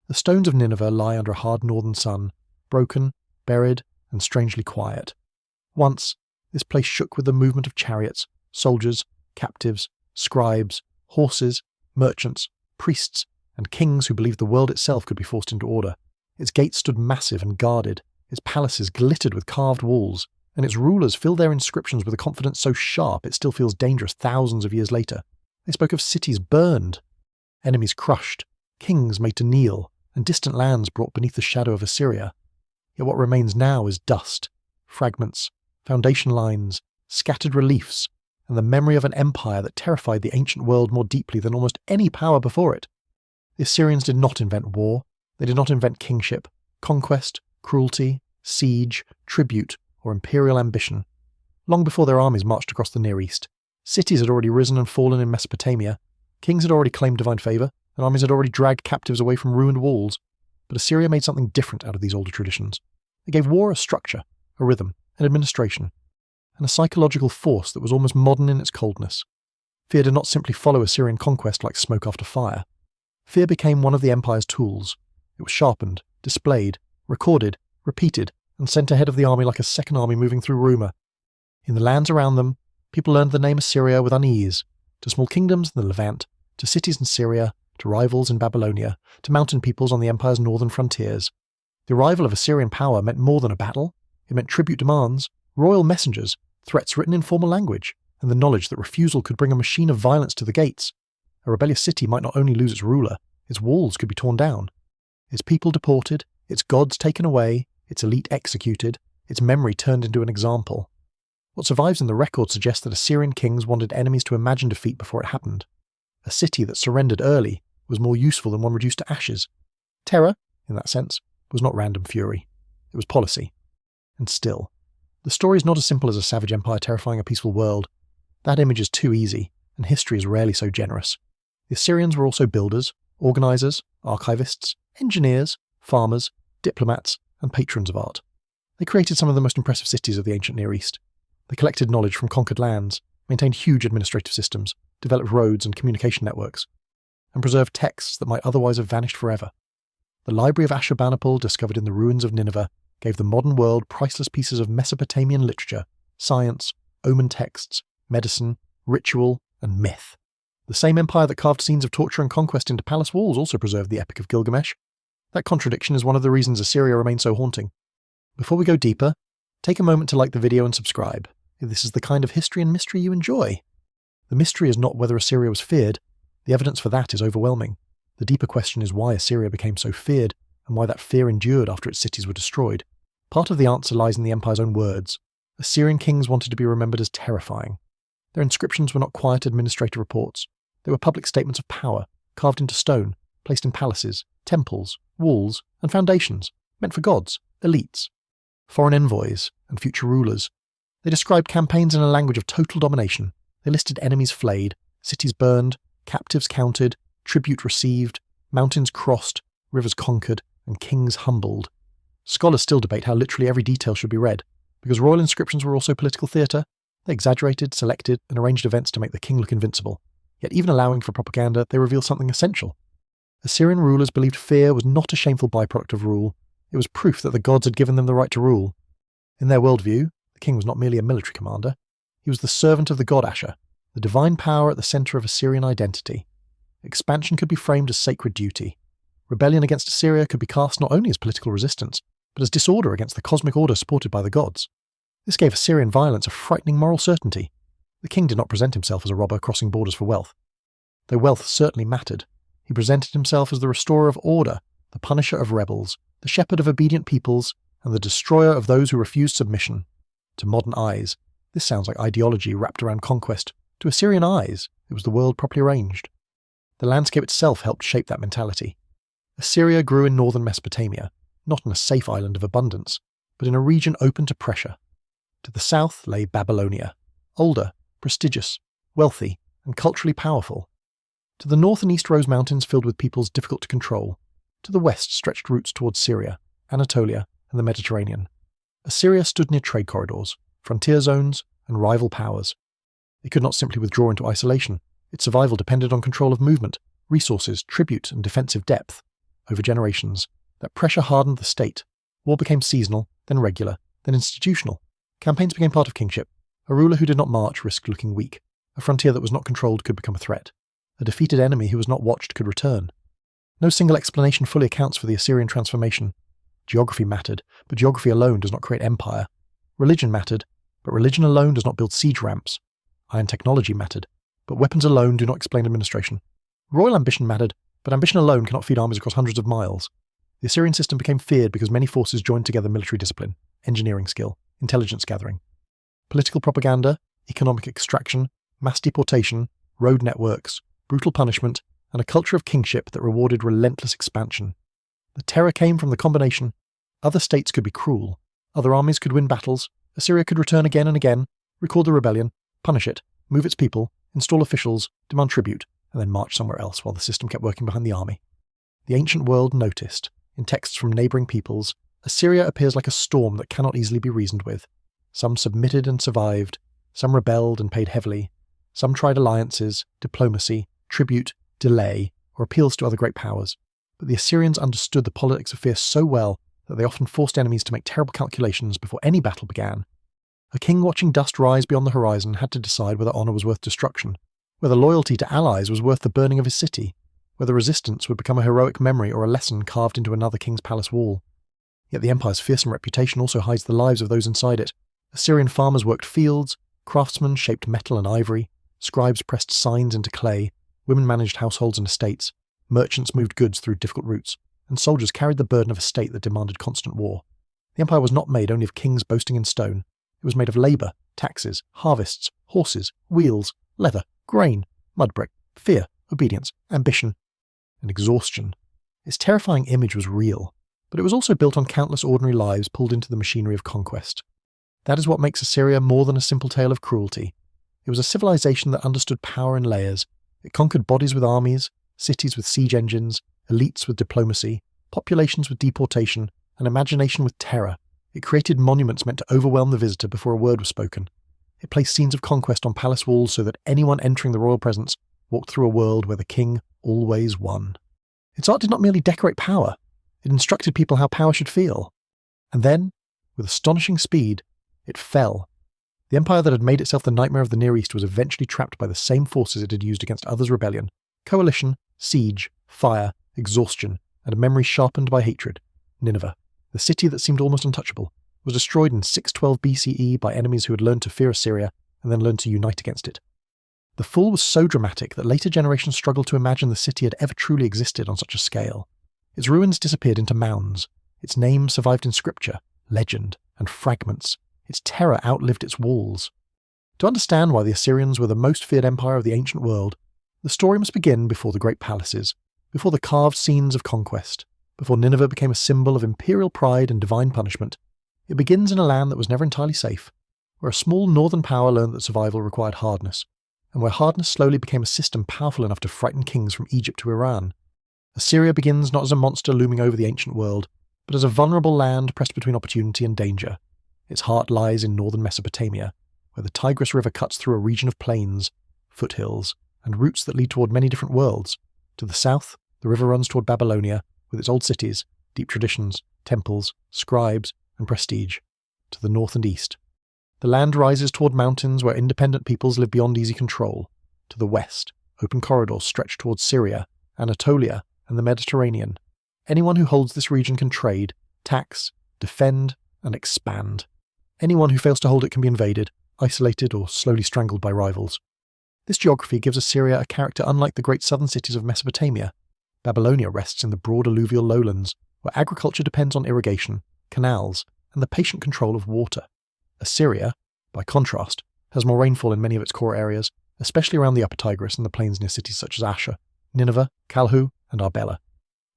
The stones of Nineveh lie under a hard northern sun, broken, buried, and strangely quiet. Once, this place shook with the movement of chariots, soldiers, captives, scribes, horses, merchants, priests, and kings who believed the world itself could be forced into order. Its gates stood massive and guarded, its palaces glittered with carved walls, and its rulers filled their inscriptions with a confidence so sharp it still feels dangerous thousands of years later. They spoke of cities burned, enemies crushed, kings made to kneel, and distant lands brought beneath the shadow of Assyria. Yet what remains now is dust, fragments, foundation lines, scattered reliefs, and the memory of an empire that terrified the ancient world more deeply than almost any power before it. The Assyrians did not invent war, they did not invent kingship, conquest, cruelty, siege, tribute, or imperial ambition. Long before their armies marched across the Near East, cities had already risen and fallen in Mesopotamia, kings had already claimed divine favour, and armies had already dragged captives away from ruined walls. But Assyria made something different out of these older traditions. It gave war a structure, a rhythm, an administration, and a psychological force that was almost modern in its coldness. Fear did not simply follow Assyrian conquest like smoke after fire. Fear became one of the empire's tools. It was sharpened, displayed, recorded, repeated, and sent ahead of the army like a second army moving through rumour. In the lands around them, people learned the name Assyria with unease, to small kingdoms in the Levant, to cities in Syria, to rivals in Babylonia, to mountain peoples on the empire's northern frontiers. The arrival of Assyrian power meant more than a battle. It meant tribute demands, royal messengers, threats written in formal language, and the knowledge that refusal could bring a machine of violence to the gates. A rebellious city might not only lose its ruler, its walls could be torn down, its people deported, its gods taken away, its elite executed, its memory turned into an example. What survives in the record suggests that Assyrian kings wanted enemies to imagine defeat before it happened. A city that surrendered early was more useful than one reduced to ashes. Terror, in that sense, was not random fury. It was policy. And still, the story is not as simple as a savage empire terrifying a peaceful world. That image is too easy, and history is rarely so generous. The Assyrians were also builders, organisers, archivists, engineers, farmers, diplomats, and patrons of art. They created some of the most impressive cities of the ancient Near East. They collected knowledge from conquered lands, maintained huge administrative systems, developed roads and communication networks, and preserved texts that might otherwise have vanished forever. The library of Ashurbanipal, discovered in the ruins of Nineveh, gave the modern world priceless pieces of Mesopotamian literature, science, omen texts, medicine, ritual, and myth. The same empire that carved scenes of torture and conquest into palace walls also preserved the Epic of Gilgamesh. That contradiction is one of the reasons Assyria remains so haunting. Before we go deeper, take a moment to like the video and subscribe, if this is the kind of history and mystery you enjoy. The mystery is not whether Assyria was feared. The evidence for that is overwhelming. The deeper question is why Assyria became so feared, and why that fear endured after its cities were destroyed. Part of the answer lies in the empire's own words. Assyrian kings wanted to be remembered as terrifying. Their inscriptions were not quiet administrative reports. They were public statements of power, carved into stone, placed in palaces, temples, walls, and foundations, meant for gods, elites, foreign envoys, and future rulers. They described campaigns in a language of total domination. They listed enemies flayed, cities burned, captives counted, tribute received, mountains crossed, rivers conquered, and kings humbled. Scholars still debate how literally every detail should be read, because royal inscriptions were also political theatre. They exaggerated, selected, and arranged events to make the king look invincible. Yet even allowing for propaganda, they reveal something essential. Assyrian rulers believed fear was not a shameful byproduct of rule. It was proof that the gods had given them the right to rule. In their worldview, the king was not merely a military commander. He was the servant of the god Ashur, the divine power at the centre of Assyrian identity. Expansion could be framed as sacred duty. Rebellion against Assyria could be cast not only as political resistance, but as disorder against the cosmic order supported by the gods. This gave Assyrian violence a frightening moral certainty. The king did not present himself as a robber crossing borders for wealth. Though wealth certainly mattered, he presented himself as the restorer of order, the punisher of rebels, the shepherd of obedient peoples, and the destroyer of those who refused submission. To modern eyes, this sounds like ideology wrapped around conquest. To Assyrian eyes, it was the world properly arranged. The landscape itself helped shape that mentality. Assyria grew in northern Mesopotamia, not on a safe island of abundance, but in a region open to pressure. To the south lay Babylonia, older, prestigious, wealthy, and culturally powerful. To the north and east rose mountains filled with peoples difficult to control. To the west stretched routes towards Syria, Anatolia, and the Mediterranean. Assyria stood near trade corridors, frontier zones, and rival powers. It could not simply withdraw into isolation. Its survival depended on control of movement, resources, tribute, and defensive depth. over generations. That pressure hardened the state. War became seasonal, then regular, then institutional. Campaigns became part of kingship. A ruler who did not march risked looking weak. A frontier that was not controlled could become a threat. A defeated enemy who was not watched could return. No single explanation fully accounts for the Assyrian transformation. Geography mattered, but geography alone does not create empire. Religion mattered, but religion alone does not build siege ramps. Iron technology mattered, but weapons alone do not explain administration. Royal ambition mattered, but ambition alone cannot feed armies across hundreds of miles. The Assyrian system became feared because many forces joined together military discipline, engineering skill, intelligence gathering. Political propaganda, economic extraction, mass deportation, road networks, brutal punishment, and a culture of kingship that rewarded relentless expansion. The terror came from the combination. Other states could be cruel. Other armies could win battles. Assyria could return again and again, record the rebellion, punish it, move its people, install officials, demand tribute, and then march somewhere else while the system kept working behind the army. The ancient world noticed, in texts from neighbouring peoples, Assyria appears like a storm that cannot easily be reasoned with. Some submitted and survived, some rebelled and paid heavily, some tried alliances, diplomacy, tribute, delay, or appeals to other great powers. But the Assyrians understood the politics of fear so well that they often forced enemies to make terrible calculations before any battle began. A king watching dust rise beyond the horizon had to decide whether honour was worth destruction, whether loyalty to allies was worth the burning of his city, whether resistance would become a heroic memory or a lesson carved into another king's palace wall. Yet the empire's fearsome reputation also hides the lives of those inside it. Assyrian farmers worked fields, craftsmen shaped metal and ivory, scribes pressed signs into clay, women managed households and estates, merchants moved goods through difficult routes, and soldiers carried the burden of a state that demanded constant war. The empire was not made only of kings boasting in stone. It was made of labour, taxes, harvests, horses, wheels, leather, grain, mud brick, fear, obedience, ambition, and exhaustion. Its terrifying image was real, but it was also built on countless ordinary lives pulled into the machinery of conquest. That is what makes Assyria more than a simple tale of cruelty. It was a civilization that understood power in layers. It conquered bodies with armies, cities with siege engines, elites with diplomacy, populations with deportation, and imagination with terror. It created monuments meant to overwhelm the visitor before a word was spoken. It placed scenes of conquest on palace walls so that anyone entering the royal presence walked through a world where the king always won. Its art did not merely decorate power, it instructed people how power should feel. And then, with astonishing speed, it fell. The empire that had made itself the nightmare of the Near East was eventually trapped by the same forces it had used against others' rebellion: coalition, siege, fire, exhaustion, and a memory sharpened by hatred. Nineveh, the city that seemed almost untouchable, was destroyed in 612 BCE by enemies who had learned to fear Assyria and then learned to unite against it. The fall was so dramatic that later generations struggled to imagine the city had ever truly existed on such a scale. Its ruins disappeared into mounds. Its name survived in scripture, legend, and fragments. Its terror outlived its walls. To understand why the Assyrians were the most feared empire of the ancient world, the story must begin before the great palaces, before the carved scenes of conquest, before Nineveh became a symbol of imperial pride and divine punishment. It begins in a land that was never entirely safe, where a small northern power learned that survival required hardness, and where hardness slowly became a system powerful enough to frighten kings from Egypt to Iran. Assyria begins not as a monster looming over the ancient world, but as a vulnerable land pressed between opportunity and danger. Its heart lies in northern Mesopotamia, where the Tigris River cuts through a region of plains, foothills, and routes that lead toward many different worlds. To the south, the river runs toward Babylonia, with its old cities, deep traditions, temples, scribes, and prestige. To the north and east, the land rises toward mountains where independent peoples live beyond easy control. To the west, open corridors stretch towards Syria, Anatolia, and the Mediterranean. Anyone who holds this region can trade, tax, defend, and expand. Anyone who fails to hold it can be invaded, isolated, or slowly strangled by rivals. This geography gives Assyria a character unlike the great southern cities of Mesopotamia. Babylonia rests in the broad alluvial lowlands, where agriculture depends on irrigation, canals, and the patient control of water. Assyria, by contrast, has more rainfall in many of its core areas, especially around the upper Tigris and the plains near cities such as Asher, Nineveh, Calhu, and Arbela.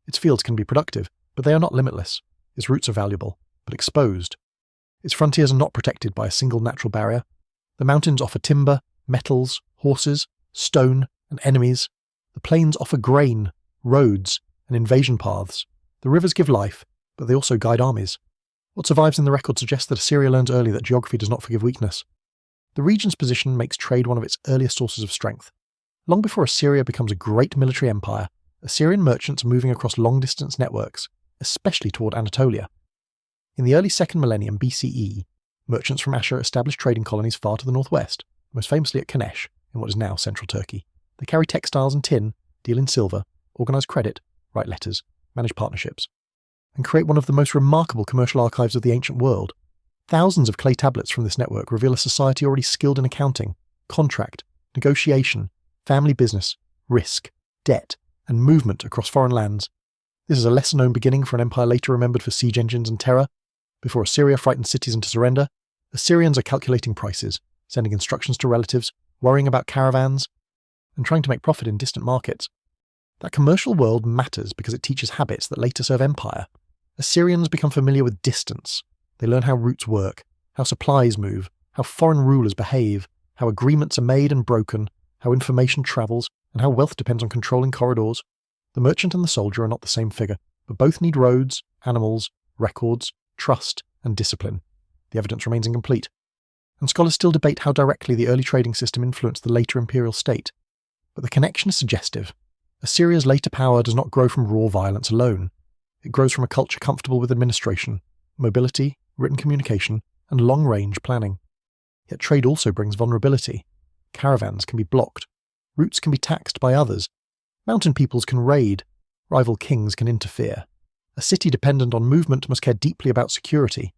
Its fields can be productive, but they are not limitless. Its roots are valuable, but exposed. Its frontiers are not protected by a single natural barrier. The mountains offer timber, metals, horses, stone, and enemies. The plains offer grain, roads, and invasion paths. The rivers give life, but they also guide armies. What survives in the record suggests that Assyria learns early that geography does not forgive weakness. The region's position makes trade one of its earliest sources of strength. Long before Assyria becomes a great military empire, Assyrian merchants are moving across long-distance networks, especially toward Anatolia. In the early 2nd millennium BCE, merchants from Ashur established trading colonies far to the northwest, most famously at Kanesh, in what is now central Turkey. They carry textiles and tin, deal in silver, organize credit, write letters, manage partnerships, and create one of the most remarkable commercial archives of the ancient world. Thousands of clay tablets from this network reveal a society already skilled in accounting, contract, negotiation, family business, risk, debt, and movement across foreign lands. This is a lesser-known beginning for an empire later remembered for siege engines and terror. Before Assyria frightened cities into surrender, Assyrians are calculating prices, sending instructions to relatives, worrying about caravans, and trying to make profit in distant markets. That commercial world matters because it teaches habits that later serve empire. Assyrians become familiar with distance. They learn how routes work, how supplies move, how foreign rulers behave, how agreements are made and broken, how information travels, and how wealth depends on controlling corridors. The merchant and the soldier are not the same figure, but both need roads, animals, records, trust, and discipline. The evidence remains incomplete, and scholars still debate how directly the early trading system influenced the later imperial state. But the connection is suggestive. Assyria's later power does not grow from raw violence alone. It grows from a culture comfortable with administration, mobility, written communication, and long-range planning. Yet trade also brings vulnerability. Caravans can be blocked. Routes can be taxed by others. Mountain peoples can raid. Rival kings can interfere. A city dependent on movement must care deeply about security.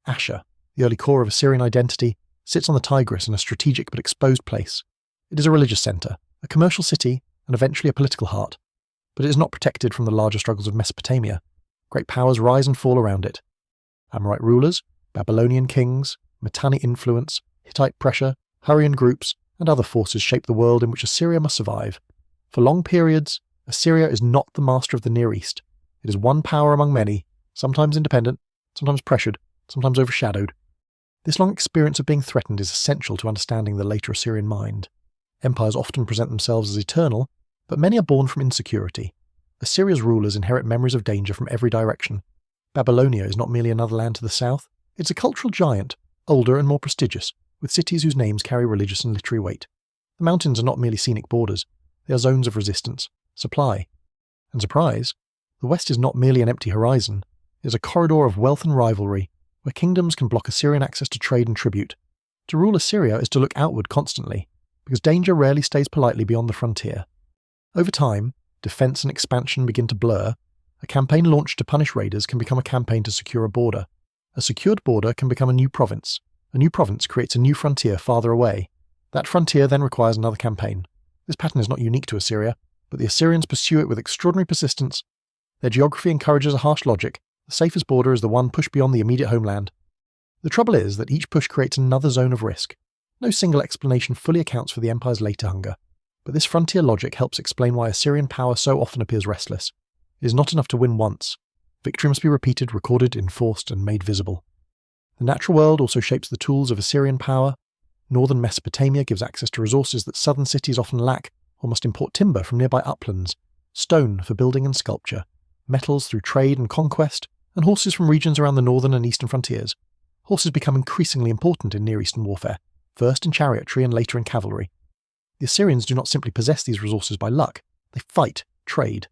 Ashur, the early core of Assyrian identity, sits on the Tigris in a strategic but exposed place. It is a religious centre, a commercial city, and eventually a political heart. But it is not protected from the larger struggles of Mesopotamia. Great powers rise and fall around it. Amorite rulers, Babylonian kings, Mitanni influence, Hittite pressure, Hurrian groups, and other forces shape the world in which Assyria must survive. For long periods, Assyria is not the master of the Near East. It is one power among many, sometimes independent, sometimes pressured, sometimes overshadowed. This long experience of being threatened is essential to understanding the later Assyrian mind. Empires often present themselves as eternal, but many are born from insecurity. Assyria's rulers inherit memories of danger from every direction. Babylonia is not merely another land to the south, it's a cultural giant, older and more prestigious, with cities whose names carry religious and literary weight. The mountains are not merely scenic borders, they are zones of resistance, supply. And surprise, the west is not merely an empty horizon, it is a corridor of wealth and rivalry, where kingdoms can block Assyrian access to trade and tribute. To rule Assyria is to look outward constantly, because danger rarely stays politely beyond the frontier. Over time, defense and expansion begin to blur. A campaign launched to punish raiders can become a campaign to secure a border. A secured border can become a new province. A new province creates a new frontier farther away. That frontier then requires another campaign. This pattern is not unique to Assyria, but the Assyrians pursue it with extraordinary persistence. Their geography encourages a harsh logic. The safest border is the one pushed beyond the immediate homeland. The trouble is that each push creates another zone of risk. No single explanation fully accounts for the empire's later hunger, but this frontier logic helps explain why Assyrian power so often appears restless. It is not enough to win once. Victory must be repeated, recorded, enforced, and made visible. The natural world also shapes the tools of Assyrian power. Northern Mesopotamia gives access to resources that southern cities often lack, or must import timber from nearby uplands, stone for building and sculpture, metals through trade and conquest, and horses from regions around the northern and eastern frontiers. Horses become increasingly important in Near Eastern warfare, first in chariotry and later in cavalry. The Assyrians do not simply possess these resources by luck, they fight, trade,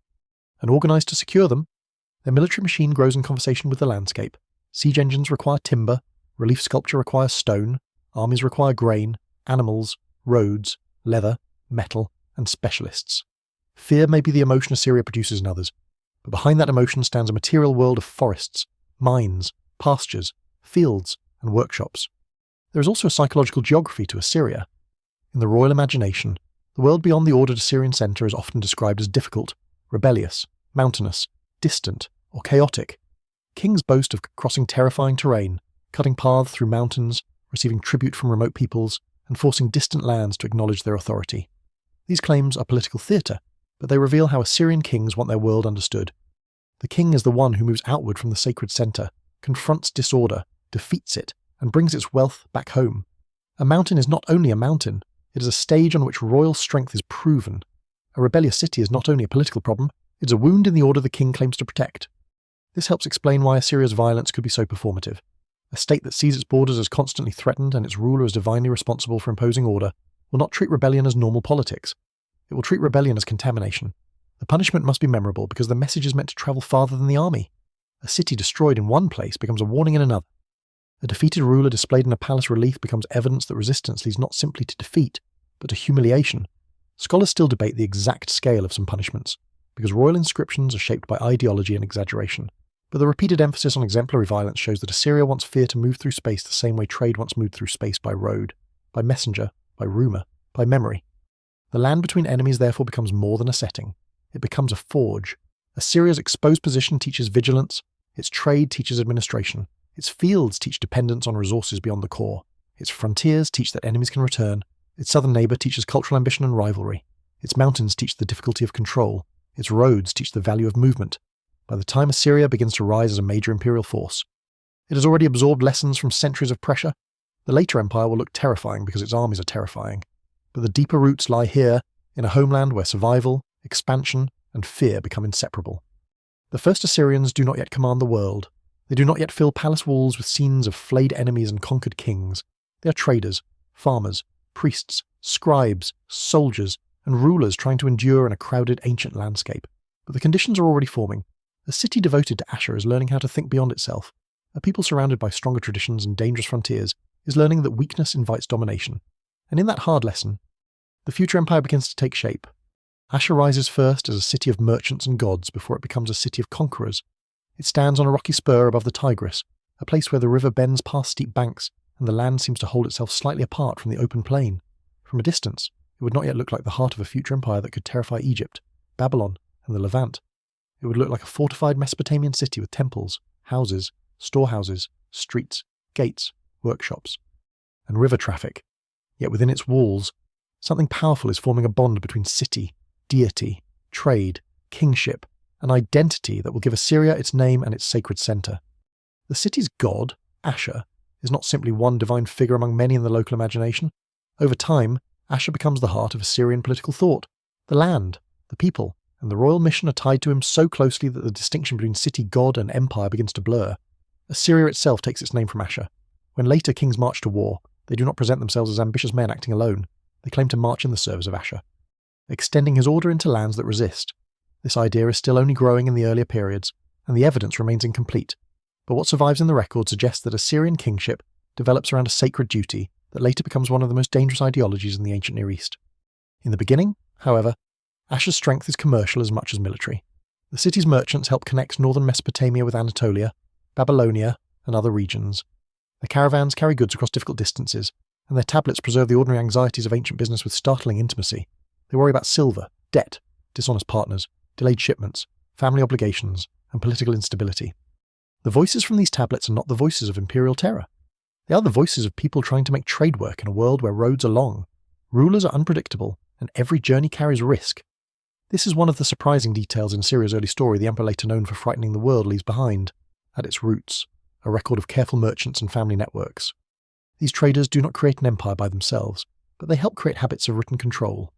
and organize to secure them. Their military machine grows in conversation with the landscape. Siege engines require timber, relief sculpture requires stone, armies require grain, animals, roads, leather, metal, and specialists. Fear may be the emotion Assyria produces in others, but behind that emotion stands a material world of forests, mines, pastures, fields, and workshops. There is also a psychological geography to Assyria. In the royal imagination, the world beyond the ordered Assyrian centre is often described as difficult, rebellious, mountainous, distant, or chaotic. Kings boast of crossing terrifying terrain, cutting paths through mountains, receiving tribute from remote peoples, and forcing distant lands to acknowledge their authority. These claims are political theatre, but they reveal how Assyrian kings want their world understood. The king is the one who moves outward from the sacred centre, confronts disorder, defeats it, and brings its wealth back home. A mountain is not only a mountain, it is a stage on which royal strength is proven. A rebellious city is not only a political problem, it is a wound in the order the king claims to protect. This helps explain why Assyria's violence could be so performative. A state that sees its borders as constantly threatened and its ruler as divinely responsible for imposing order will not treat rebellion as normal politics. It will treat rebellion as contamination. The punishment must be memorable because the message is meant to travel farther than the army. A city destroyed in one place becomes a warning in another. A defeated ruler displayed in a palace relief becomes evidence that resistance leads not simply to defeat, but to humiliation. Scholars still debate the exact scale of some punishments, because royal inscriptions are shaped by ideology and exaggeration. But the repeated emphasis on exemplary violence shows that Assyria wants fear to move through space the same way trade once moved through space by road, by messenger, by rumour, by memory. The land between enemies therefore becomes more than a setting. It becomes a forge. Assyria's exposed position teaches vigilance, its trade teaches administration, its fields teach dependence on resources beyond the core, its frontiers teach that enemies can return, its southern neighbour teaches cultural ambition and rivalry, its mountains teach the difficulty of control, its roads teach the value of movement. By the time Assyria begins to rise as a major imperial force, it has already absorbed lessons from centuries of pressure. The later empire will look terrifying because its armies are terrifying, but the deeper roots lie here, in a homeland where survival, expansion, and fear become inseparable. The first Assyrians do not yet command the world. They do not yet fill palace walls with scenes of flayed enemies and conquered kings. They are traders, farmers, priests, scribes, soldiers, and rulers trying to endure in a crowded ancient landscape. But the conditions are already forming. A city devoted to Ashur is learning how to think beyond itself. A people surrounded by stronger traditions and dangerous frontiers is learning that weakness invites domination. And in that hard lesson, the future empire begins to take shape. Ashur rises first as a city of merchants and gods before it becomes a city of conquerors. It stands on a rocky spur above the Tigris, a place where the river bends past steep banks and the land seems to hold itself slightly apart from the open plain. From a distance, it would not yet look like the heart of a future empire that could terrify Egypt, Babylon, and the Levant. It would look like a fortified Mesopotamian city with temples, houses, storehouses, streets, gates, workshops, and river traffic. Yet within its walls, something powerful is forming a bond between city, deity, trade, kingship, an identity that will give Assyria its name and its sacred centre. The city's god, Ashur, is not simply one divine figure among many in the local imagination. Over time, Ashur becomes the heart of Assyrian political thought. The land, the people, and the royal mission are tied to him so closely that the distinction between city god and empire begins to blur. Assyria itself takes its name from Ashur. When later kings march to war, they do not present themselves as ambitious men acting alone. They claim to march in the service of Ashur, extending his order into lands that resist. This idea is still only growing in the earlier periods, and the evidence remains incomplete. But what survives in the record suggests that Assyrian kingship develops around a sacred duty that later becomes one of the most dangerous ideologies in the ancient Near East. In the beginning, however, Ashur's strength is commercial as much as military. The city's merchants help connect northern Mesopotamia with Anatolia, Babylonia, and other regions. Their caravans carry goods across difficult distances, and their tablets preserve the ordinary anxieties of ancient business with startling intimacy. They worry about silver, debt, dishonest partners, delayed shipments, family obligations, and political instability. The voices from these tablets are not the voices of imperial terror. They are the voices of people trying to make trade work in a world where roads are long, rulers are unpredictable, and every journey carries risk. This is one of the surprising details in Assyria's early story the empire later known for frightening the world leaves behind. At its roots, a record of careful merchants and family networks. These traders do not create an empire by themselves, but they help create habits of written control.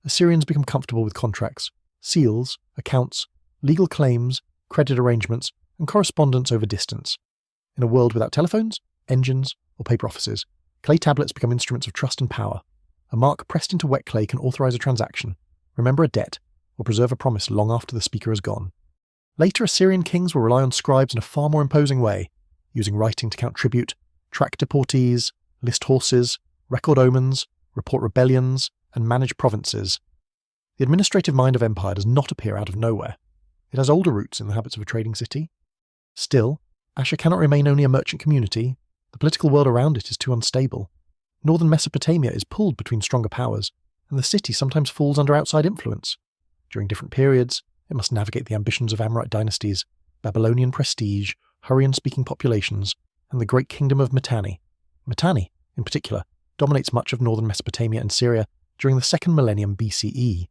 Assyrians become comfortable with contracts, seals, accounts, legal claims, credit arrangements, and correspondence over distance. In a world without telephones, engines, or paper offices, clay tablets become instruments of trust and power. A mark pressed into wet clay can authorize a transaction, remember a debt, or preserve a promise long after the speaker has gone. Later Assyrian kings will rely on scribes in a far more imposing way, using writing to count tribute, track deportees, list horses, record omens, report rebellions, and manage provinces. The administrative mind of empire does not appear out of nowhere. It has older roots in the habits of a trading city. Still, Ashur cannot remain only a merchant community. The political world around it is too unstable. Northern Mesopotamia is pulled between stronger powers, and the city sometimes falls under outside influence. During different periods, it must navigate the ambitions of Amorite dynasties, Babylonian prestige, Hurrian-speaking populations, and the great kingdom of Mitanni. Mitanni, in particular, dominates much of northern Mesopotamia and Syria during the 2nd millennium BCE,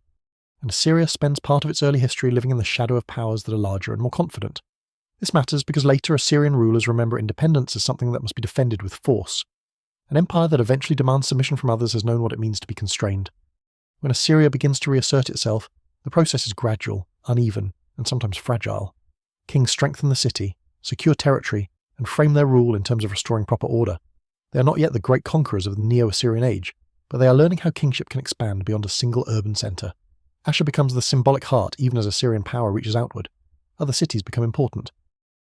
and Assyria spends part of its early history living in the shadow of powers that are larger and more confident. This matters because later Assyrian rulers remember independence as something that must be defended with force. An empire that eventually demands submission from others has known what it means to be constrained. When Assyria begins to reassert itself, the process is gradual, uneven, and sometimes fragile. Kings strengthen the city, secure territory, and frame their rule in terms of restoring proper order. They are not yet the great conquerors of the Neo-Assyrian age, but they are learning how kingship can expand beyond a single urban centre. Ashur becomes the symbolic heart even as Assyrian power reaches outward. Other cities become important.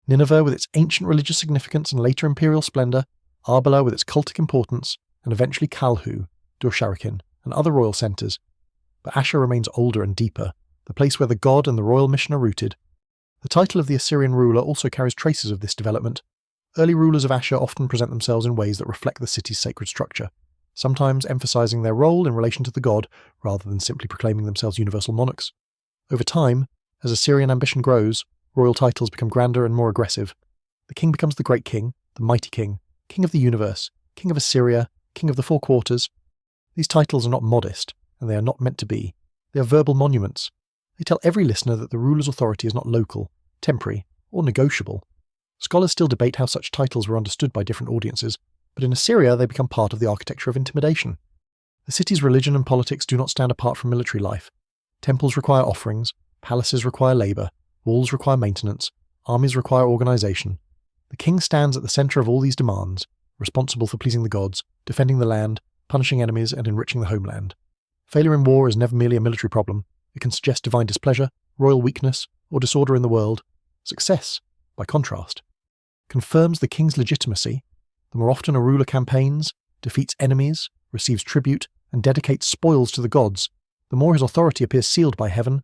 Nineveh with its ancient religious significance and later imperial splendour, Arbela with its cultic importance, and eventually Kalhu, Dur-Sharrukin, and other royal centres. But Ashur remains older and deeper, the place where the god and the royal mission are rooted. The title of the Assyrian ruler also carries traces of this development. Early rulers of Ashur often present themselves in ways that reflect the city's sacred structure, sometimes emphasising their role in relation to the god rather than simply proclaiming themselves universal monarchs. Over time, as Assyrian ambition grows, royal titles become grander and more aggressive. The king becomes the great king, the mighty king, king of the universe, king of Assyria, king of the four quarters. These titles are not modest, and they are not meant to be. They are verbal monuments. They tell every listener that the ruler's authority is not local, temporary, or negotiable. Scholars still debate how such titles were understood by different audiences, but in Assyria they become part of the architecture of intimidation. The city's religion and politics do not stand apart from military life. Temples require offerings, palaces require labour, walls require maintenance, armies require organisation. The king stands at the centre of all these demands, responsible for pleasing the gods, defending the land, punishing enemies, and enriching the homeland. Failure in war is never merely a military problem. It can suggest divine displeasure, royal weakness, or disorder in the world. Success, by contrast, confirms the king's legitimacy. The more often a ruler campaigns, defeats enemies, receives tribute, and dedicates spoils to the gods, the more his authority appears sealed by heaven.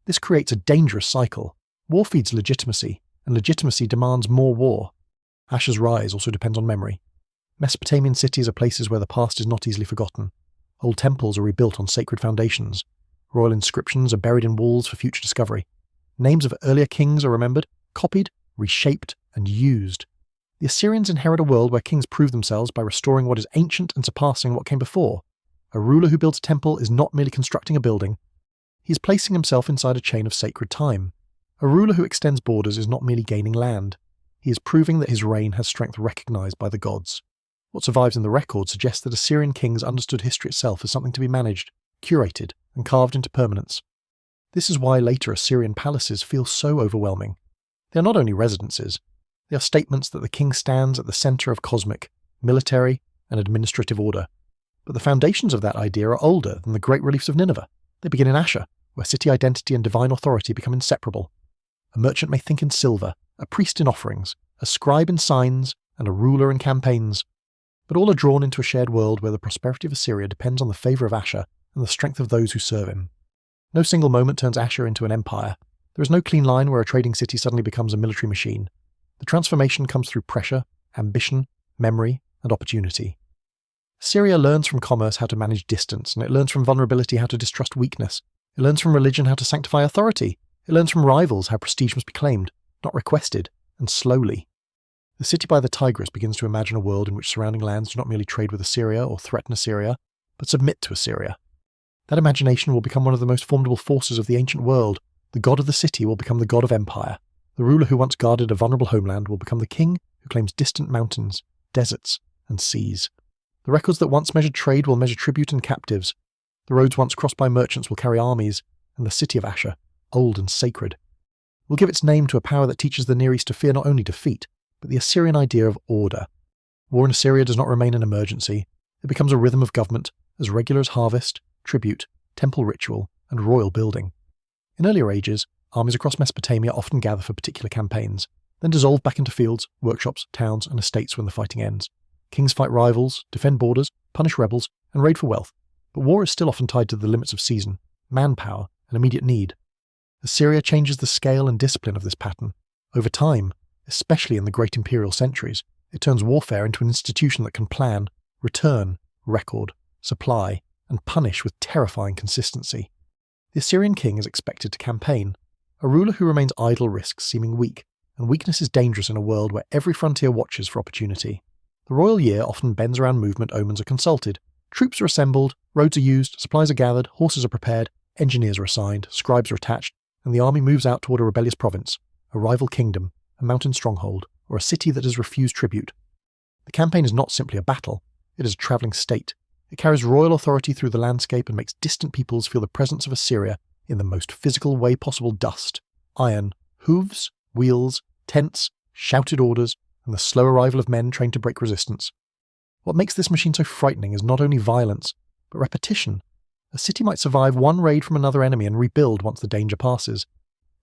This creates a dangerous cycle. War feeds legitimacy, and legitimacy demands more war. Ashur's rise also depends on memory. Mesopotamian cities are places where the past is not easily forgotten. Old temples are rebuilt on sacred foundations. Royal inscriptions are buried in walls for future discovery. Names of earlier kings are remembered, copied, reshaped, and used. The Assyrians inherit a world where kings prove themselves by restoring what is ancient and surpassing what came before. A ruler who builds a temple is not merely constructing a building. He is placing himself inside a chain of sacred time. A ruler who extends borders is not merely gaining land. He is proving that his reign has strength recognized by the gods. What survives in the record suggests that Assyrian kings understood history itself as something to be managed, curated, and carved into permanence. This is why later Assyrian palaces feel so overwhelming. They are not only residences, they are statements that the king stands at the centre of cosmic, military, and administrative order. But the foundations of that idea are older than the great reliefs of Nineveh. They begin in Ashur, where city identity and divine authority become inseparable. A merchant may think in silver, a priest in offerings, a scribe in signs, and a ruler in campaigns. But all are drawn into a shared world where the prosperity of Assyria depends on the favour of Ashur and the strength of those who serve him. No single moment turns Ashur into an empire. There is no clean line where a trading city suddenly becomes a military machine. The transformation comes through pressure, ambition, memory, and opportunity. Assyria learns from commerce how to manage distance, and it learns from vulnerability how to distrust weakness. It learns from religion how to sanctify authority. It learns from rivals how prestige must be claimed, not requested, and slowly. The city by the Tigris begins to imagine a world in which surrounding lands do not merely trade with Assyria or threaten Assyria, but submit to Assyria. That imagination will become one of the most formidable forces of the ancient world. The god of the city will become the god of empire. The ruler who once guarded a vulnerable homeland will become the king who claims distant mountains, deserts, and seas. The records that once measured trade will measure tribute and captives. The roads once crossed by merchants will carry armies, and the city of Ashur, old and sacred, will give its name to a power that teaches the Near East to fear not only defeat, but the Assyrian idea of order. War in Assyria does not remain an emergency. It becomes a rhythm of government, as regular as harvest, tribute, temple ritual, and royal building. In earlier ages, armies across Mesopotamia often gather for particular campaigns, then dissolve back into fields, workshops, towns, and estates when the fighting ends. Kings fight rivals, defend borders, punish rebels, and raid for wealth, but war is still often tied to the limits of season, manpower, and immediate need. Assyria changes the scale and discipline of this pattern. Over time, especially in the great imperial centuries, it turns warfare into an institution that can plan, return, record, supply, and punish with terrifying consistency. The Assyrian king is expected to campaign. A ruler who remains idle risks seeming weak, and weakness is dangerous in a world where every frontier watches for opportunity. The royal year often bends around movement omens are consulted. Troops are assembled, roads are used, supplies are gathered, horses are prepared, engineers are assigned, scribes are attached, and the army moves out toward a rebellious province, a rival kingdom, a mountain stronghold, or a city that has refused tribute. The campaign is not simply a battle, it is a travelling state. It carries royal authority through the landscape and makes distant peoples feel the presence of Assyria in the most physical way possible: dust, iron, hooves, wheels, tents, shouted orders, and the slow arrival of men trained to break resistance. What makes this machine so frightening is not only violence, but repetition. A city might survive one raid from another enemy and rebuild once the danger passes.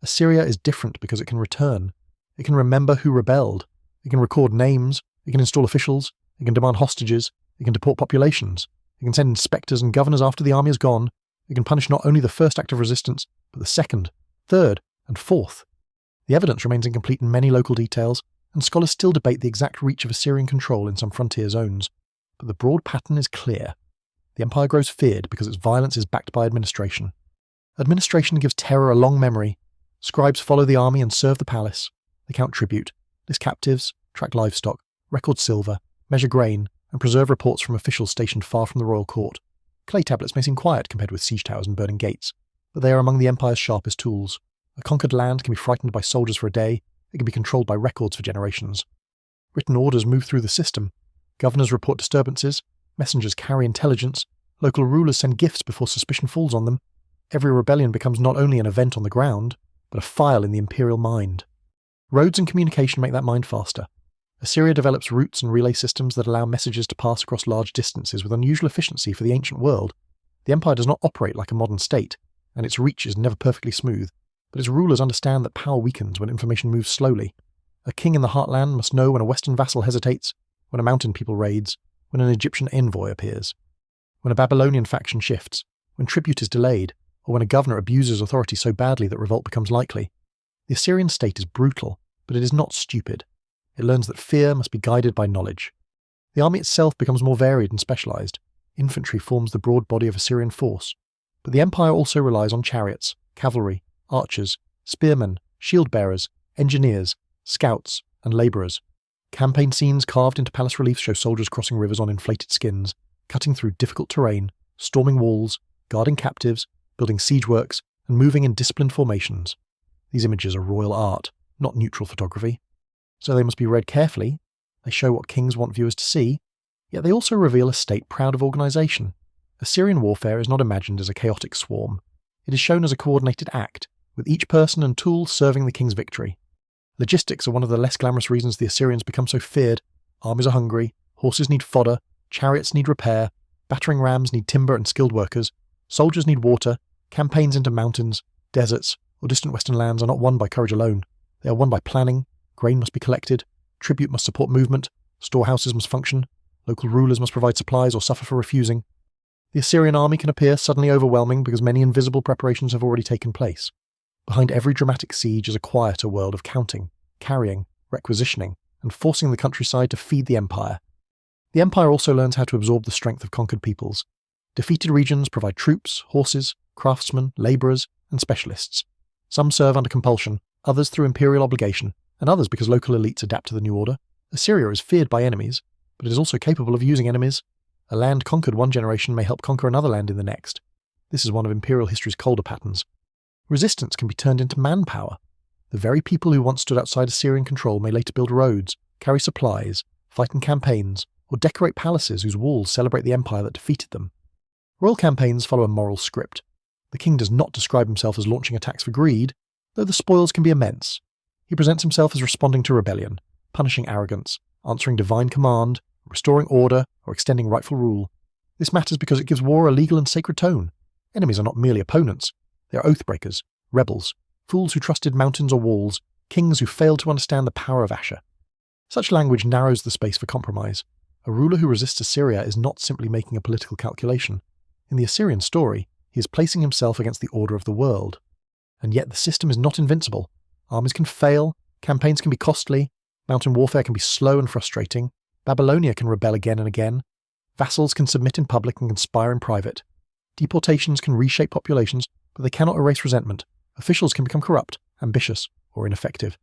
Assyria is different because it can return. It can remember who rebelled. It can record names. It can install officials. It can demand hostages. It can deport populations. It can send inspectors and governors after the army is gone. It can punish not only the first act of resistance, but the second, third, and fourth. The evidence remains incomplete in many local details, and scholars still debate the exact reach of Assyrian control in some frontier zones. But the broad pattern is clear. The empire grows feared because its violence is backed by administration. Administration gives terror a long memory. Scribes follow the army and serve the palace. They count tribute, list captives, track livestock, record silver, measure grain, and preserve reports from officials stationed far from the royal court. Clay tablets may seem quiet compared with siege towers and burning gates, but they are among the empire's sharpest tools. A conquered land can be frightened by soldiers for a day. It can be controlled by records for generations. Written orders move through the system. Governors report disturbances. Messengers carry intelligence. Local rulers send gifts before suspicion falls on them. Every rebellion becomes not only an event on the ground, but a file in the imperial mind. Roads and communication make that mind faster. Assyria develops routes and relay systems that allow messages to pass across large distances with unusual efficiency for the ancient world. The empire does not operate like a modern state, and its reach is never perfectly smooth, but its rulers understand that power weakens when information moves slowly. A king in the heartland must know when a western vassal hesitates, when a mountain people raids, when an Egyptian envoy appears, when a Babylonian faction shifts, when tribute is delayed, or when a governor abuses authority so badly that revolt becomes likely. The Assyrian state is brutal, but it is not stupid. It learns that fear must be guided by knowledge. The army itself becomes more varied and specialized. Infantry forms the broad body of Assyrian force. But the empire also relies on chariots, cavalry, archers, spearmen, shield-bearers, engineers, scouts, and labourers. Campaign scenes carved into palace reliefs show soldiers crossing rivers on inflated skins, cutting through difficult terrain, storming walls, guarding captives, building siege works, and moving in disciplined formations. These images are royal art, not neutral photography. So they must be read carefully. They show what kings want viewers to see, yet they also reveal a state proud of organisation. Assyrian warfare is not imagined as a chaotic swarm. It is shown as a coordinated act, with each person and tool serving the king's victory. Logistics are one of the less glamorous reasons the Assyrians become so feared. Armies are hungry, horses need fodder, chariots need repair, battering rams need timber and skilled workers, soldiers need water. Campaigns into mountains, deserts, or distant western lands are not won by courage alone. They are won by planning. Grain must be collected, tribute must support movement, storehouses must function, local rulers must provide supplies or suffer for refusing. The Assyrian army can appear suddenly overwhelming because many invisible preparations have already taken place. Behind every dramatic siege is a quieter world of counting, carrying, requisitioning, and forcing the countryside to feed the empire. The empire also learns how to absorb the strength of conquered peoples. Defeated regions provide troops, horses, craftsmen, labourers, and specialists. Some serve under compulsion, others through imperial obligation, and others because local elites adapt to the new order. Assyria is feared by enemies, but it is also capable of using enemies. A land conquered one generation may help conquer another land in the next. This is one of imperial history's colder patterns. Resistance can be turned into manpower. The very people who once stood outside Assyrian control may later build roads, carry supplies, fight in campaigns, or decorate palaces whose walls celebrate the empire that defeated them. Royal campaigns follow a moral script. The king does not describe himself as launching attacks for greed, though the spoils can be immense. He presents himself as responding to rebellion, punishing arrogance, answering divine command, restoring order, or extending rightful rule. This matters because it gives war a legal and sacred tone. Enemies are not merely opponents. They are oath-breakers, rebels, fools who trusted mountains or walls, kings who failed to understand the power of Asher. Such language narrows the space for compromise. A ruler who resists Assyria is not simply making a political calculation. In the Assyrian story, he is placing himself against the order of the world. And yet the system is not invincible. Armies can fail, campaigns can be costly, mountain warfare can be slow and frustrating, Babylonia can rebel again and again, vassals can submit in public and conspire in private. Deportations can reshape populations, but they cannot erase resentment. Officials can become corrupt, ambitious, or ineffective.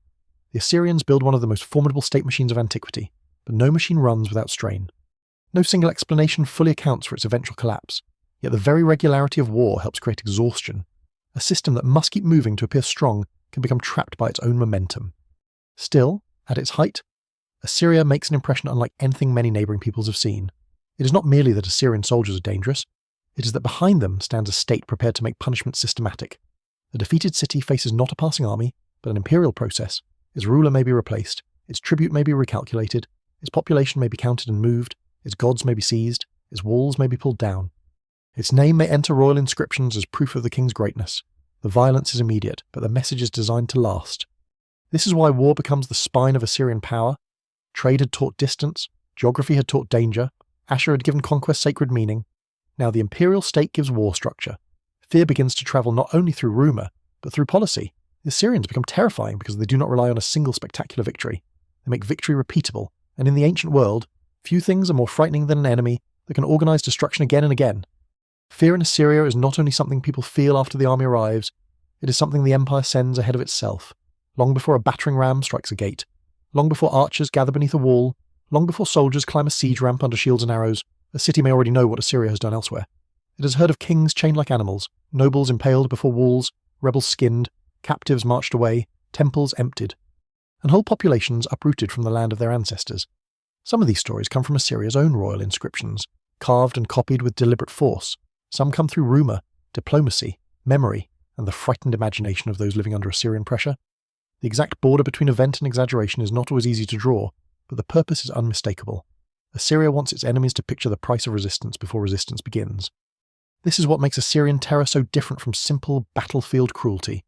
The Assyrians build one of the most formidable state machines of antiquity, but no machine runs without strain. No single explanation fully accounts for its eventual collapse, yet the very regularity of war helps create exhaustion. A system that must keep moving to appear strong can become trapped by its own momentum. Still, at its height, Assyria makes an impression unlike anything many neighbouring peoples have seen. It is not merely that Assyrian soldiers are dangerous, it is that behind them stands a state prepared to make punishment systematic. A defeated city faces not a passing army, but an imperial process. Its ruler may be replaced, its tribute may be recalculated, its population may be counted and moved, its gods may be seized, its walls may be pulled down. Its name may enter royal inscriptions as proof of the king's greatness. The violence is immediate, but the message is designed to last. This is why war becomes the spine of Assyrian power. Trade had taught distance, geography had taught danger, Ashur had given conquest sacred meaning. Now the imperial state gives war structure. Fear begins to travel not only through rumour, but through policy. The Assyrians become terrifying because they do not rely on a single spectacular victory. They make victory repeatable, and in the ancient world, few things are more frightening than an enemy that can organise destruction again and again. Fear in Assyria is not only something people feel after the army arrives, it is something the empire sends ahead of itself, long before a battering ram strikes a gate, long before archers gather beneath a wall, long before soldiers climb a siege ramp under shields and arrows. A city may already know what Assyria has done elsewhere. It has heard of kings chained like animals, nobles impaled before walls, rebels skinned, captives marched away, temples emptied, and whole populations uprooted from the land of their ancestors. Some of these stories come from Assyria's own royal inscriptions, carved and copied with deliberate force. Some come through rumour, diplomacy, memory, and the frightened imagination of those living under Assyrian pressure. The exact border between event and exaggeration is not always easy to draw, but the purpose is unmistakable. Assyria wants its enemies to picture the price of resistance before resistance begins. This is what makes Assyrian terror so different from simple battlefield cruelty.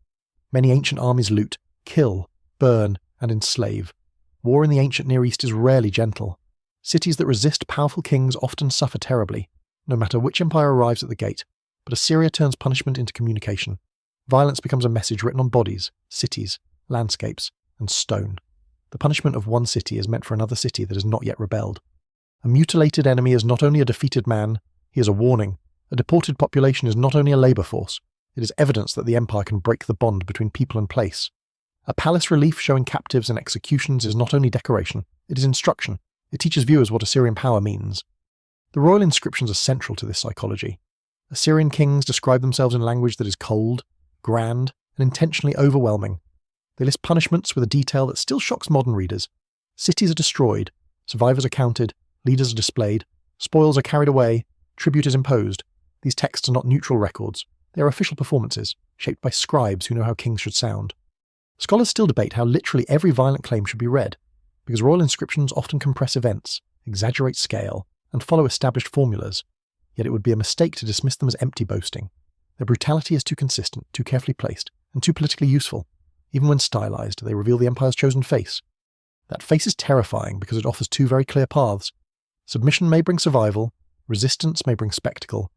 Many ancient armies loot, kill, burn, and enslave. War in the ancient Near East is rarely gentle. Cities that resist powerful kings often suffer terribly, no matter which empire arrives at the gate. But Assyria turns punishment into communication. Violence becomes a message written on bodies, cities, landscapes, and stone. The punishment of one city is meant for another city that has not yet rebelled. A mutilated enemy is not only a defeated man, he is a warning. A deported population is not only a labour force, it is evidence that the empire can break the bond between people and place. A palace relief showing captives and executions is not only decoration, it is instruction. It teaches viewers what Assyrian power means. The royal inscriptions are central to this psychology. Assyrian kings describe themselves in language that is cold, grand, and intentionally overwhelming. They list punishments with a detail that still shocks modern readers. Cities are destroyed, survivors are counted, leaders are displayed, spoils are carried away, tribute is imposed. These texts are not neutral records. They are official performances, shaped by scribes who know how kings should sound. Scholars still debate how literally every violent claim should be read, because royal inscriptions often compress events, exaggerate scale, and follow established formulas. Yet it would be a mistake to dismiss them as empty boasting. Their brutality is too consistent, too carefully placed, and too politically useful. Even when stylized, they reveal the empire's chosen face. That face is terrifying because it offers two very clear paths. Submission may bring survival, resistance may bring spectacle.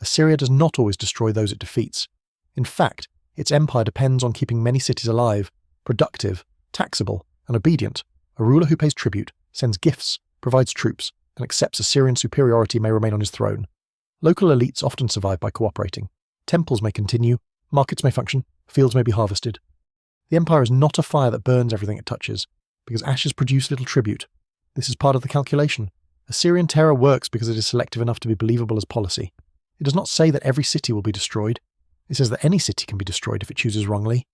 Assyria does not always destroy those it defeats. In fact, its empire depends on keeping many cities alive, productive, taxable, and obedient. A ruler who pays tribute, sends gifts, provides troops, and accepts Assyrian superiority may remain on his throne. Local elites often survive by cooperating. Temples may continue, markets may function, fields may be harvested. The empire is not a fire that burns everything it touches, because ashes produce little tribute. This is part of the calculation. Assyrian terror works because it is selective enough to be believable as policy. It does not say that every city will be destroyed. It says that any city can be destroyed if it chooses wrongly.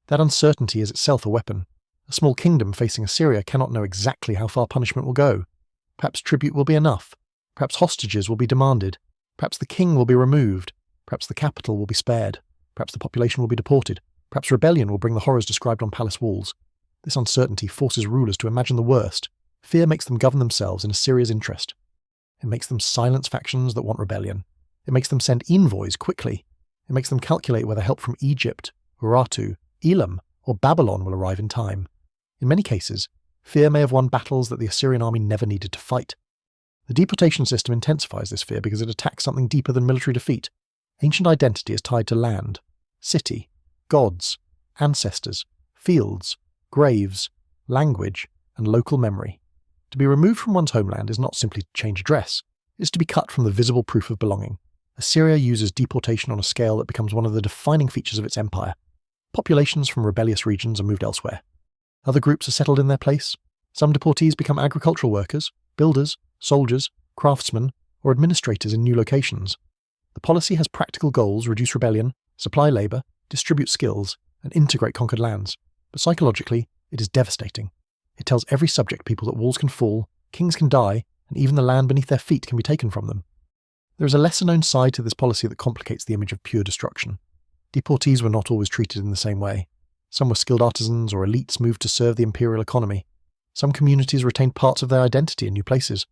That uncertainty is itself a weapon. A small kingdom facing Assyria cannot know exactly how far punishment will go. Perhaps tribute will be enough. Perhaps hostages will be demanded. Perhaps the king will be removed. Perhaps the capital will be spared. Perhaps the population will be deported. Perhaps rebellion will bring the horrors described on palace walls. This uncertainty forces rulers to imagine the worst. Fear makes them govern themselves in Assyria's interest. It makes them silence factions that want rebellion. It makes them send envoys quickly. It makes them calculate whether help from Egypt, Urartu, Elam, or Babylon will arrive in time. In many cases, fear may have won battles that the Assyrian army never needed to fight. The deportation system intensifies this fear because it attacks something deeper than military defeat. Ancient identity is tied to land, city, gods, ancestors, fields, graves, language, and local memory. To be removed from one's homeland is not simply to change address, it is to be cut from the visible proof of belonging. Assyria uses deportation on a scale that becomes one of the defining features of its empire. Populations from rebellious regions are moved elsewhere. Other groups are settled in their place. Some deportees become agricultural workers, builders, soldiers, craftsmen, or administrators in new locations. The policy has practical goals: reduce rebellion, supply labour, distribute skills, and integrate conquered lands. But psychologically, it is devastating. It tells every subject people that walls can fall, kings can die, and even the land beneath their feet can be taken from them. There is a lesser-known side to this policy that complicates the image of pure destruction. Deportees were not always treated in the same way. Some were skilled artisans or elites moved to serve the imperial economy. Some communities retained parts of their identity in new places.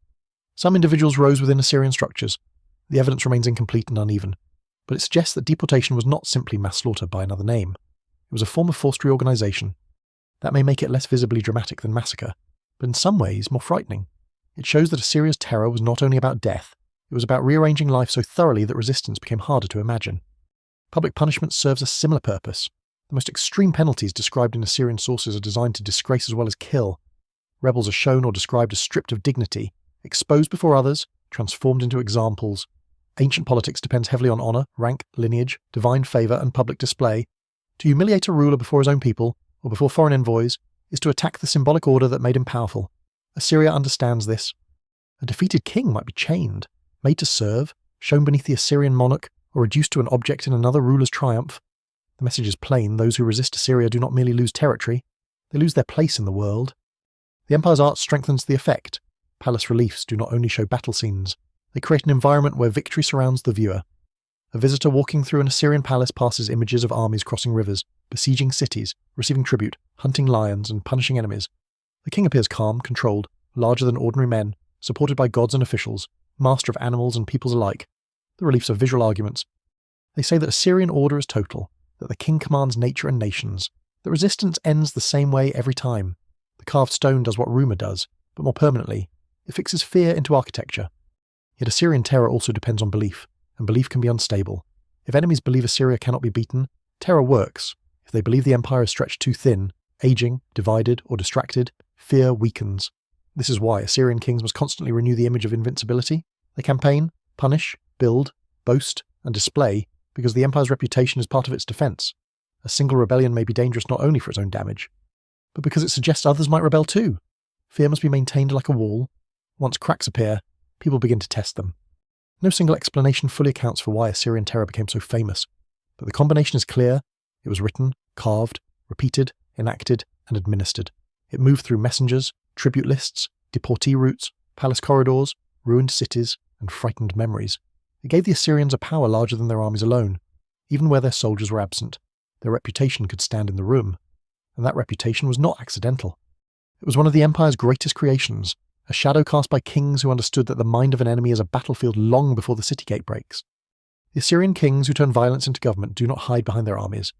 Some individuals rose within Assyrian structures. The evidence remains incomplete and uneven, but it suggests that deportation was not simply mass slaughter by another name. It was a form of forced reorganization. That may make it less visibly dramatic than massacre, but in some ways more frightening. It shows that Assyria's terror was not only about death, it was about rearranging life so thoroughly that resistance became harder to imagine. Public punishment serves a similar purpose. The most extreme penalties described in Assyrian sources are designed to disgrace as well as kill. Rebels are shown or described as stripped of dignity, exposed before others, transformed into examples. Ancient politics depends heavily on honour, rank, lineage, divine favour and public display. To humiliate a ruler before his own people, or before foreign envoys, is to attack the symbolic order that made him powerful. Assyria understands this. A defeated king might be chained, made to serve, shown beneath the Assyrian monarch, or reduced to an object in another ruler's triumph. The message is plain: those who resist Assyria do not merely lose territory, they lose their place in the world. The empire's art strengthens the effect. Palace reliefs do not only show battle scenes, they create an environment where victory surrounds the viewer. A visitor walking through an Assyrian palace passes images of armies crossing rivers, besieging cities, receiving tribute, hunting lions, and punishing enemies. The king appears calm, controlled, larger than ordinary men, supported by gods and officials, master of animals and peoples alike. The reliefs are visual arguments. They say that Assyrian order is total, that the king commands nature and nations, that resistance ends the same way every time. The carved stone does what rumour does, but more permanently. It fixes fear into architecture. Yet Assyrian terror also depends on belief, and belief can be unstable. If enemies believe Assyria cannot be beaten, terror works. If they believe the empire is stretched too thin, aging, divided, or distracted, fear weakens. This is why Assyrian kings must constantly renew the image of invincibility. They campaign, punish, build, boast, and display because the empire's reputation is part of its defence. A single rebellion may be dangerous not only for its own damage, but because it suggests others might rebel too. Fear must be maintained like a wall. Once cracks appear, people begin to test them. No single explanation fully accounts for why Assyrian terror became so famous, but the combination is clear. It was written, carved, repeated, enacted, and administered. It moved through messengers, tribute lists, deportee routes, palace corridors, ruined cities, and frightened memories. It gave the Assyrians a power larger than their armies alone. Even where their soldiers were absent, their reputation could stand in the room. And that reputation was not accidental. It was one of the empire's greatest creations, a shadow cast by kings who understood that the mind of an enemy is a battlefield long before the city gate breaks. The Assyrian kings who turn violence into government do not hide behind their armies.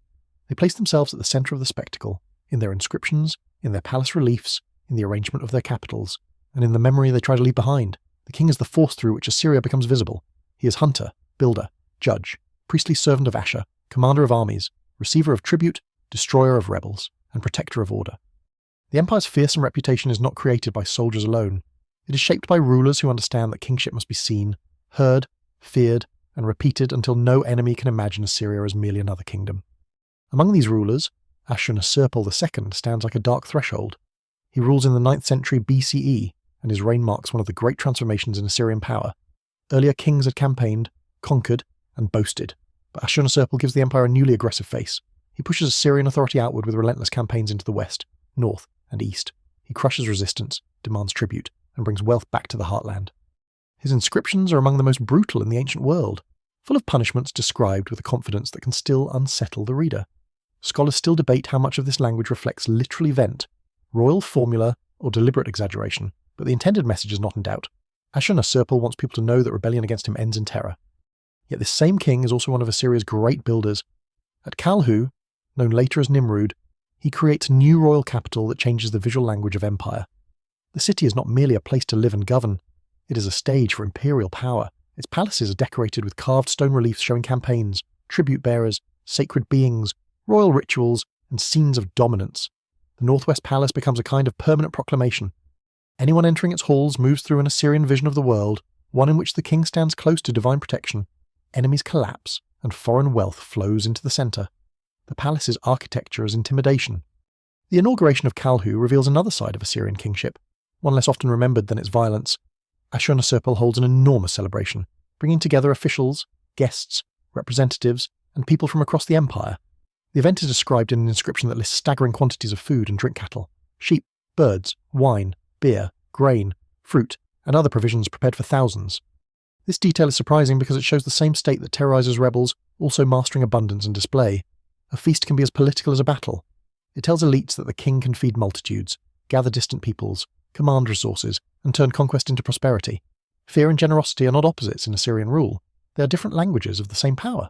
They place themselves at the centre of the spectacle, in their inscriptions, in their palace reliefs, in the arrangement of their capitals, and in the memory they try to leave behind. The king is the force through which Assyria becomes visible. He is hunter, builder, judge, priestly servant of Ashur, commander of armies, receiver of tribute, destroyer of rebels, and protector of order. The empire's fearsome reputation is not created by soldiers alone. It is shaped by rulers who understand that kingship must be seen, heard, feared, and repeated until no enemy can imagine Assyria as merely another kingdom. Among these rulers, Ashur-Nasirpal II stands like a dark threshold. He rules in the 9th century BCE, and his reign marks one of the great transformations in Assyrian power. Earlier kings had campaigned, conquered, and boasted, but Ashur-Nasirpal gives the empire a newly aggressive face. He pushes Assyrian authority outward with relentless campaigns into the west, north, and east. He crushes resistance, demands tribute, and brings wealth back to the heartland. His inscriptions are among the most brutal in the ancient world, full of punishments described with a confidence that can still unsettle the reader. Scholars still debate how much of this language reflects literal event, royal formula, or deliberate exaggeration, but the intended message is not in doubt. Ashur-Nasirpal wants people to know that rebellion against him ends in terror. Yet this same king is also one of Assyria's great builders. At Kalhu, known later as Nimrud, he creates a new royal capital that changes the visual language of empire. The city is not merely a place to live and govern, it is a stage for imperial power. Its palaces are decorated with carved stone reliefs showing campaigns, tribute bearers, sacred beings, royal rituals, and scenes of dominance. The Northwest Palace becomes a kind of permanent proclamation. Anyone entering its halls moves through an Assyrian vision of the world, one in which the king stands close to divine protection. Enemies collapse, and foreign wealth flows into the centre. The palace's architecture is intimidation. The inauguration of Kalhu reveals another side of Assyrian kingship, one less often remembered than its violence. Ashur-Nasirpal holds an enormous celebration, bringing together officials, guests, representatives, and people from across the empire. The event is described in an inscription that lists staggering quantities of food and drink cattle, sheep, birds, wine, beer, grain, fruit, and other provisions prepared for thousands. This detail is surprising because it shows the same state that terrorizes rebels, also mastering abundance and display. A feast can be as political as a battle. It tells elites that the king can feed multitudes, gather distant peoples, command resources, and turn conquest into prosperity. Fear and generosity are not opposites in Assyrian rule. They are different languages of the same power.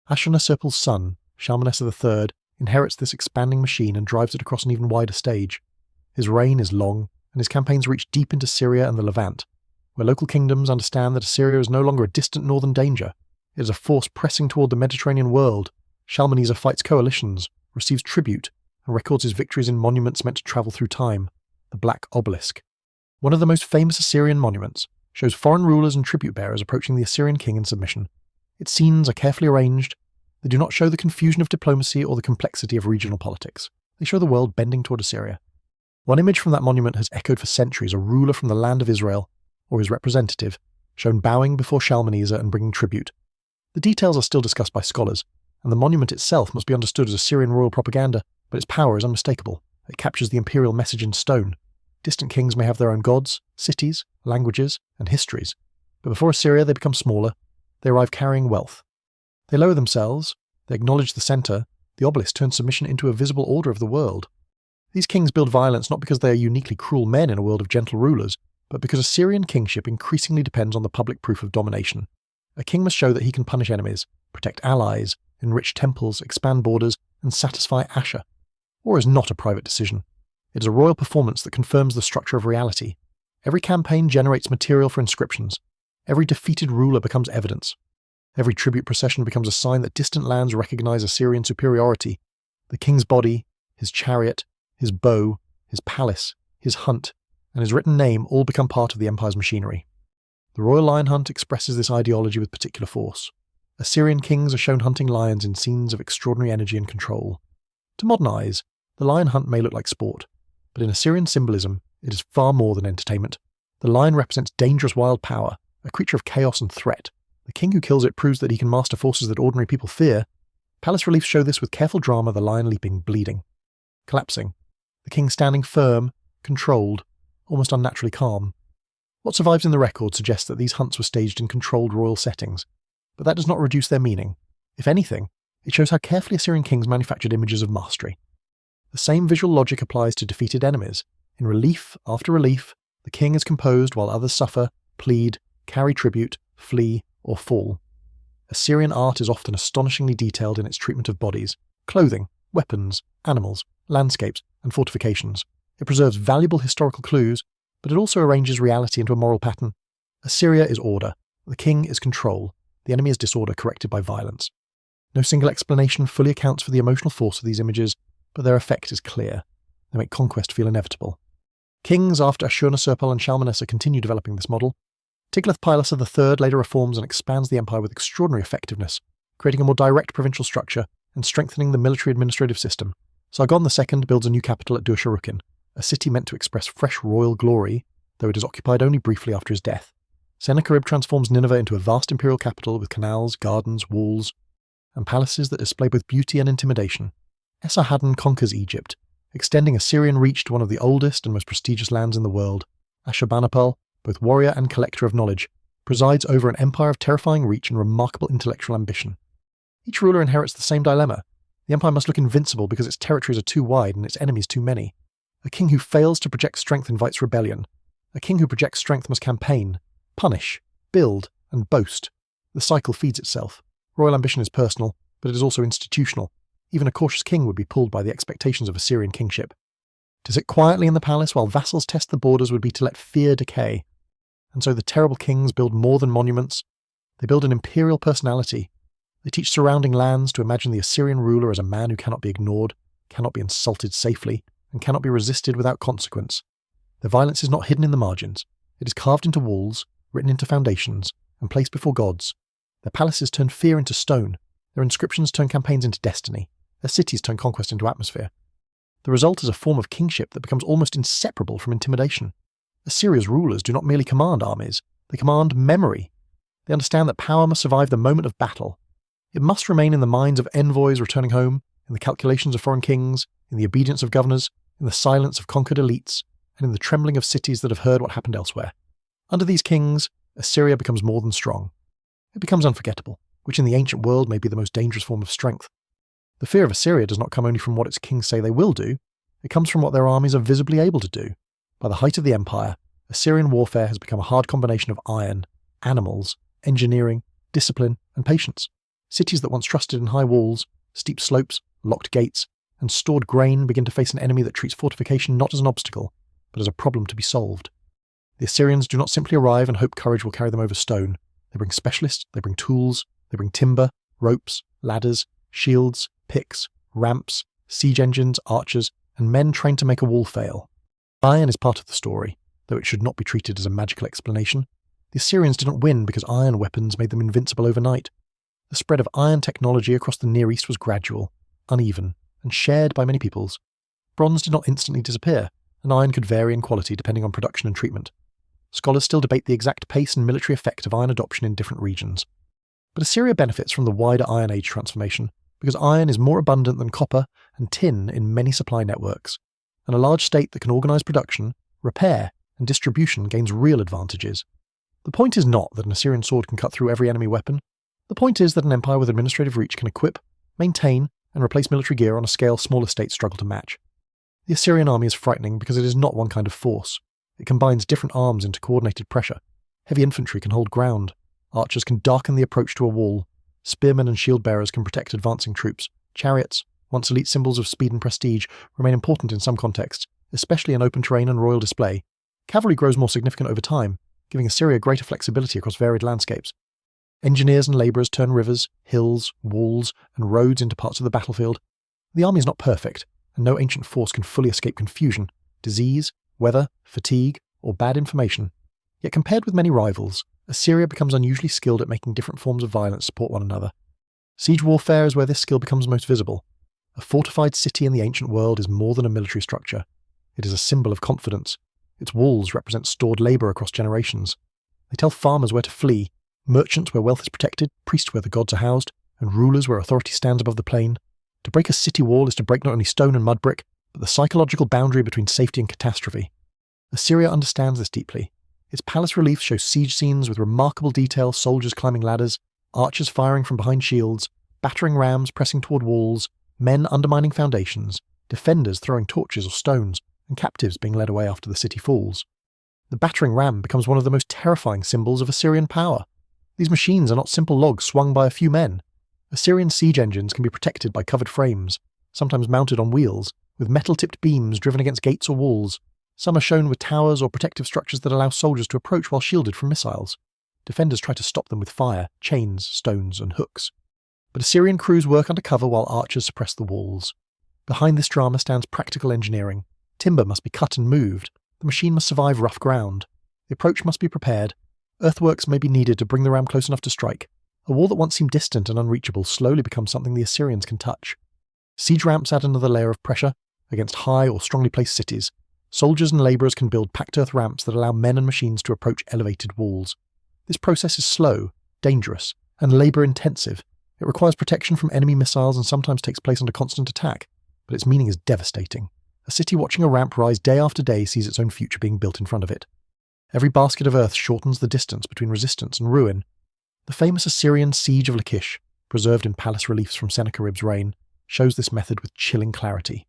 Ashurnasirpal's son, Shalmaneser III, inherits this expanding machine and drives it across an even wider stage. His reign is long, and his campaigns reach deep into Syria and the Levant, where local kingdoms understand that Assyria is no longer a distant northern danger. It is a force pressing toward the Mediterranean world. Shalmaneser fights coalitions, receives tribute, and records his victories in monuments meant to travel through time, the Black Obelisk. One of the most famous Assyrian monuments shows foreign rulers and tribute bearers approaching the Assyrian king in submission. Its scenes are carefully arranged. They do not show the confusion of diplomacy or the complexity of regional politics. They show the world bending toward Assyria. One image from that monument has echoed for centuries, a ruler from the land of Israel, or his representative, shown bowing before Shalmaneser and bringing tribute. The details are still discussed by scholars, and the monument itself must be understood as Assyrian royal propaganda, but its power is unmistakable. It captures the imperial message in stone. Distant kings may have their own gods, cities, languages, and histories, but before Assyria they become smaller. They arrive carrying wealth. They lower themselves, they acknowledge the centre. The obelisk turns submission into a visible order of the world. These kings build violence not because they are uniquely cruel men in a world of gentle rulers, but because Assyrian kingship increasingly depends on the public proof of domination. A king must show that he can punish enemies, protect allies, enrich temples, expand borders, and satisfy Asher. War is not a private decision. It is a royal performance that confirms the structure of reality. Every campaign generates material for inscriptions. Every defeated ruler becomes evidence. Every tribute procession becomes a sign that distant lands recognize Assyrian superiority. The king's body, his chariot, his bow, his palace, his hunt, and his written name all become part of the empire's machinery. The royal lion hunt expresses this ideology with particular force. Assyrian kings are shown hunting lions in scenes of extraordinary energy and control. To modern eyes, the lion hunt may look like sport, but in Assyrian symbolism, it is far more than entertainment. The lion represents dangerous wild power, a creature of chaos and threat. The king who kills it proves that he can master forces that ordinary people fear. Palace reliefs show this with careful drama, the lion leaping, bleeding, collapsing, the king standing firm, controlled, almost unnaturally calm. What survives in the record suggests that these hunts were staged in controlled royal settings, but that does not reduce their meaning. If anything, it shows how carefully Assyrian kings manufactured images of mastery. The same visual logic applies to defeated enemies. In relief after relief, the king is composed while others suffer, plead, carry tribute, flee, or fall. Assyrian art is often astonishingly detailed in its treatment of bodies, clothing, weapons, animals, landscapes, and fortifications. It preserves valuable historical clues, but it also arranges reality into a moral pattern. Assyria is order. The king is control. The enemy is disorder corrected by violence. No single explanation fully accounts for the emotional force of these images, but their effect is clear. They make conquest feel inevitable. Kings after Ashurnasirpal and Shalmaneser continue developing this model. Tiglath-Pileser III later reforms and expands the empire with extraordinary effectiveness, creating a more direct provincial structure and strengthening the military administrative system. Sargon II builds a new capital at Dur-Sharrukin, a city meant to express fresh royal glory, though it is occupied only briefly after his death. Sennacherib transforms Nineveh into a vast imperial capital with canals, gardens, walls, and palaces that display both beauty and intimidation. Esarhaddon conquers Egypt, extending Assyrian reach to one of the oldest and most prestigious lands in the world. Ashurbanipal, both warrior and collector of knowledge, presides over an empire of terrifying reach and remarkable intellectual ambition. Each ruler inherits the same dilemma. The empire must look invincible because its territories are too wide and its enemies too many. A king who fails to project strength invites rebellion. A king who projects strength must campaign, punish, build, and boast. The cycle feeds itself. Royal ambition is personal, but it is also institutional. Even a cautious king would be pulled by the expectations of Assyrian kingship. To sit quietly in the palace while vassals test the borders would be to let fear decay. And so the terrible kings build more than monuments. They build an imperial personality. They teach surrounding lands to imagine the Assyrian ruler as a man who cannot be ignored, cannot be insulted safely, and cannot be resisted without consequence. Their violence is not hidden in the margins. It is carved into walls, written into foundations, and placed before gods. Their palaces turn fear into stone. Their inscriptions turn campaigns into destiny. Their cities turn conquest into atmosphere. The result is a form of kingship that becomes almost inseparable from intimidation. Assyria's rulers do not merely command armies, they command memory. They understand that power must survive the moment of battle. It must remain in the minds of envoys returning home, in the calculations of foreign kings, in the obedience of governors, in the silence of conquered elites, and in the trembling of cities that have heard what happened elsewhere. Under these kings, Assyria becomes more than strong. It becomes unforgettable, which in the ancient world may be the most dangerous form of strength. The fear of Assyria does not come only from what its kings say they will do, it comes from what their armies are visibly able to do. By the height of the empire, Assyrian warfare has become a hard combination of iron, animals, engineering, discipline, and patience. Cities that once trusted in high walls, steep slopes, locked gates, and stored grain begin to face an enemy that treats fortification not as an obstacle, but as a problem to be solved. The Assyrians do not simply arrive and hope courage will carry them over stone. They bring specialists, they bring tools, they bring timber, ropes, ladders, shields, picks, ramps, siege engines, archers, and men trained to make a wall fail. Iron is part of the story, though it should not be treated as a magical explanation. The Assyrians didn't win because iron weapons made them invincible overnight. The spread of iron technology across the Near East was gradual, uneven, and shared by many peoples. Bronze did not instantly disappear, and iron could vary in quality depending on production and treatment. Scholars still debate the exact pace and military effect of iron adoption in different regions. But Assyria benefits from the wider Iron Age transformation because iron is more abundant than copper and tin in many supply networks, and a large state that can organise production, repair, and distribution gains real advantages. The point is not that an Assyrian sword can cut through every enemy weapon. The point is that an empire with administrative reach can equip, maintain, and replace military gear on a scale smaller states struggle to match. The Assyrian army is frightening because it is not one kind of force. It combines different arms into coordinated pressure. Heavy infantry can hold ground. Archers can darken the approach to a wall. Spearmen and shield bearers can protect advancing troops. Chariots, once elite symbols of speed and prestige, remain important in some contexts, especially in open terrain and royal display. Cavalry grows more significant over time, giving Assyria greater flexibility across varied landscapes. Engineers and labourers turn rivers, hills, walls, and roads into parts of the battlefield. The army is not perfect, and no ancient force can fully escape confusion, disease, weather, fatigue, or bad information. Yet compared with many rivals, Assyria becomes unusually skilled at making different forms of violence support one another. Siege warfare is where this skill becomes most visible. A fortified city in the ancient world is more than a military structure. It is a symbol of confidence. Its walls represent stored labour across generations. They tell farmers where to flee, merchants where wealth is protected, priests where the gods are housed, and rulers where authority stands above the plain. To break a city wall is to break not only stone and mud brick, but the psychological boundary between safety and catastrophe. Assyria understands this deeply. Its palace reliefs show siege scenes with remarkable detail, soldiers climbing ladders, archers firing from behind shields, battering rams pressing toward walls, men undermining foundations, defenders throwing torches or stones, and captives being led away after the city falls. The battering ram becomes one of the most terrifying symbols of Assyrian power. These machines are not simple logs swung by a few men. Assyrian siege engines can be protected by covered frames, sometimes mounted on wheels, with metal-tipped beams driven against gates or walls. Some are shown with towers or protective structures that allow soldiers to approach while shielded from missiles. Defenders try to stop them with fire, chains, stones, and hooks. But Assyrian crews work under cover while archers suppress the walls. Behind this drama stands practical engineering. Timber must be cut and moved. The machine must survive rough ground. The approach must be prepared. Earthworks may be needed to bring the ram close enough to strike. A wall that once seemed distant and unreachable slowly becomes something the Assyrians can touch. Siege ramps add another layer of pressure against high or strongly placed cities. Soldiers and labourers can build packed earth ramps that allow men and machines to approach elevated walls. This process is slow, dangerous, and labour-intensive. It requires protection from enemy missiles and sometimes takes place under constant attack, but its meaning is devastating. A city watching a ramp rise day after day sees its own future being built in front of it. Every basket of earth shortens the distance between resistance and ruin. The famous Assyrian siege of Lachish, preserved in palace reliefs from Sennacherib's reign, shows this method with chilling clarity.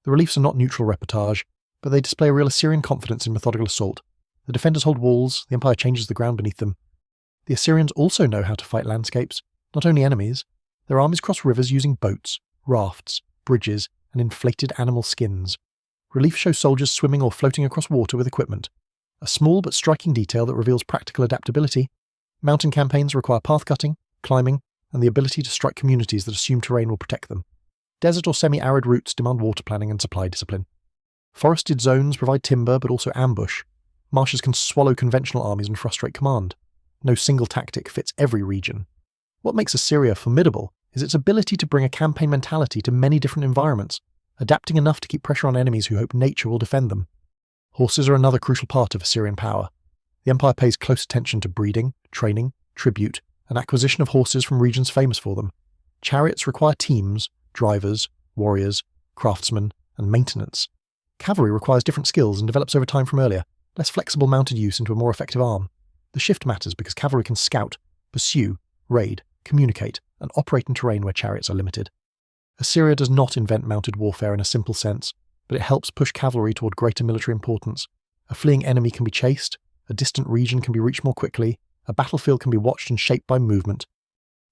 The reliefs are not neutral reportage, but they display a real Assyrian confidence in methodical assault. The defenders hold walls, the empire changes the ground beneath them. The Assyrians also know how to fight landscapes, not only enemies. Their armies cross rivers using boats, rafts, bridges, and inflated animal skins. Relief shows soldiers swimming or floating across water with equipment. A small but striking detail that reveals practical adaptability. Mountain campaigns require path cutting, climbing, and the ability to strike communities that assume terrain will protect them. Desert or semi-arid routes demand water planning and supply discipline. Forested zones provide timber but also ambush. Marshes can swallow conventional armies and frustrate command. No single tactic fits every region. What makes Assyria formidable is its ability to bring a campaign mentality to many different environments, adapting enough to keep pressure on enemies who hope nature will defend them. Horses are another crucial part of Assyrian power. The empire pays close attention to breeding, training, tribute, and acquisition of horses from regions famous for them. Chariots require teams, drivers, warriors, craftsmen, and maintenance. Cavalry requires different skills and develops over time from earlier, less flexible mounted use into a more effective arm. The shift matters because cavalry can scout, pursue, raid, communicate, and operate in terrain where chariots are limited. Assyria does not invent mounted warfare in a simple sense, but it helps push cavalry toward greater military importance. A fleeing enemy can be chased, a distant region can be reached more quickly, a battlefield can be watched and shaped by movement.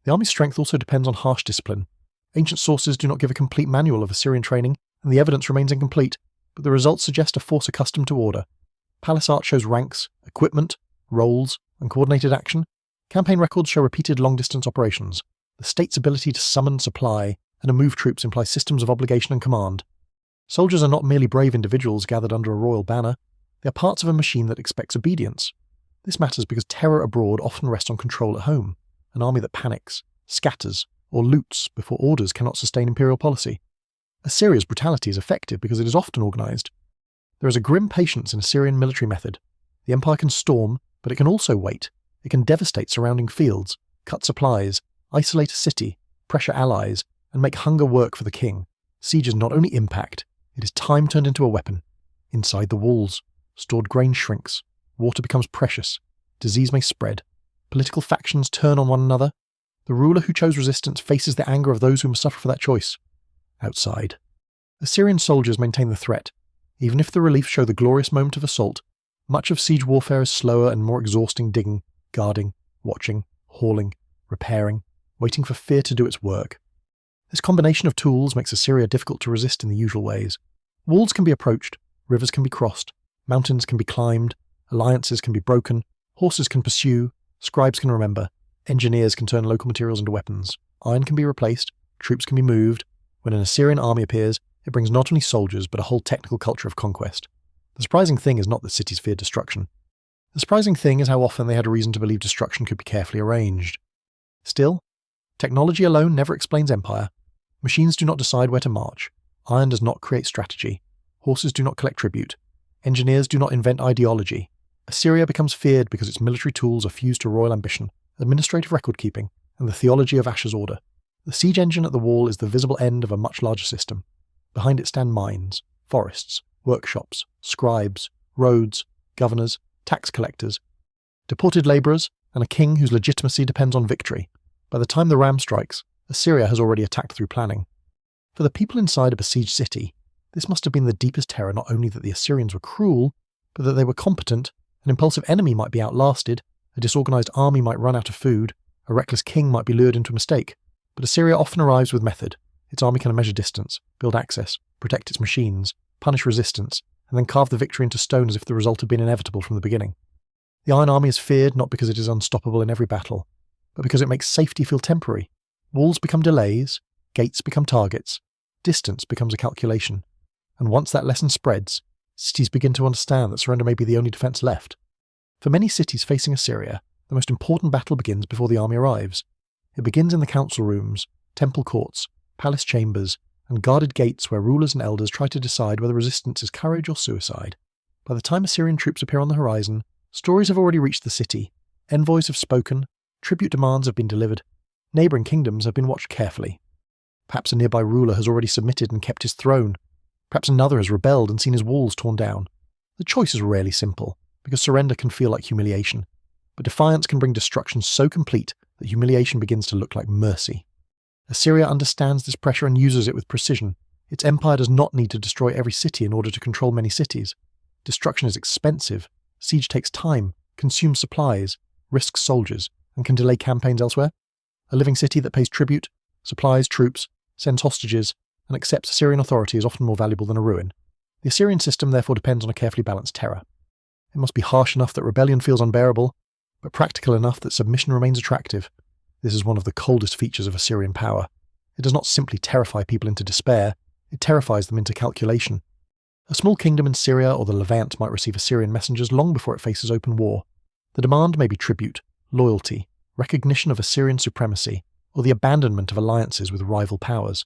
The army's strength also depends on harsh discipline. Ancient sources do not give a complete manual of Assyrian training, and the evidence remains incomplete, but the results suggest a force accustomed to order. Palace art shows ranks, equipment, roles, and coordinated action. Campaign records show repeated long-distance operations. The state's ability to summon, supply, and to move troops implies systems of obligation and command. Soldiers are not merely brave individuals gathered under a royal banner. They are parts of a machine that expects obedience. This matters because terror abroad often rests on control at home. An army that panics, scatters, or loots before orders cannot sustain imperial policy. Assyria's brutality is effective because it is often organised. There is a grim patience in Assyrian military method. The empire can storm, but it can also wait. It can devastate surrounding fields, cut supplies, isolate a city, pressure allies, and make hunger work for the king. Siege is not only impact, it is time turned into a weapon. Inside the walls, stored grain shrinks, water becomes precious, disease may spread, political factions turn on one another. The ruler who chose resistance faces the anger of those who must suffer for that choice. Outside, Assyrian soldiers maintain the threat. Even if the reliefs show the glorious moment of assault, much of siege warfare is slower and more exhausting, digging, guarding, watching, hauling, repairing, waiting for fear to do its work. This combination of tools makes Assyria difficult to resist in the usual ways. Walls can be approached, rivers can be crossed, mountains can be climbed, alliances can be broken, horses can pursue, scribes can remember, engineers can turn local materials into weapons, iron can be replaced, troops can be moved. When an Assyrian army appears, it brings not only soldiers but a whole technical culture of conquest. The surprising thing is not that cities feared destruction. The surprising thing is how often they had a reason to believe destruction could be carefully arranged. Still, technology alone never explains empire. Machines do not decide where to march. Iron does not create strategy. Horses do not collect tribute. Engineers do not invent ideology. Assyria becomes feared because its military tools are fused to royal ambition, administrative record-keeping, and the theology of Ashur's order. The siege engine at the wall is the visible end of a much larger system. Behind it stand mines, forests, workshops, scribes, roads, governors, tax collectors, deported labourers, and a king whose legitimacy depends on victory. By the time the ram strikes, Assyria has already attacked through planning. For the people inside a besieged city, this must have been the deepest terror, not only that the Assyrians were cruel, but that they were competent. An impulsive enemy might be outlasted, a disorganised army might run out of food, a reckless king might be lured into a mistake. But Assyria often arrives with method. Its army can measure distance, build access, protect its machines, punish resistance, and then carve the victory into stone as if the result had been inevitable from the beginning. The Iron Army is feared not because it is unstoppable in every battle, but because it makes safety feel temporary. Walls become delays, gates become targets, distance becomes a calculation. And once that lesson spreads, cities begin to understand that surrender may be the only defence left. For many cities facing Assyria, the most important battle begins before the army arrives. It begins in the council rooms, temple courts, palace chambers, and guarded gates where rulers and elders try to decide whether resistance is courage or suicide. By the time Assyrian troops appear on the horizon, stories have already reached the city, envoys have spoken, tribute demands have been delivered, neighbouring kingdoms have been watched carefully. Perhaps a nearby ruler has already submitted and kept his throne. Perhaps another has rebelled and seen his walls torn down. The choice is rarely simple, because surrender can feel like humiliation. But defiance can bring destruction so complete that humiliation begins to look like mercy. Assyria understands this pressure and uses it with precision. Its empire does not need to destroy every city in order to control many cities. Destruction is expensive. Siege takes time, consumes supplies, risks soldiers, and can delay campaigns elsewhere. A living city that pays tribute, supplies troops, sends hostages, and accepts Assyrian authority is often more valuable than a ruin. The Assyrian system therefore depends on a carefully balanced terror. It must be harsh enough that rebellion feels unbearable, but practical enough that submission remains attractive. This is one of the coldest features of Assyrian power. It does not simply terrify people into despair, it terrifies them into calculation. A small kingdom in Syria or the Levant might receive Assyrian messengers long before it faces open war. The demand may be tribute, loyalty, recognition of Assyrian supremacy, or the abandonment of alliances with rival powers.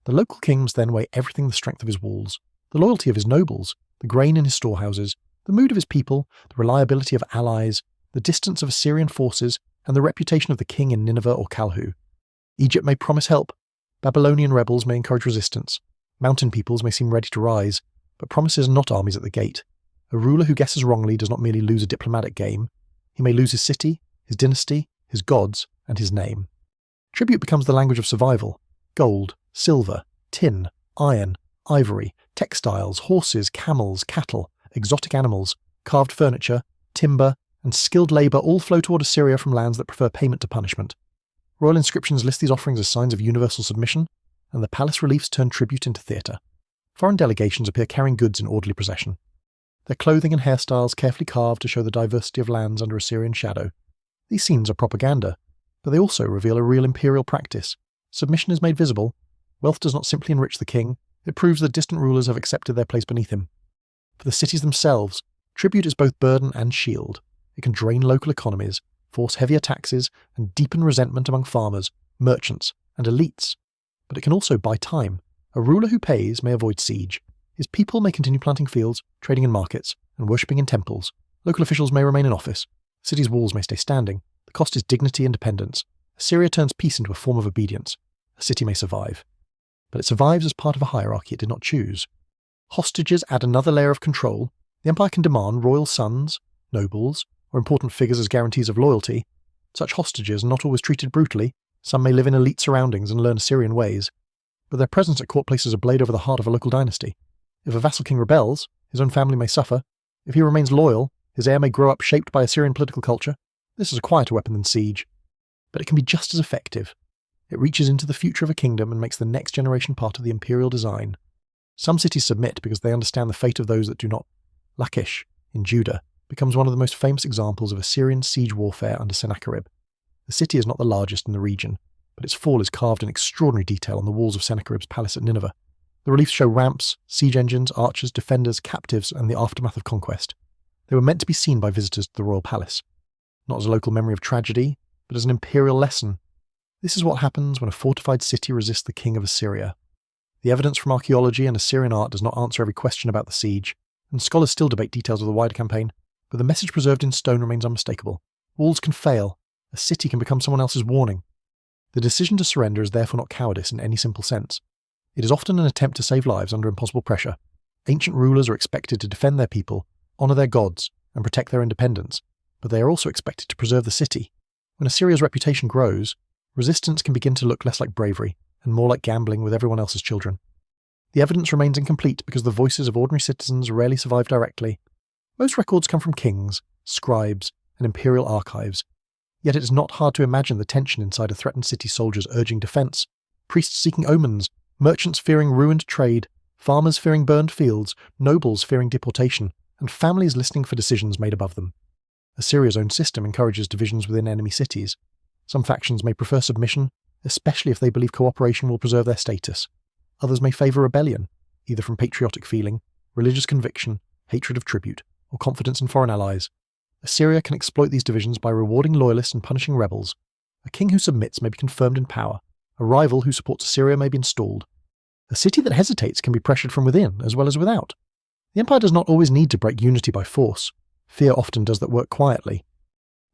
The local king must then weigh everything: the strength of his walls, the loyalty of his nobles, the grain in his storehouses, the mood of his people, the reliability of allies, the distance of Assyrian forces, and the reputation of the king in Nineveh or Calhu. Egypt may promise help. Babylonian rebels may encourage resistance. Mountain peoples may seem ready to rise, but promises are not armies at the gate. A ruler who guesses wrongly does not merely lose a diplomatic game. He may lose his city, his dynasty, his gods, and his name. Tribute becomes the language of survival. Gold, silver, tin, iron, ivory, textiles, horses, camels, cattle, exotic animals, carved furniture, timber, and skilled labour all flow toward Assyria from lands that prefer payment to punishment. Royal inscriptions list these offerings as signs of universal submission, and the palace reliefs turn tribute into theatre. Foreign delegations appear carrying goods in orderly procession. Their clothing and hairstyles carefully carved to show the diversity of lands under Assyrian shadow. These scenes are propaganda, but they also reveal a real imperial practice. Submission is made visible. Wealth does not simply enrich the king, it proves that distant rulers have accepted their place beneath him. For the cities themselves, tribute is both burden and shield. It can drain local economies, force heavier taxes, and deepen resentment among farmers, merchants, and elites. But it can also buy time. A ruler who pays may avoid siege. His people may continue planting fields, trading in markets, and worshipping in temples. Local officials may remain in office. The city's walls may stay standing. The cost is dignity and dependence. Assyria turns peace into a form of obedience. A city may survive. But it survives as part of a hierarchy it did not choose. Hostages add another layer of control. The empire can demand royal sons, nobles, or important figures as guarantees of loyalty. Such hostages are not always treated brutally. Some may live in elite surroundings and learn Assyrian ways. But their presence at court places a blade over the heart of a local dynasty. If a vassal king rebels, his own family may suffer. If he remains loyal, his heir may grow up shaped by Assyrian political culture. This is a quieter weapon than siege. But it can be just as effective. It reaches into the future of a kingdom and makes the next generation part of the imperial design. Some cities submit because they understand the fate of those that do not. Lachish, in Judah, becomes one of the most famous examples of Assyrian siege warfare under Sennacherib. The city is not the largest in the region, but its fall is carved in extraordinary detail on the walls of Sennacherib's palace at Nineveh. The reliefs show ramps, siege engines, archers, defenders, captives, and the aftermath of conquest. They were meant to be seen by visitors to the royal palace, not as a local memory of tragedy, but as an imperial lesson. This is what happens when a fortified city resists the king of Assyria. The evidence from archaeology and Assyrian art does not answer every question about the siege, and scholars still debate details of the wider campaign, but the message preserved in stone remains unmistakable. Walls can fail. A city can become someone else's warning. The decision to surrender is therefore not cowardice in any simple sense. It is often an attempt to save lives under impossible pressure. Ancient rulers are expected to defend their people, honour their gods, and protect their independence, but they are also expected to preserve the city. When Assyria's reputation grows, resistance can begin to look less like bravery and more like gambling with everyone else's children. The evidence remains incomplete because the voices of ordinary citizens rarely survive directly. Most records come from kings, scribes, and imperial archives. Yet it is not hard to imagine the tension inside a threatened city, soldiers urging defence, priests seeking omens, merchants fearing ruined trade, farmers fearing burned fields, nobles fearing deportation, and families listening for decisions made above them. Assyria's own system encourages divisions within enemy cities. Some factions may prefer submission, especially if they believe cooperation will preserve their status. Others may favour rebellion, either from patriotic feeling, religious conviction, hatred of tribute, or confidence in foreign allies. Assyria can exploit these divisions by rewarding loyalists and punishing rebels. A king who submits may be confirmed in power. A rival who supports Assyria may be installed. A city that hesitates can be pressured from within as well as without. The empire does not always need to break unity by force. Fear often does that work quietly.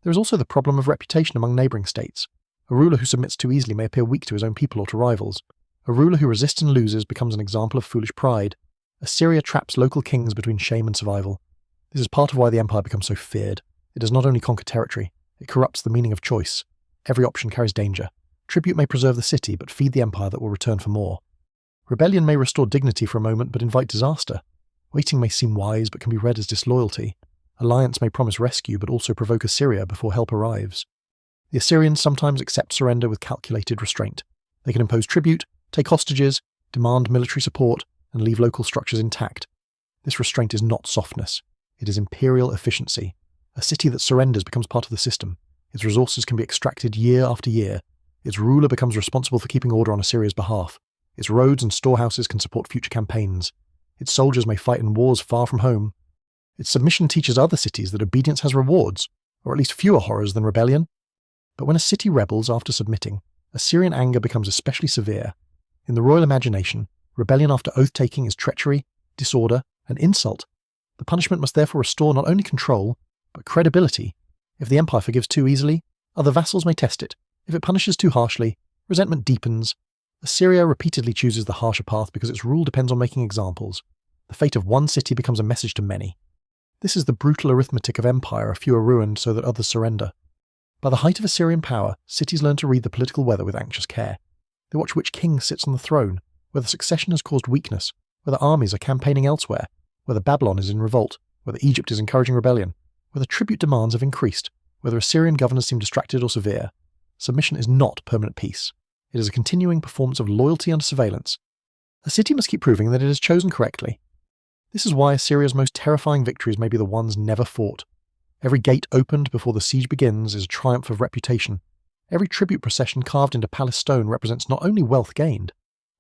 There is also the problem of reputation among neighbouring states. A ruler who submits too easily may appear weak to his own people or to rivals. A ruler who resists and loses becomes an example of foolish pride. Assyria traps local kings between shame and survival. This is part of why the empire becomes so feared. It does not only conquer territory, it corrupts the meaning of choice. Every option carries danger. Tribute may preserve the city, but feed the empire that will return for more. Rebellion may restore dignity for a moment, but invite disaster. Waiting may seem wise, but can be read as disloyalty. Alliance may promise rescue, but also provoke Assyria before help arrives. The Assyrians sometimes accept surrender with calculated restraint. They can impose tribute, take hostages, demand military support, and leave local structures intact. This restraint is not softness. It is imperial efficiency. A city that surrenders becomes part of the system. Its resources can be extracted year after year. Its ruler becomes responsible for keeping order on Assyria's behalf. Its roads and storehouses can support future campaigns. Its soldiers may fight in wars far from home. Its submission teaches other cities that obedience has rewards, or at least fewer horrors than rebellion. But when a city rebels after submitting, Assyrian anger becomes especially severe. In the royal imagination, rebellion after oath-taking is treachery, disorder, and insult. The punishment must therefore restore not only control, but credibility. If the empire forgives too easily, other vassals may test it. If it punishes too harshly, resentment deepens. Assyria repeatedly chooses the harsher path because its rule depends on making examples. The fate of one city becomes a message to many. This is the brutal arithmetic of empire: a few are ruined so that others surrender. By the height of Assyrian power, cities learn to read the political weather with anxious care. They watch which king sits on the throne, whether succession has caused weakness, whether armies are campaigning elsewhere, whether Babylon is in revolt. whether Egypt is encouraging rebellion, whether tribute demands have increased, whether Assyrian governors seem distracted or severe, submission is not permanent peace. It is a continuing performance of loyalty under surveillance. A city must keep proving that it has chosen correctly. This is why Assyria's most terrifying victories may be the ones never fought. Every gate opened before the siege begins is a triumph of reputation. Every tribute procession carved into palace stone represents not only wealth gained,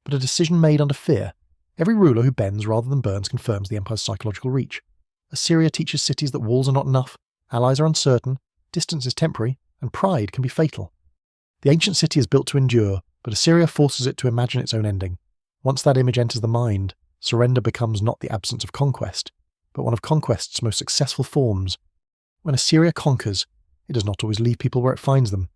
but a decision made under fear. Every ruler who bends rather than burns confirms the empire's psychological reach. Assyria teaches cities that walls are not enough, allies are uncertain, distance is temporary, and pride can be fatal. The ancient city is built to endure, but Assyria forces it to imagine its own ending. Once that image enters the mind, surrender becomes not the absence of conquest, but one of conquest's most successful forms. When Assyria conquers, it does not always leave people where it finds them.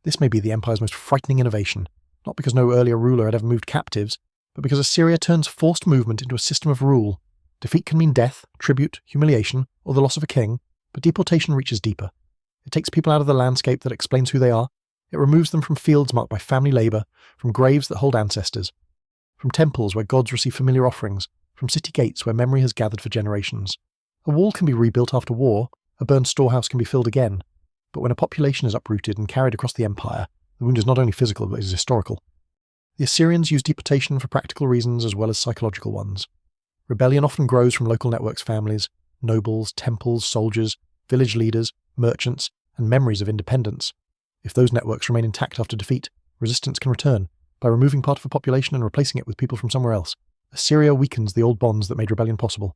This may be the empire's most frightening innovation, not because no earlier ruler had ever moved captives, but because Assyria turns forced movement into a system of rule. Defeat can mean death, tribute, humiliation, or the loss of a king, but deportation reaches deeper. It takes people out of the landscape that explains who they are. It removes them from fields marked by family labour, from graves that hold ancestors, from temples where gods receive familiar offerings, from city gates where memory has gathered for generations. A wall can be rebuilt after war, a burned storehouse can be filled again, but when a population is uprooted and carried across the empire, the wound is not only physical but is historical. The Assyrians use deportation for practical reasons as well as psychological ones. Rebellion often grows from local networks, families, nobles, temples, soldiers, village leaders, merchants, and memories of independence. If those networks remain intact after defeat, resistance can return. By removing part of a population and replacing it with people from somewhere else, Assyria weakens the old bonds that made rebellion possible.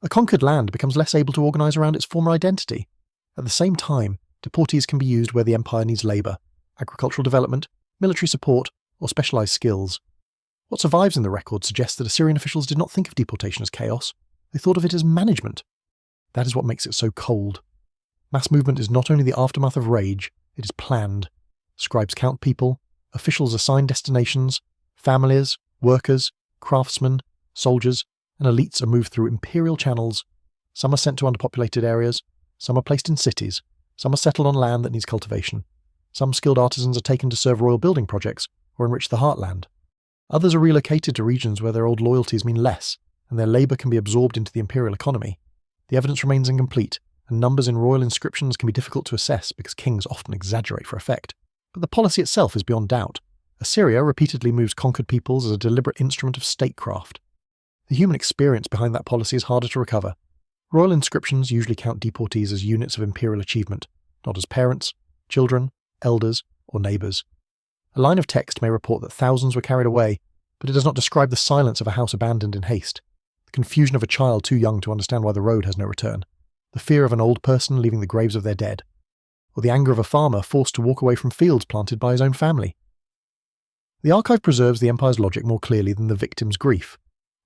A conquered land becomes less able to organise around its former identity. At the same time, deportees can be used where the empire needs labour, agricultural development, military support, or specialised skills. What survives in the record suggests that Assyrian officials did not think of deportation as chaos, they thought of it as management. That is what makes it so cold. Mass movement is not only the aftermath of rage, it is planned. Scribes count people, officials assign destinations, families, workers, craftsmen, soldiers, and elites are moved through imperial channels. Some are sent to underpopulated areas, some are placed in cities, some are settled on land that needs cultivation. Some skilled artisans are taken to serve royal building projects or enrich the heartland. Others are relocated to regions where their old loyalties mean less, and their labour can be absorbed into the imperial economy. The evidence remains incomplete, and numbers in royal inscriptions can be difficult to assess because kings often exaggerate for effect. But the policy itself is beyond doubt. Assyria repeatedly moves conquered peoples as a deliberate instrument of statecraft. The human experience behind that policy is harder to recover. Royal inscriptions usually count deportees as units of imperial achievement, not as parents, children, elders, or neighbours. A line of text may report that thousands were carried away, but it does not describe the silence of a house abandoned in haste, the confusion of a child too young to understand why the road has no return, the fear of an old person leaving the graves of their dead, or the anger of a farmer forced to walk away from fields planted by his own family. The archive preserves the empire's logic more clearly than the victim's grief.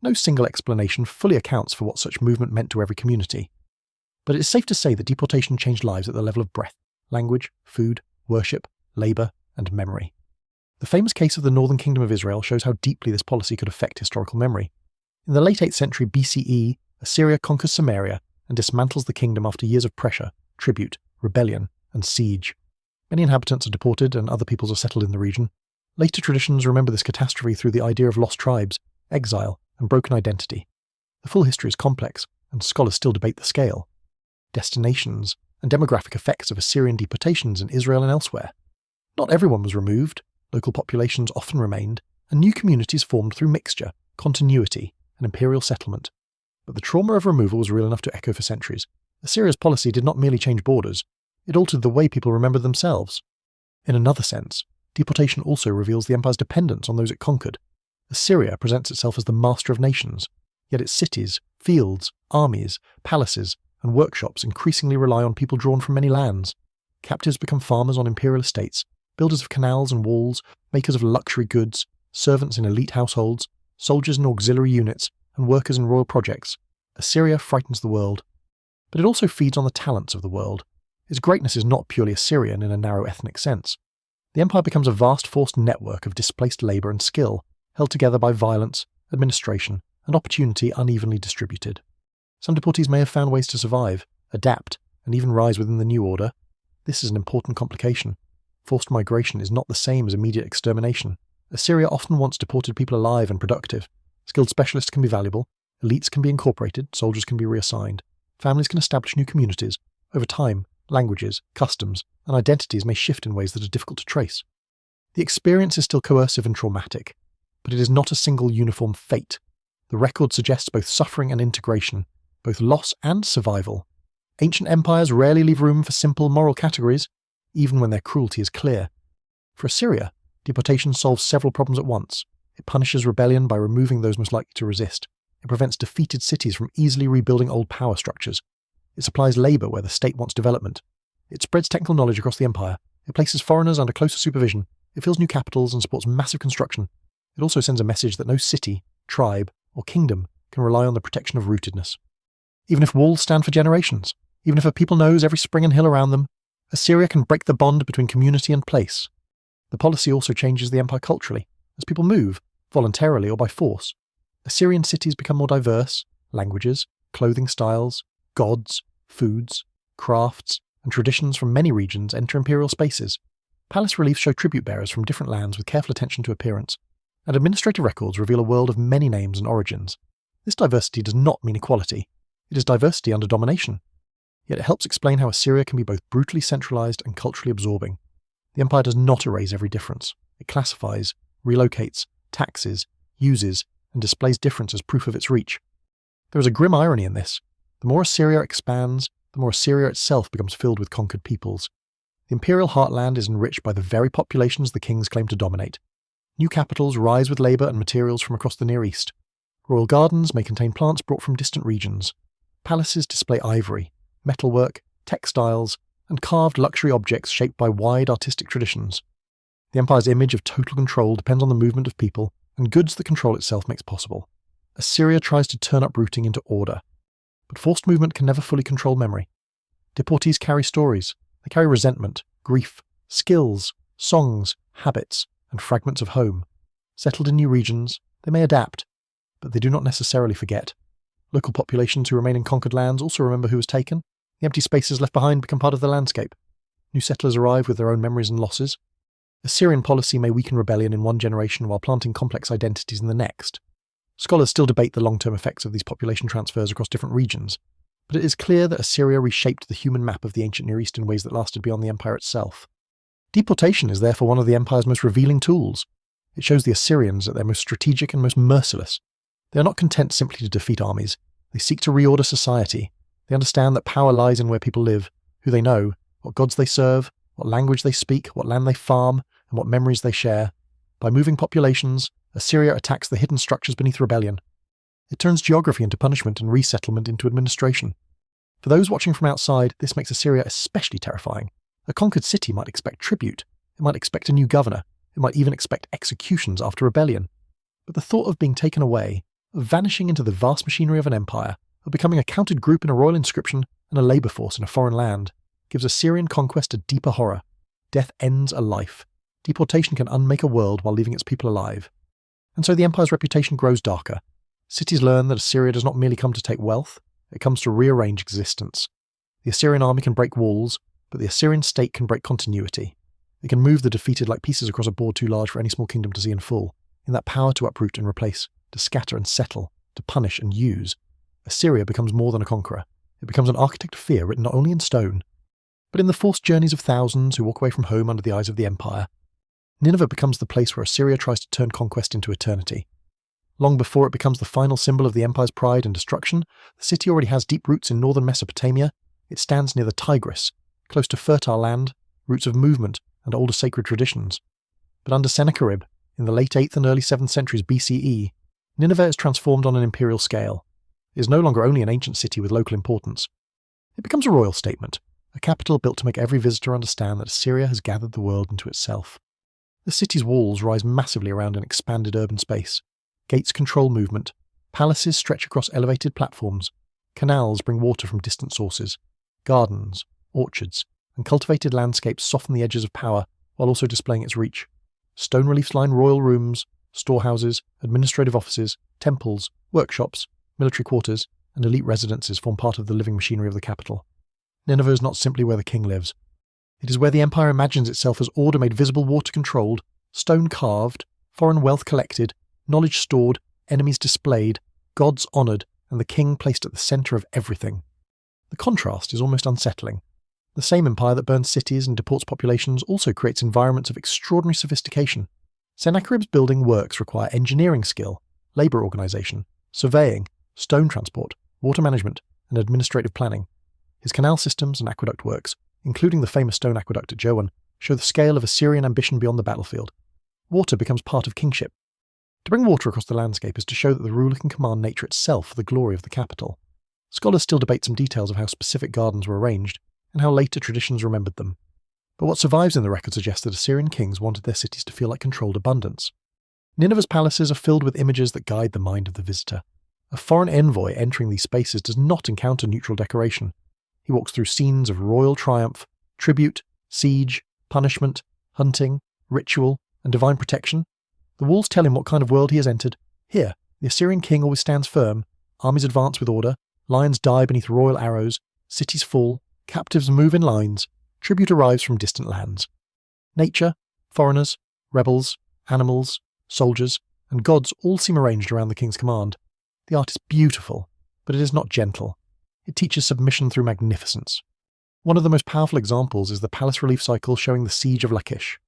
No single explanation fully accounts for what such movement meant to every community. But it is safe to say that deportation changed lives at the level of breath, language, food, worship, labour, and memory. The famous case of the Northern Kingdom of Israel shows how deeply this policy could affect historical memory. In the late 8th century BCE, Assyria conquers Samaria and dismantles the kingdom after years of pressure, tribute, rebellion, and siege. Many inhabitants are deported and other peoples are settled in the region. Later traditions remember this catastrophe through the idea of lost tribes, exile, and broken identity. The full history is complex, and scholars still debate the scale, destinations, and demographic effects of Assyrian deportations in Israel and elsewhere. Not everyone was removed, local populations often remained, and new communities formed through mixture, continuity, and imperial settlement. But the trauma of removal was real enough to echo for centuries. Assyria's policy did not merely change borders, it altered the way people remembered themselves. In another sense, deportation also reveals the empire's dependence on those it conquered. Assyria presents itself as the master of nations, yet its cities, fields, armies, palaces, and workshops increasingly rely on people drawn from many lands. Captives become farmers on imperial estates, builders of canals and walls, makers of luxury goods, servants in elite households, soldiers in auxiliary units, and workers in royal projects. Assyria frightens the world. But it also feeds on the talents of the world. Its greatness is not purely Assyrian in a narrow ethnic sense. The empire becomes a vast forced network of displaced labour and skill, held together by violence, administration, and opportunity unevenly distributed. Some deportees may have found ways to survive, adapt, and even rise within the new order. This is an important complication. Forced migration is not the same as immediate extermination. Assyria often wants deported people alive and productive. Skilled specialists can be valuable, elites can be incorporated, soldiers can be reassigned. families can establish new communities. Over time, languages, customs, and identities may shift in ways that are difficult to trace. The experience is still coercive and traumatic, but it is not a single uniform fate. The record suggests both suffering and integration, both loss and survival. Ancient empires rarely leave room for simple moral categories, even when their cruelty is clear. For Assyria, deportation solves several problems at once. It punishes rebellion by removing those most likely to resist. It prevents defeated cities from easily rebuilding old power structures. It supplies labour where the state wants development. It spreads technical knowledge across the empire. It places foreigners under closer supervision. It fills new capitals and supports massive construction. It also sends a message that no city, tribe, or kingdom can rely on the protection of rootedness. Even if walls stand for generations, even if a people knows every spring and hill around them, Assyria can break the bond between community and place. The policy also changes the empire culturally. As people move, voluntarily or by force, Assyrian cities become more diverse. Languages, clothing styles, gods, foods, crafts, and traditions from many regions enter imperial spaces. Palace reliefs show tribute bearers from different lands with careful attention to appearance, and administrative records reveal a world of many names and origins. This diversity does not mean equality. It is diversity under domination. Yet it helps explain how Assyria can be both brutally centralized and culturally absorbing. The empire does not erase every difference. It classifies, relocates, taxes, uses, and displays difference as proof of its reach. There is a grim irony in this. The more Assyria expands, the more Assyria itself becomes filled with conquered peoples. The imperial heartland is enriched by the very populations the kings claim to dominate. New capitals rise with labour and materials from across the Near East. Royal gardens may contain plants brought from distant regions. Palaces display ivory, metalwork, textiles, and carved luxury objects shaped by wide artistic traditions. The empire's image of total control depends on the movement of people and goods that control itself makes possible. Assyria tries to turn uprooting into order, but forced movement can never fully control memory. Deportees carry stories. They carry resentment, grief, skills, songs, habits, and fragments of home. Settled in new regions, they may adapt, but they do not necessarily forget. Local populations who remain in conquered lands also remember who was taken. The empty spaces left behind become part of the landscape. New settlers arrive with their own memories and losses. Assyrian policy may weaken rebellion in one generation while planting complex identities in the next. Scholars still debate the long-term effects of these population transfers across different regions, but it is clear that Assyria reshaped the human map of the ancient Near East in ways that lasted beyond the empire itself. Deportation is therefore one of the empire's most revealing tools. It shows the Assyrians at their most strategic and most merciless. They are not content simply to defeat armies. They seek to reorder society. They understand that power lies in where people live, who they know, what gods they serve, what language they speak, what land they farm, and what memories they share. By moving populations, Assyria attacks the hidden structures beneath rebellion. It turns geography into punishment and resettlement into administration. For those watching from outside, this makes Assyria especially terrifying. A conquered city might expect tribute. It might expect a new governor. It might even expect executions after rebellion. But the thought of being taken away, of vanishing into the vast machinery of an empire, of becoming a counted group in a royal inscription and a labour force in a foreign land, gives Assyrian conquest a deeper horror. Death ends a life. Deportation can unmake a world while leaving its people alive. And so the empire's reputation grows darker. Cities learn that Assyria does not merely come to take wealth, it comes to rearrange existence. The Assyrian army can break walls, but the Assyrian state can break continuity. It can move the defeated like pieces across a board too large for any small kingdom to see in full. In that power to uproot and replace, to scatter and settle, to punish and use, Assyria becomes more than a conqueror. It becomes an architect of fear written not only in stone, but in the forced journeys of thousands who walk away from home under the eyes of the empire. Nineveh becomes the place where Assyria tries to turn conquest into eternity. Long before it becomes the final symbol of the empire's pride and destruction, the city already has deep roots in northern Mesopotamia. It stands near the Tigris, close to fertile land, roots of movement, and older sacred traditions. But under Sennacherib, in the late 8th and early 7th centuries BCE, Nineveh is transformed on an imperial scale. It is no longer only an ancient city with local importance. It becomes a royal statement, a capital built to make every visitor understand that Assyria has gathered the world into itself. The city's walls rise massively around an expanded urban space. Gates control movement. Palaces stretch across elevated platforms. Canals bring water from distant sources. Gardens, orchards, and cultivated landscapes soften the edges of power while also displaying its reach. Stone reliefs line royal rooms, storehouses, administrative offices, temples, workshops, military quarters, and elite residences form part of the living machinery of the capital. Nineveh is not simply where the king lives. It is where the empire imagines itself as order made visible, water controlled, stone carved, foreign wealth collected, knowledge stored, enemies displayed, gods honoured, and the king placed at the centre of everything. The contrast is almost unsettling. The same empire that burns cities and deports populations also creates environments of extraordinary sophistication. Sennacherib's building works require engineering skill, labour organisation, surveying, stone transport, water management, and administrative planning. His canal systems and aqueduct works, including the famous stone aqueduct at Joan, show the scale of Assyrian ambition beyond the battlefield. Water becomes part of kingship. To bring water across the landscape is to show that the ruler can command nature itself for the glory of the capital. Scholars still debate some details of how specific gardens were arranged, and how later traditions remembered them. But what survives in the record suggests that Assyrian kings wanted their cities to feel like controlled abundance. Nineveh's palaces are filled with images that guide the mind of the visitor. A foreign envoy entering these spaces does not encounter neutral decoration. He walks through scenes of royal triumph, tribute, siege, punishment, hunting, ritual, and divine protection. The walls tell him what kind of world he has entered. Here, the Assyrian king always stands firm, armies advance with order, lions die beneath royal arrows, cities fall, captives move in lines, tribute arrives from distant lands. Nature, foreigners, rebels, animals, soldiers, and gods all seem arranged around the king's command. The art is beautiful, but it is not gentle. It teaches submission through magnificence. One of the most powerful examples is the palace relief cycle showing the siege of Lachish.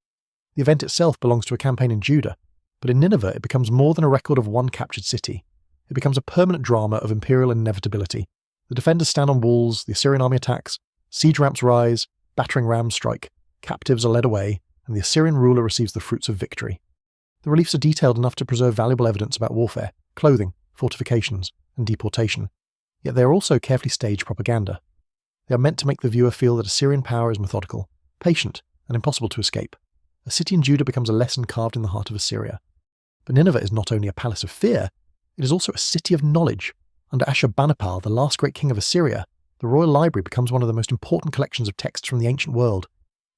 The event itself belongs to a campaign in Judah, but in Nineveh it becomes more than a record of one captured city. It becomes a permanent drama of imperial inevitability. The defenders stand on walls, the Assyrian army attacks, siege ramps rise, battering rams strike, captives are led away, and the Assyrian ruler receives the fruits of victory. The reliefs are detailed enough to preserve valuable evidence about warfare, clothing, fortifications, and deportation. Yet they are also carefully staged propaganda. They are meant to make the viewer feel that Assyrian power is methodical, patient, and impossible to escape. A city in Judah becomes a lesson carved in the heart of Assyria. But Nineveh is not only a palace of fear, it is also a city of knowledge. Under Ashurbanipal, the last great king of Assyria, the royal library becomes one of the most important collections of texts from the ancient world.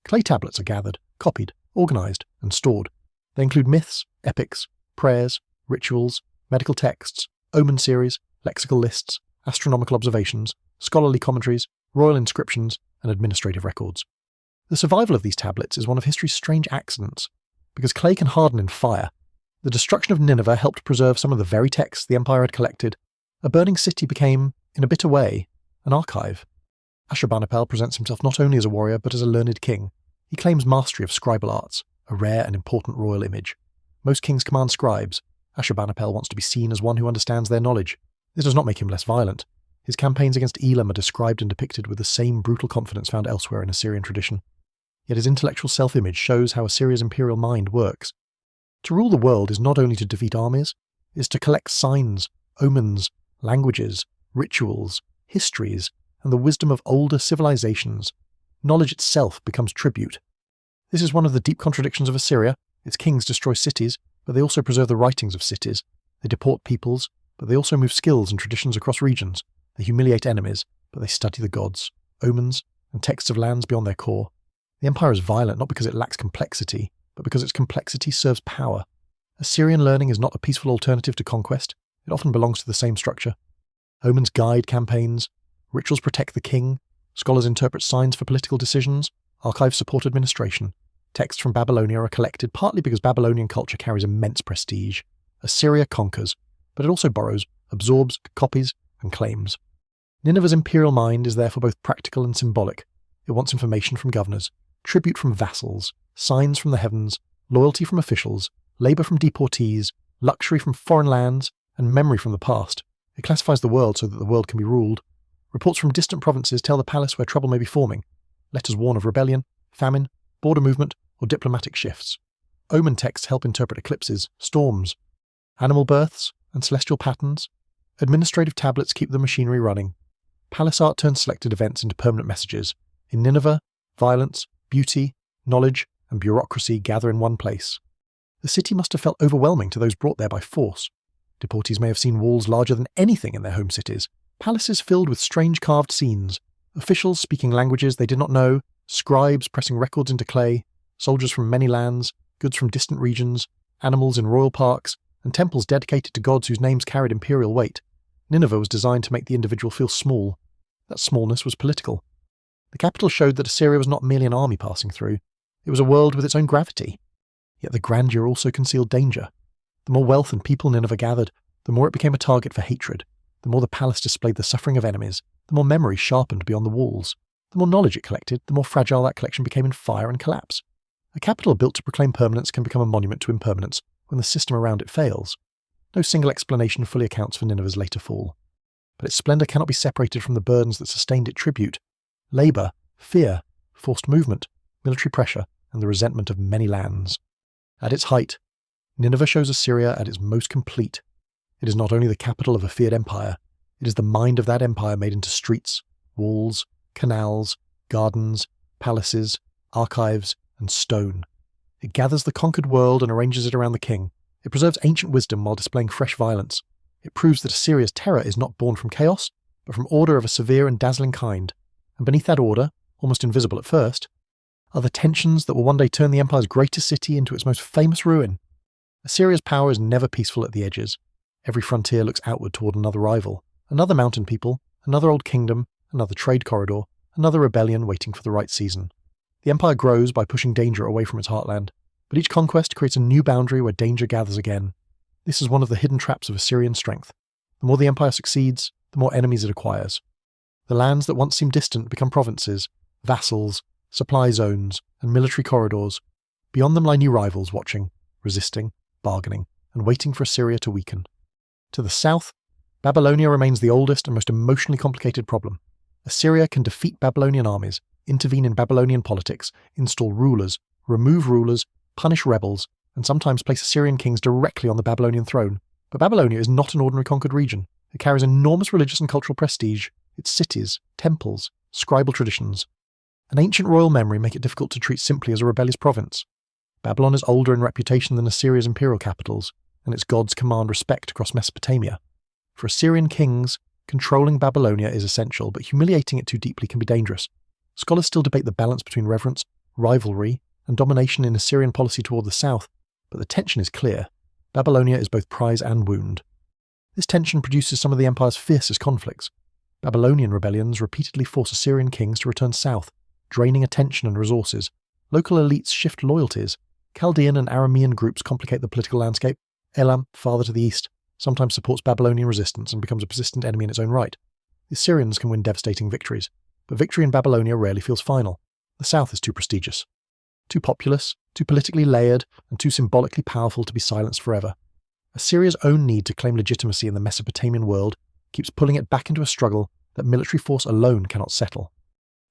Clay tablets are gathered, copied, organised, and stored. They include myths, epics, prayers, rituals, medical texts, omen series, lexical lists, astronomical observations, scholarly commentaries, royal inscriptions, and administrative records. The survival of these tablets is one of history's strange accidents. Because clay can harden in fire, the destruction of Nineveh helped preserve some of the very texts the empire had collected. A burning city became, in a bitter way, an archive. Ashurbanipal presents himself not only as a warrior but as a learned king. He claims mastery of scribal arts, a rare and important royal image. Most kings command scribes. Ashurbanipal wants to be seen as one who understands their knowledge. This does not make him less violent. His campaigns against Elam are described and depicted with the same brutal confidence found elsewhere in Assyrian tradition. Yet his intellectual self-image shows how Assyria's imperial mind works. To rule the world is not only to defeat armies, it is to collect signs, omens, languages, rituals, histories, and the wisdom of older civilizations. Knowledge itself becomes tribute. This is one of the deep contradictions of Assyria. Its kings destroy cities, but they also preserve the writings of cities. They deport peoples, but they also move skills and traditions across regions. They humiliate enemies, but they study the gods, omens, and texts of lands beyond their core. The empire is violent not because it lacks complexity, but because its complexity serves power. Assyrian learning is not a peaceful alternative to conquest. It often belongs to the same structure. Omens guide campaigns, rituals protect the king, scholars interpret signs for political decisions, archives support administration. Texts from Babylonia are collected partly because Babylonian culture carries immense prestige. Assyria conquers, but it also borrows, absorbs, copies, and claims. Nineveh's imperial mind is therefore both practical and symbolic. It wants information from governors, tribute from vassals, signs from the heavens, loyalty from officials, labour from deportees, luxury from foreign lands, and memory from the past. It classifies the world so that the world can be ruled. Reports from distant provinces tell the palace where trouble may be forming. Letters warn of rebellion, famine, border movement, or diplomatic shifts. Omen texts help interpret eclipses, storms, animal births, and celestial patterns. Administrative tablets keep the machinery running. Palace art turns selected events into permanent messages. In Nineveh, violence, beauty, knowledge, and bureaucracy gather in one place. The city must have felt overwhelming to those brought there by force. Deportees may have seen walls larger than anything in their home cities, palaces filled with strange carved scenes, officials speaking languages they did not know, scribes pressing records into clay, soldiers from many lands, goods from distant regions, animals in royal parks, and temples dedicated to gods whose names carried imperial weight. Nineveh was designed to make the individual feel small. That smallness was political. The capital showed that Assyria was not merely an army passing through. It was a world with its own gravity. Yet the grandeur also concealed danger. The more wealth and people Nineveh gathered, the more it became a target for hatred, the more the palace displayed the suffering of enemies, the more memory sharpened beyond the walls. The more knowledge it collected, the more fragile that collection became in fire and collapse. A capital built to proclaim permanence can become a monument to impermanence when the system around it fails. No single explanation fully accounts for Nineveh's later fall. But its splendour cannot be separated from the burdens that sustained it tribute: labour, fear, forced movement, military pressure, and the resentment of many lands. At its height, Nineveh shows Assyria at its most complete. It is not only the capital of a feared empire, it is the mind of that empire made into streets, walls, canals, gardens, palaces, archives, and stone. It gathers the conquered world and arranges it around the king. It preserves ancient wisdom while displaying fresh violence. It proves that Assyria's terror is not born from chaos, but from order of a severe and dazzling kind. And beneath that order, almost invisible at first, are the tensions that will one day turn the empire's greatest city into its most famous ruin. Assyria's power is never peaceful at the edges. Every frontier looks outward toward another rival, another mountain people, another old kingdom, another trade corridor, another rebellion waiting for the right season. The empire grows by pushing danger away from its heartland, but each conquest creates a new boundary where danger gathers again. This is one of the hidden traps of Assyrian strength. The more the empire succeeds, the more enemies it acquires. The lands that once seemed distant become provinces, vassals, supply zones, and military corridors. Beyond them lie new rivals watching, resisting, bargaining, and waiting for Assyria to weaken. To the south, Babylonia remains the oldest and most emotionally complicated problem. Assyria can defeat Babylonian armies, intervene in Babylonian politics, install rulers, remove rulers, punish rebels, and sometimes place Assyrian kings directly on the Babylonian throne. But Babylonia is not an ordinary conquered region. It carries enormous religious and cultural prestige, its cities, temples, scribal traditions. An ancient royal memory make it difficult to treat simply as a rebellious province. Babylon is older in reputation than Assyria's imperial capitals, and its gods command respect across Mesopotamia. For Assyrian kings, controlling Babylonia is essential, but humiliating it too deeply can be dangerous. Scholars still debate the balance between reverence, rivalry, and domination in Assyrian policy toward the south, but the tension is clear. Babylonia is both prize and wound. This tension produces some of the empire's fiercest conflicts. Babylonian rebellions repeatedly force Assyrian kings to return south, draining attention and resources. Local elites shift loyalties. Chaldean and Aramean groups complicate the political landscape. Elam, farther to the east, sometimes supports Babylonian resistance and becomes a persistent enemy in its own right. The Assyrians can win devastating victories, but victory in Babylonia rarely feels final. The south is too prestigious, too populous, too politically layered, and too symbolically powerful to be silenced forever. Assyria's own need to claim legitimacy in the Mesopotamian world keeps pulling it back into a struggle that military force alone cannot settle.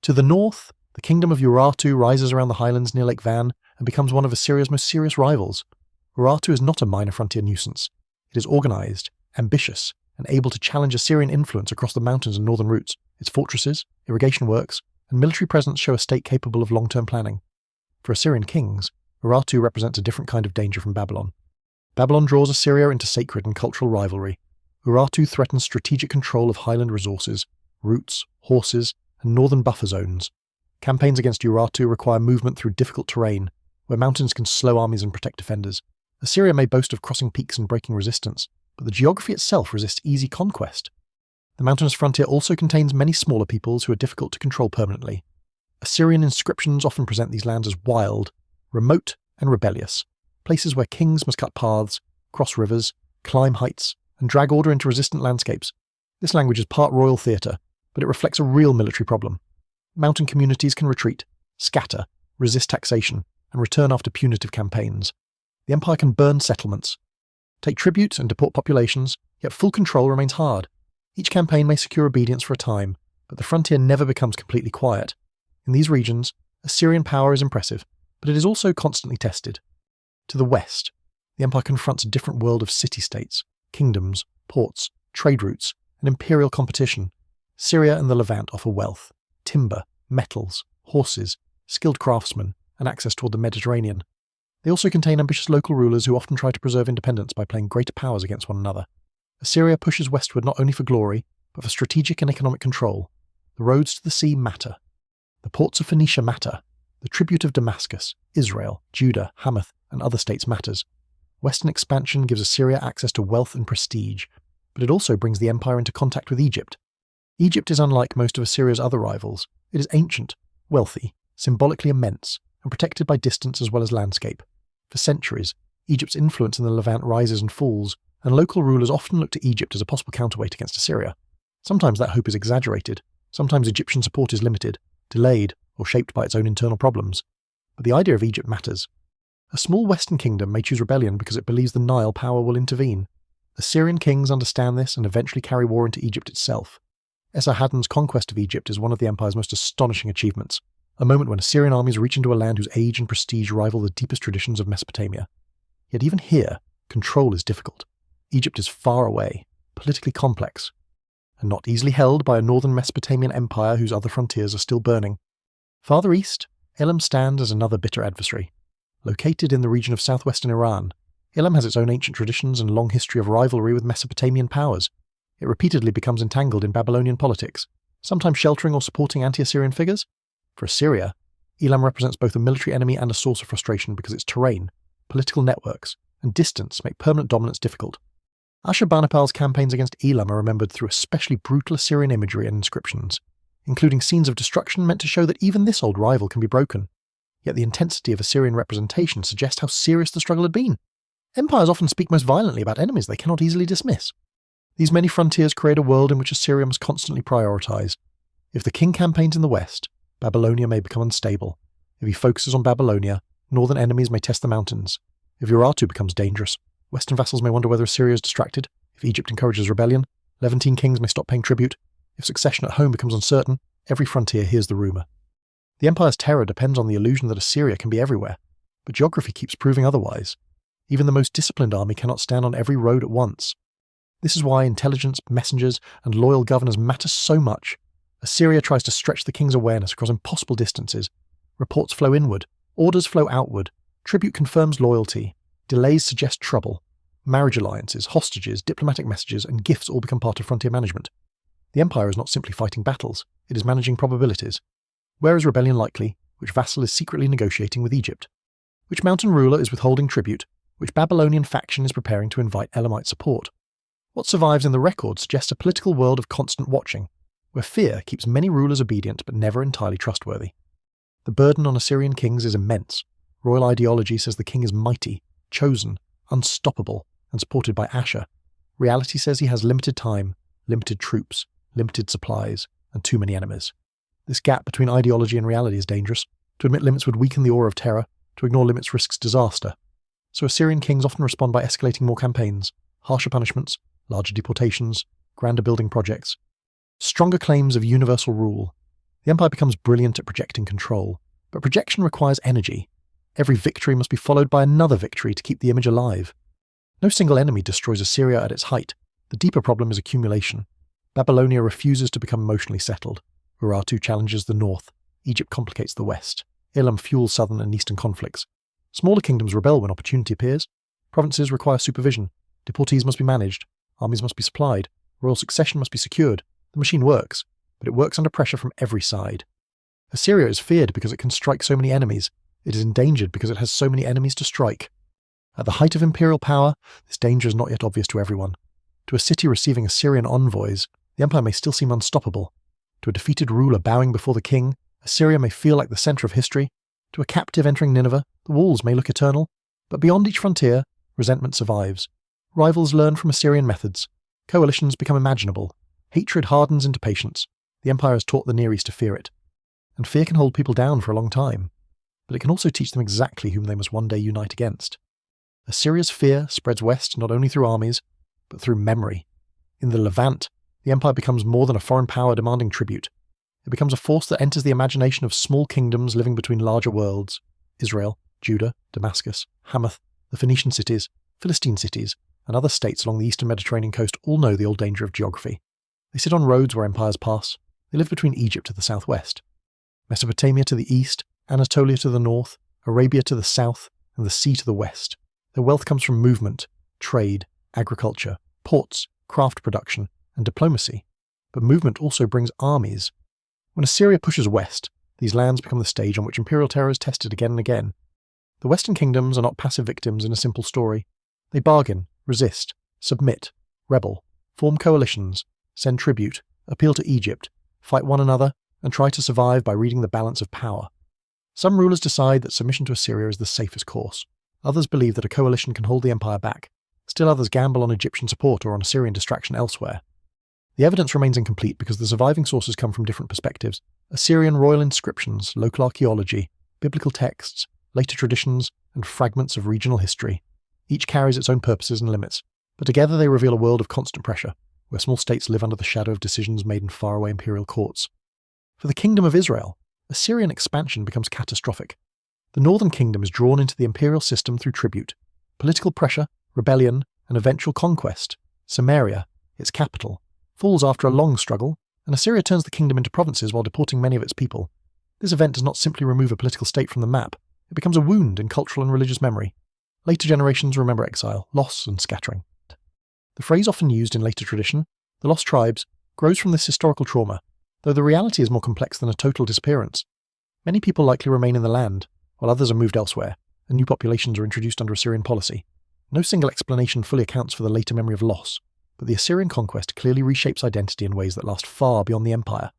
To the north, the kingdom of Urartu rises around the highlands near Lake Van and becomes one of Assyria's most serious rivals. Urartu is not a minor frontier nuisance. It is organised, ambitious, and able to challenge Assyrian influence across the mountains and northern routes. Its fortresses, irrigation works, and military presence show a state capable of long-term planning. For Assyrian kings, Urartu represents a different kind of danger from Babylon. Babylon draws Assyria into sacred and cultural rivalry. Urartu threatens strategic control of highland resources, routes, horses, and northern buffer zones. Campaigns against Urartu require movement through difficult terrain, where mountains can slow armies and protect defenders. Assyria may boast of crossing peaks and breaking resistance, but the geography itself resists easy conquest. The mountainous frontier also contains many smaller peoples who are difficult to control permanently. Assyrian inscriptions often present these lands as wild, remote, and rebellious, places where kings must cut paths, cross rivers, climb heights, and drag order into resistant landscapes. This language is part royal theatre, but it reflects a real military problem. Mountain communities can retreat, scatter, resist taxation, and return after punitive campaigns. The empire can burn settlements, take tribute and deport populations, yet full control remains hard. Each campaign may secure obedience for a time, but the frontier never becomes completely quiet. In these regions, Assyrian power is impressive, but it is also constantly tested. To the west, the empire confronts a different world of city-states, kingdoms, ports, trade routes, and imperial competition. Syria and the Levant offer wealth, timber, metals, horses, skilled craftsmen, and access toward the Mediterranean. They also contain ambitious local rulers who often try to preserve independence by playing greater powers against one another. Assyria pushes westward not only for glory, but for strategic and economic control. The roads to the sea matter. The ports of Phoenicia matter. The tribute of Damascus, Israel, Judah, Hamath, and other states matters. Western expansion gives Assyria access to wealth and prestige, but it also brings the empire into contact with Egypt. Egypt is unlike most of Assyria's other rivals. It is ancient, wealthy, symbolically immense, and protected by distance as well as landscape. For centuries, Egypt's influence in the Levant rises and falls, and local rulers often look to Egypt as a possible counterweight against Assyria. Sometimes that hope is exaggerated, sometimes Egyptian support is limited, delayed, or shaped by its own internal problems. But the idea of Egypt matters. A small western kingdom may choose rebellion because it believes the Nile power will intervene. Assyrian kings understand this and eventually carry war into Egypt itself. Esarhaddon's conquest of Egypt is one of the empire's most astonishing achievements, a moment when Assyrian armies reach into a land whose age and prestige rival the deepest traditions of Mesopotamia. Yet even here, control is difficult. Egypt is far away, politically complex, and not easily held by a northern Mesopotamian empire whose other frontiers are still burning. Farther east, Elam stands as another bitter adversary. Located in the region of southwestern Iran, Elam has its own ancient traditions and long history of rivalry with Mesopotamian powers. It repeatedly becomes entangled in Babylonian politics, sometimes sheltering or supporting anti-Assyrian figures. For Assyria, Elam represents both a military enemy and a source of frustration because its terrain, political networks, and distance make permanent dominance difficult. Ashurbanipal's campaigns against Elam are remembered through especially brutal Assyrian imagery and inscriptions, including scenes of destruction meant to show that even this old rival can be broken. Yet the intensity of Assyrian representation suggests how serious the struggle had been. Empires often speak most violently about enemies they cannot easily dismiss. These many frontiers create a world in which Assyria must constantly prioritize. If the king campaigns in the west, Babylonia may become unstable. If he focuses on Babylonia, northern enemies may test the mountains. If Urartu becomes dangerous, western vassals may wonder whether Assyria is distracted. If Egypt encourages rebellion, Levantine kings may stop paying tribute. If succession at home becomes uncertain, every frontier hears the rumour. The empire's terror depends on the illusion that Assyria can be everywhere, but geography keeps proving otherwise. Even the most disciplined army cannot stand on every road at once. This is why intelligence, messengers, and loyal governors matter so much. Assyria tries to stretch the king's awareness across impossible distances. Reports flow inward, orders flow outward, tribute confirms loyalty, delays suggest trouble. Marriage alliances, hostages, diplomatic messages, and gifts all become part of frontier management. The empire is not simply fighting battles, it is managing probabilities. Where is rebellion likely? Which vassal is secretly negotiating with Egypt? Which mountain ruler is withholding tribute? Which Babylonian faction is preparing to invite Elamite support? What survives in the record suggests a political world of constant watching, where fear keeps many rulers obedient but never entirely trustworthy. The burden on Assyrian kings is immense. Royal ideology says the king is mighty, chosen, unstoppable, and supported by Ashur. Reality says he has limited time, limited troops, limited supplies, and too many enemies. This gap between ideology and reality is dangerous. To admit limits would weaken the aura of terror. To ignore limits risks disaster. So Assyrian kings often respond by escalating more campaigns, harsher punishments, larger deportations, grander building projects, stronger claims of universal rule. The empire becomes brilliant at projecting control, but projection requires energy. Every victory must be followed by another victory to keep the image alive. No single enemy destroys Assyria at its height. The deeper problem is accumulation. Babylonia refuses to become emotionally settled. Urartu challenges the north. Egypt complicates the west. Elam fuels southern and eastern conflicts. Smaller kingdoms rebel when opportunity appears. Provinces require supervision. Deportees must be managed. Armies must be supplied. Royal succession must be secured. The machine works, but it works under pressure from every side. Assyria is feared because it can strike so many enemies. It is endangered because it has so many enemies to strike. At the height of imperial power, this danger is not yet obvious to everyone. To a city receiving Assyrian envoys, the empire may still seem unstoppable. To a defeated ruler bowing before the king, Assyria may feel like the centre of history. To a captive entering Nineveh, the walls may look eternal. But beyond each frontier, resentment survives. Rivals learn from Assyrian methods. Coalitions become imaginable. Hatred hardens into patience. The empire has taught the Near East to fear it. And fear can hold people down for a long time. But it can also teach them exactly whom they must one day unite against. Assyria's fear spreads west not only through armies, but through memory. In the Levant, the empire becomes more than a foreign power demanding tribute. It becomes a force that enters the imagination of small kingdoms living between larger worlds. Israel, Judah, Damascus, Hamath, the Phoenician cities, Philistine cities, and other states along the eastern Mediterranean coast all know the old danger of geography. They sit on roads where empires pass. They live between Egypt to the southwest, Mesopotamia to the east, Anatolia to the north, Arabia to the south, and the sea to the west. Their wealth comes from movement, trade, agriculture, ports, craft production, and diplomacy. But movement also brings armies. When Assyria pushes west, these lands become the stage on which imperial terror is tested again and again. The Western kingdoms are not passive victims in a simple story. They bargain, resist, submit, rebel, form coalitions, send tribute, appeal to Egypt, fight one another, and try to survive by reading the balance of power. Some rulers decide that submission to Assyria is the safest course. Others believe that a coalition can hold the empire back. Still others gamble on Egyptian support or on Assyrian distraction elsewhere. The evidence remains incomplete because the surviving sources come from different perspectives: Assyrian royal inscriptions, local archaeology, biblical texts, later traditions, and fragments of regional history. Each carries its own purposes and limits, but together they reveal a world of constant pressure, where small states live under the shadow of decisions made in faraway imperial courts. For the Kingdom of Israel, Assyrian expansion becomes catastrophic. The northern kingdom is drawn into the imperial system through tribute, political pressure, rebellion, and eventual conquest. Samaria, its capital, falls after a long struggle, and Assyria turns the kingdom into provinces while deporting many of its people. This event does not simply remove a political state from the map, it becomes a wound in cultural and religious memory. Later generations remember exile, loss, and scattering. The phrase often used in later tradition, the lost tribes, grows from this historical trauma, though the reality is more complex than a total disappearance. Many people likely remain in the land, while others are moved elsewhere, and new populations are introduced under Assyrian policy. No single explanation fully accounts for the later memory of loss, but the Assyrian conquest clearly reshapes identity in ways that last far beyond the empire.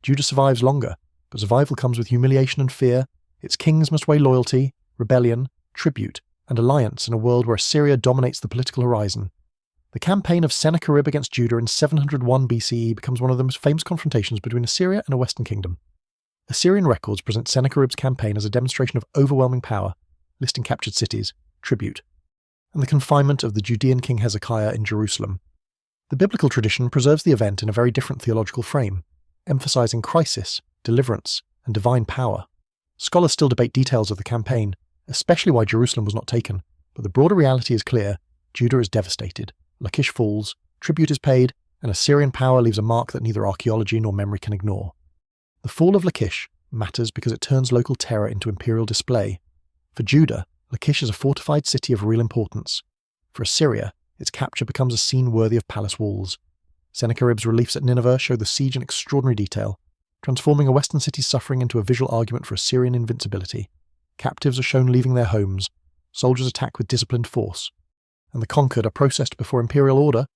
Judah survives longer, but survival comes with humiliation and fear. Its kings must weigh loyalty, rebellion, tribute, and alliance in a world where Assyria dominates the political horizon. The campaign of Sennacherib against Judah in 701 BCE becomes one of the most famous confrontations between Assyria and a Western kingdom. Assyrian records present Sennacherib's campaign as a demonstration of overwhelming power, listing captured cities, tribute, and the confinement of the Judean king Hezekiah in Jerusalem. The biblical tradition preserves the event in a very different theological frame, emphasizing crisis, deliverance, and divine power. Scholars still debate details of the campaign, especially why Jerusalem was not taken, but the broader reality is clear: Judah is devastated, Lachish falls, tribute is paid, and Assyrian power leaves a mark that neither archaeology nor memory can ignore. The fall of Lachish matters because it turns local terror into imperial display. For Judah, Lachish is a fortified city of real importance. For Assyria, its capture becomes a scene worthy of palace walls. Sennacherib's reliefs at Nineveh show the siege in extraordinary detail, transforming a western city's suffering into a visual argument for Assyrian invincibility. Captives are shown leaving their homes, soldiers attack with disciplined force, and the conquered are processed before imperial order.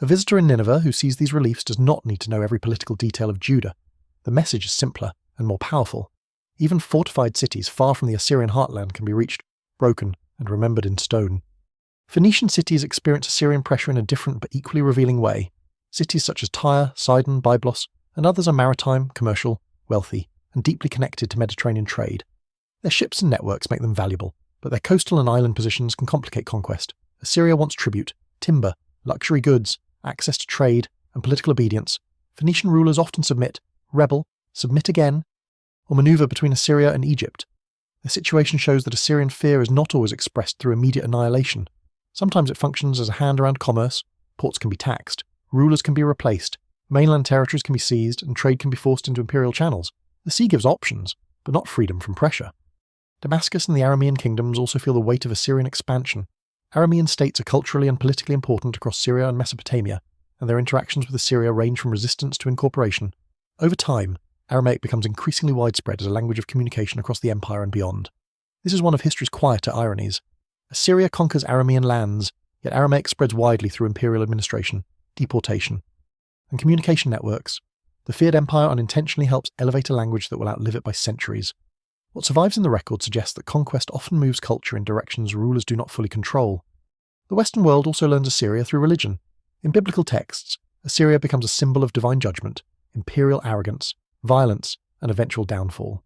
A visitor in Nineveh who sees these reliefs does not need to know every political detail of Judah. The message is simpler and more powerful. Even fortified cities far from the Assyrian heartland can be reached, broken, and remembered in stone. Phoenician cities experience Assyrian pressure in a different but equally revealing way. Cities such as Tyre, Sidon, Byblos, and others are maritime, commercial, wealthy, and deeply connected to Mediterranean trade. Their ships and networks make them valuable, but their coastal and island positions can complicate conquest. Assyria wants tribute, timber, luxury goods, access to trade, and political obedience. Phoenician rulers often submit, rebel, submit again, or maneuver between Assyria and Egypt. The situation shows that Assyrian fear is not always expressed through immediate annihilation. Sometimes it functions as a hand around commerce, ports can be taxed, rulers can be replaced, mainland territories can be seized, and trade can be forced into imperial channels. The sea gives options, but not freedom from pressure. Damascus and the Aramean kingdoms also feel the weight of Assyrian expansion. Aramean states are culturally and politically important across Syria and Mesopotamia, and their interactions with Assyria range from resistance to incorporation. Over time, Aramaic becomes increasingly widespread as a language of communication across the empire and beyond. This is one of history's quieter ironies. Assyria conquers Aramean lands, yet Aramaic spreads widely through imperial administration, deportation, and communication networks. The feared empire unintentionally helps elevate a language that will outlive it by centuries. What survives in the record suggests that conquest often moves culture in directions rulers do not fully control. The Western world also learns Assyria through religion. In biblical texts, Assyria becomes a symbol of divine judgment, imperial arrogance, violence, and eventual downfall.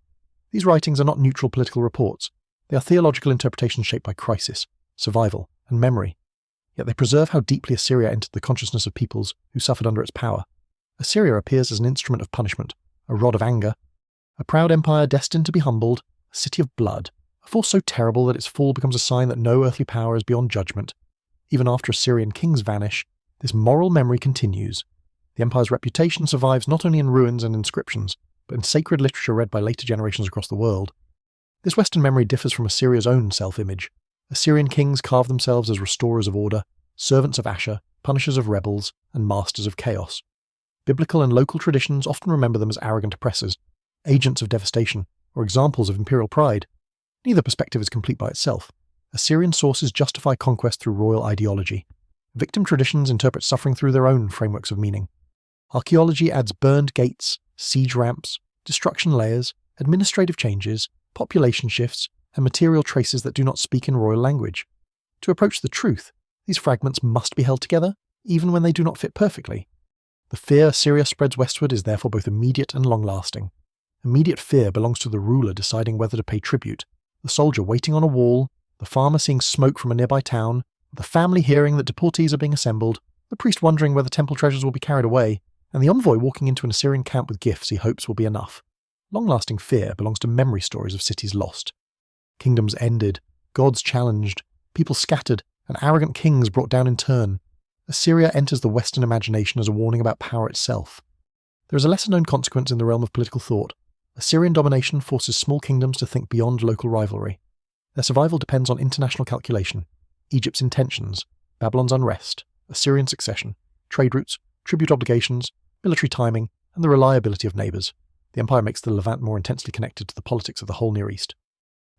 These writings are not neutral political reports. They are theological interpretations shaped by crisis, survival, and memory. Yet they preserve how deeply Assyria entered the consciousness of peoples who suffered under its power. Assyria appears as an instrument of punishment, a rod of anger, a proud empire destined to be humbled, a city of blood, a force so terrible that its fall becomes a sign that no earthly power is beyond judgment. Even after Assyrian kings vanish, this moral memory continues. The empire's reputation survives not only in ruins and inscriptions, but in sacred literature read by later generations across the world. This Western memory differs from Assyria's own self-image. Assyrian kings carve themselves as restorers of order, servants of Ashur, punishers of rebels, and masters of chaos. Biblical and local traditions often remember them as arrogant oppressors, agents of devastation, or examples of imperial pride. Neither perspective is complete by itself. Assyrian sources justify conquest through royal ideology. Victim traditions interpret suffering through their own frameworks of meaning. Archaeology adds burned gates, siege ramps, destruction layers, administrative changes, population shifts, and material traces that do not speak in royal language. To approach the truth, these fragments must be held together, even when they do not fit perfectly. The fear Assyria spreads westward is therefore both immediate and long-lasting. Immediate fear belongs to the ruler deciding whether to pay tribute, the soldier waiting on a wall, the farmer seeing smoke from a nearby town, the family hearing that deportees are being assembled, the priest wondering whether temple treasures will be carried away, and the envoy walking into an Assyrian camp with gifts he hopes will be enough. Long-lasting fear belongs to memory stories of cities lost. Kingdoms ended, gods challenged, people scattered, and arrogant kings brought down in turn. Assyria enters the Western imagination as a warning about power itself. There is a lesser-known consequence in the realm of political thought. Assyrian domination forces small kingdoms to think beyond local rivalry. Their survival depends on international calculation, Egypt's intentions, Babylon's unrest, Assyrian succession, trade routes, tribute obligations, military timing, and the reliability of neighbours. The empire makes the Levant more intensely connected to the politics of the whole Near East.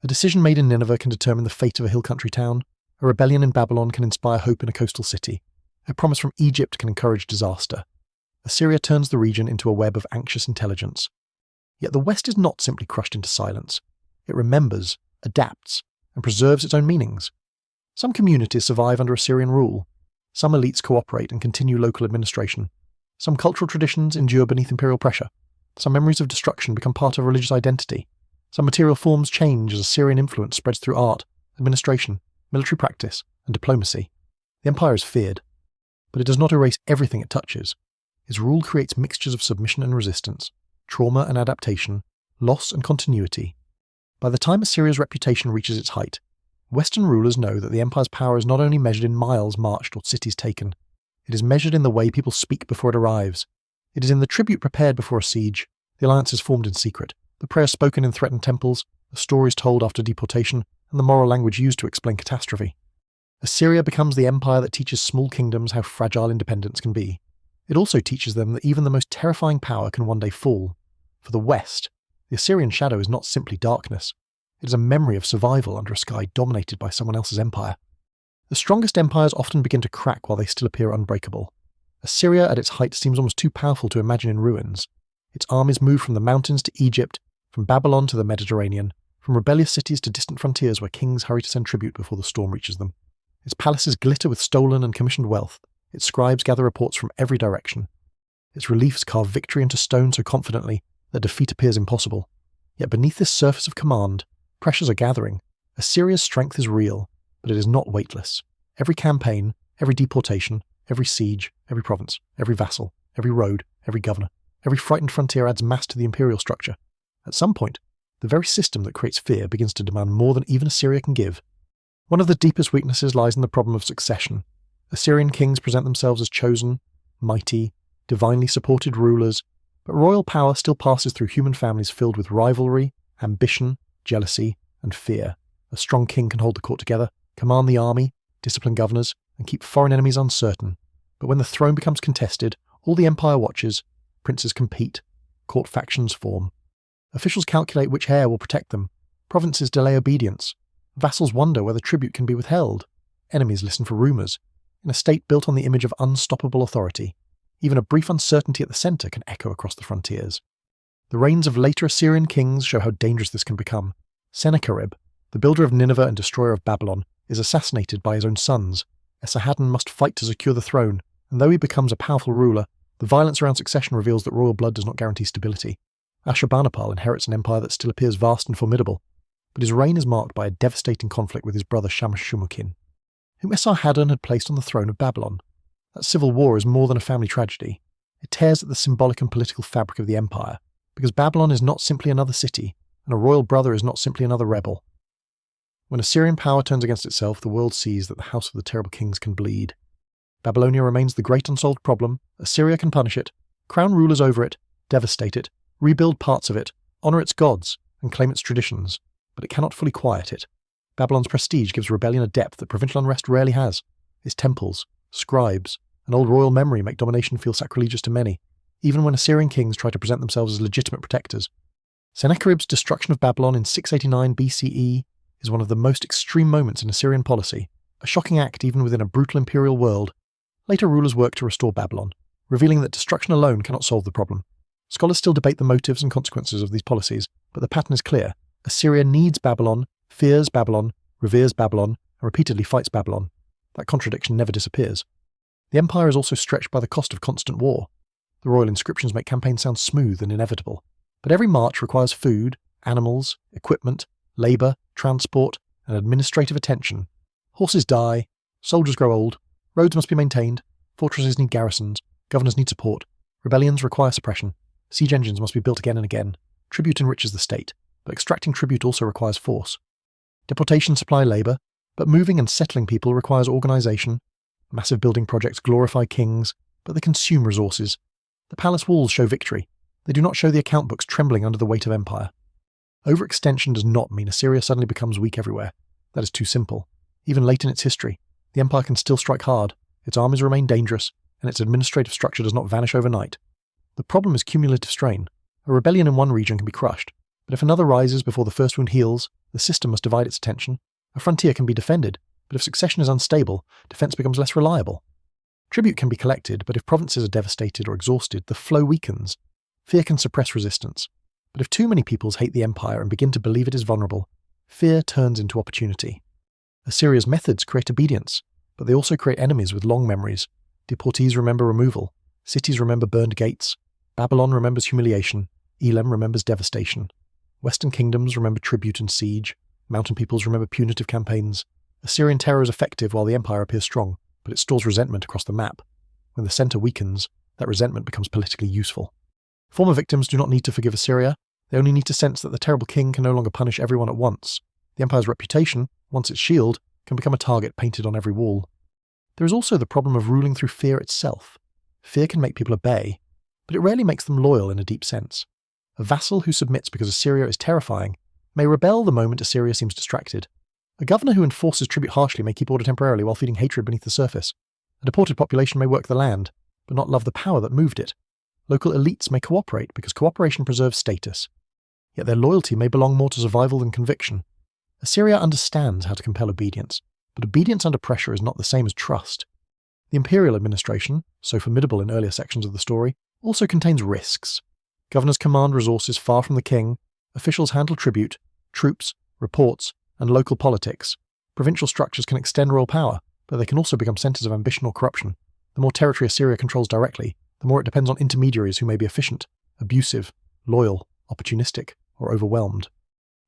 A decision made in Nineveh can determine the fate of a hill country town. A rebellion in Babylon can inspire hope in a coastal city. A promise from Egypt can encourage disaster. Assyria turns the region into a web of anxious intelligence. Yet the West is not simply crushed into silence. It remembers, adapts, and preserves its own meanings. Some communities survive under Assyrian rule. Some elites cooperate and continue local administration. Some cultural traditions endure beneath imperial pressure. Some memories of destruction become part of religious identity. Some material forms change as Assyrian influence spreads through art, administration, military practice, and diplomacy. The empire is feared, but it does not erase everything it touches. Its rule creates mixtures of submission and resistance, trauma and adaptation, loss and continuity. By the time Assyria's reputation reaches its height, Western rulers know that the empire's power is not only measured in miles marched or cities taken. It is measured in the way people speak before it arrives. It is in the tribute prepared before a siege, the alliances formed in secret, the prayers spoken in threatened temples, the stories told after deportation, and the moral language used to explain catastrophe. Assyria becomes the empire that teaches small kingdoms how fragile independence can be. It also teaches them that even the most terrifying power can one day fall. For the West, the Assyrian shadow is not simply darkness. It is a memory of survival under a sky dominated by someone else's empire. The strongest empires often begin to crack while they still appear unbreakable. Assyria at its height seems almost too powerful to imagine in ruins. Its armies move from the mountains to Egypt, from Babylon to the Mediterranean, from rebellious cities to distant frontiers where kings hurry to send tribute before the storm reaches them. Its palaces glitter with stolen and commissioned wealth. Its scribes gather reports from every direction. Its reliefs carve victory into stone so confidently that defeat appears impossible. Yet beneath this surface of command, pressures are gathering. Assyria's strength is real, but it is not weightless. Every campaign, every deportation, every siege, every province, every vassal, every road, every governor, every frightened frontier adds mass to the imperial structure. At some point, the very system that creates fear begins to demand more than even Assyria can give. One of the deepest weaknesses lies in the problem of succession. Assyrian kings present themselves as chosen, mighty, divinely supported rulers, but royal power still passes through human families filled with rivalry, ambition, jealousy, and fear. A strong king can hold the court together, command the army, discipline governors, and keep foreign enemies uncertain. But when the throne becomes contested, all the empire watches, princes compete, court factions form. Officials calculate which heir will protect them, provinces delay obedience, vassals wonder whether tribute can be withheld, enemies listen for rumours. In a state built on the image of unstoppable authority, even a brief uncertainty at the centre can echo across the frontiers. The reigns of later Assyrian kings show how dangerous this can become. Sennacherib, the builder of Nineveh and destroyer of Babylon, is assassinated by his own sons. Esarhaddon must fight to secure the throne, and though he becomes a powerful ruler, the violence around succession reveals that royal blood does not guarantee stability. Ashurbanipal inherits an empire that still appears vast and formidable, but his reign is marked by a devastating conflict with his brother Shamash-Shumukin, whom Esarhaddon had placed on the throne of Babylon. That civil war is more than a family tragedy. It tears at the symbolic and political fabric of the empire, because Babylon is not simply another city, and a royal brother is not simply another rebel. When Assyrian power turns against itself, the world sees that the house of the terrible kings can bleed. Babylonia remains the great unsolved problem. Assyria can punish it, crown rulers over it, devastate it, rebuild parts of it, honour its gods, and claim its traditions, but it cannot fully quiet it. Babylon's prestige gives rebellion a depth that provincial unrest rarely has. Its temples, scribes, and old royal memory make domination feel sacrilegious to many, even when Assyrian kings try to present themselves as legitimate protectors. Sennacherib's destruction of Babylon in 689 BCE is one of the most extreme moments in Assyrian policy, a shocking act even within a brutal imperial world. Later rulers worked to restore Babylon, revealing that destruction alone cannot solve the problem. Scholars still debate the motives and consequences of these policies, but the pattern is clear. Assyria needs Babylon, fears Babylon, reveres Babylon, and repeatedly fights Babylon. That contradiction never disappears. The empire is also stretched by the cost of constant war. The royal inscriptions make campaigns sound smooth and inevitable. But every march requires food, animals, equipment, labour, transport, and administrative attention. Horses die, soldiers grow old, roads must be maintained, fortresses need garrisons, governors need support, rebellions require suppression, siege engines must be built again and again, tribute enriches the state, but extracting tribute also requires force. Deportations supply labour, but moving and settling people requires organisation. Massive building projects glorify kings, but they consume resources. The palace walls show victory. They do not show the account books trembling under the weight of empire. Overextension does not mean Assyria suddenly becomes weak everywhere. That is too simple. Even late in its history, the empire can still strike hard, its armies remain dangerous, and its administrative structure does not vanish overnight. The problem is cumulative strain. A rebellion in one region can be crushed, but if another rises before the first wound heals, the system must divide its attention. A frontier can be defended, but if succession is unstable, defence becomes less reliable. Tribute can be collected, but if provinces are devastated or exhausted, the flow weakens. Fear can suppress resistance. But if too many peoples hate the empire and begin to believe it is vulnerable, fear turns into opportunity. Assyria's methods create obedience, but they also create enemies with long memories. Deportees remember removal, cities remember burned gates, Babylon remembers humiliation, Elam remembers devastation. Western kingdoms remember tribute and siege, mountain peoples remember punitive campaigns. Assyrian terror is effective while the empire appears strong, but it stores resentment across the map. When the centre weakens, that resentment becomes politically useful. Former victims do not need to forgive Assyria, they only need to sense that the terrible king can no longer punish everyone at once. The empire's reputation, once its shield, can become a target painted on every wall. There is also the problem of ruling through fear itself. Fear can make people obey, but it rarely makes them loyal in a deep sense. A vassal who submits because Assyria is terrifying may rebel the moment Assyria seems distracted. A governor who enforces tribute harshly may keep order temporarily while feeding hatred beneath the surface. A deported population may work the land, but not love the power that moved it. Local elites may cooperate because cooperation preserves status. Yet their loyalty may belong more to survival than conviction. Assyria understands how to compel obedience, but obedience under pressure is not the same as trust. The imperial administration, so formidable in earlier sections of the story, also contains risks. Governors command resources far from the king, officials handle tribute, troops, reports, and local politics. Provincial structures can extend royal power, but they can also become centres of ambition or corruption. The more territory Assyria controls directly, the more it depends on intermediaries who may be efficient, abusive, loyal, opportunistic, or overwhelmed.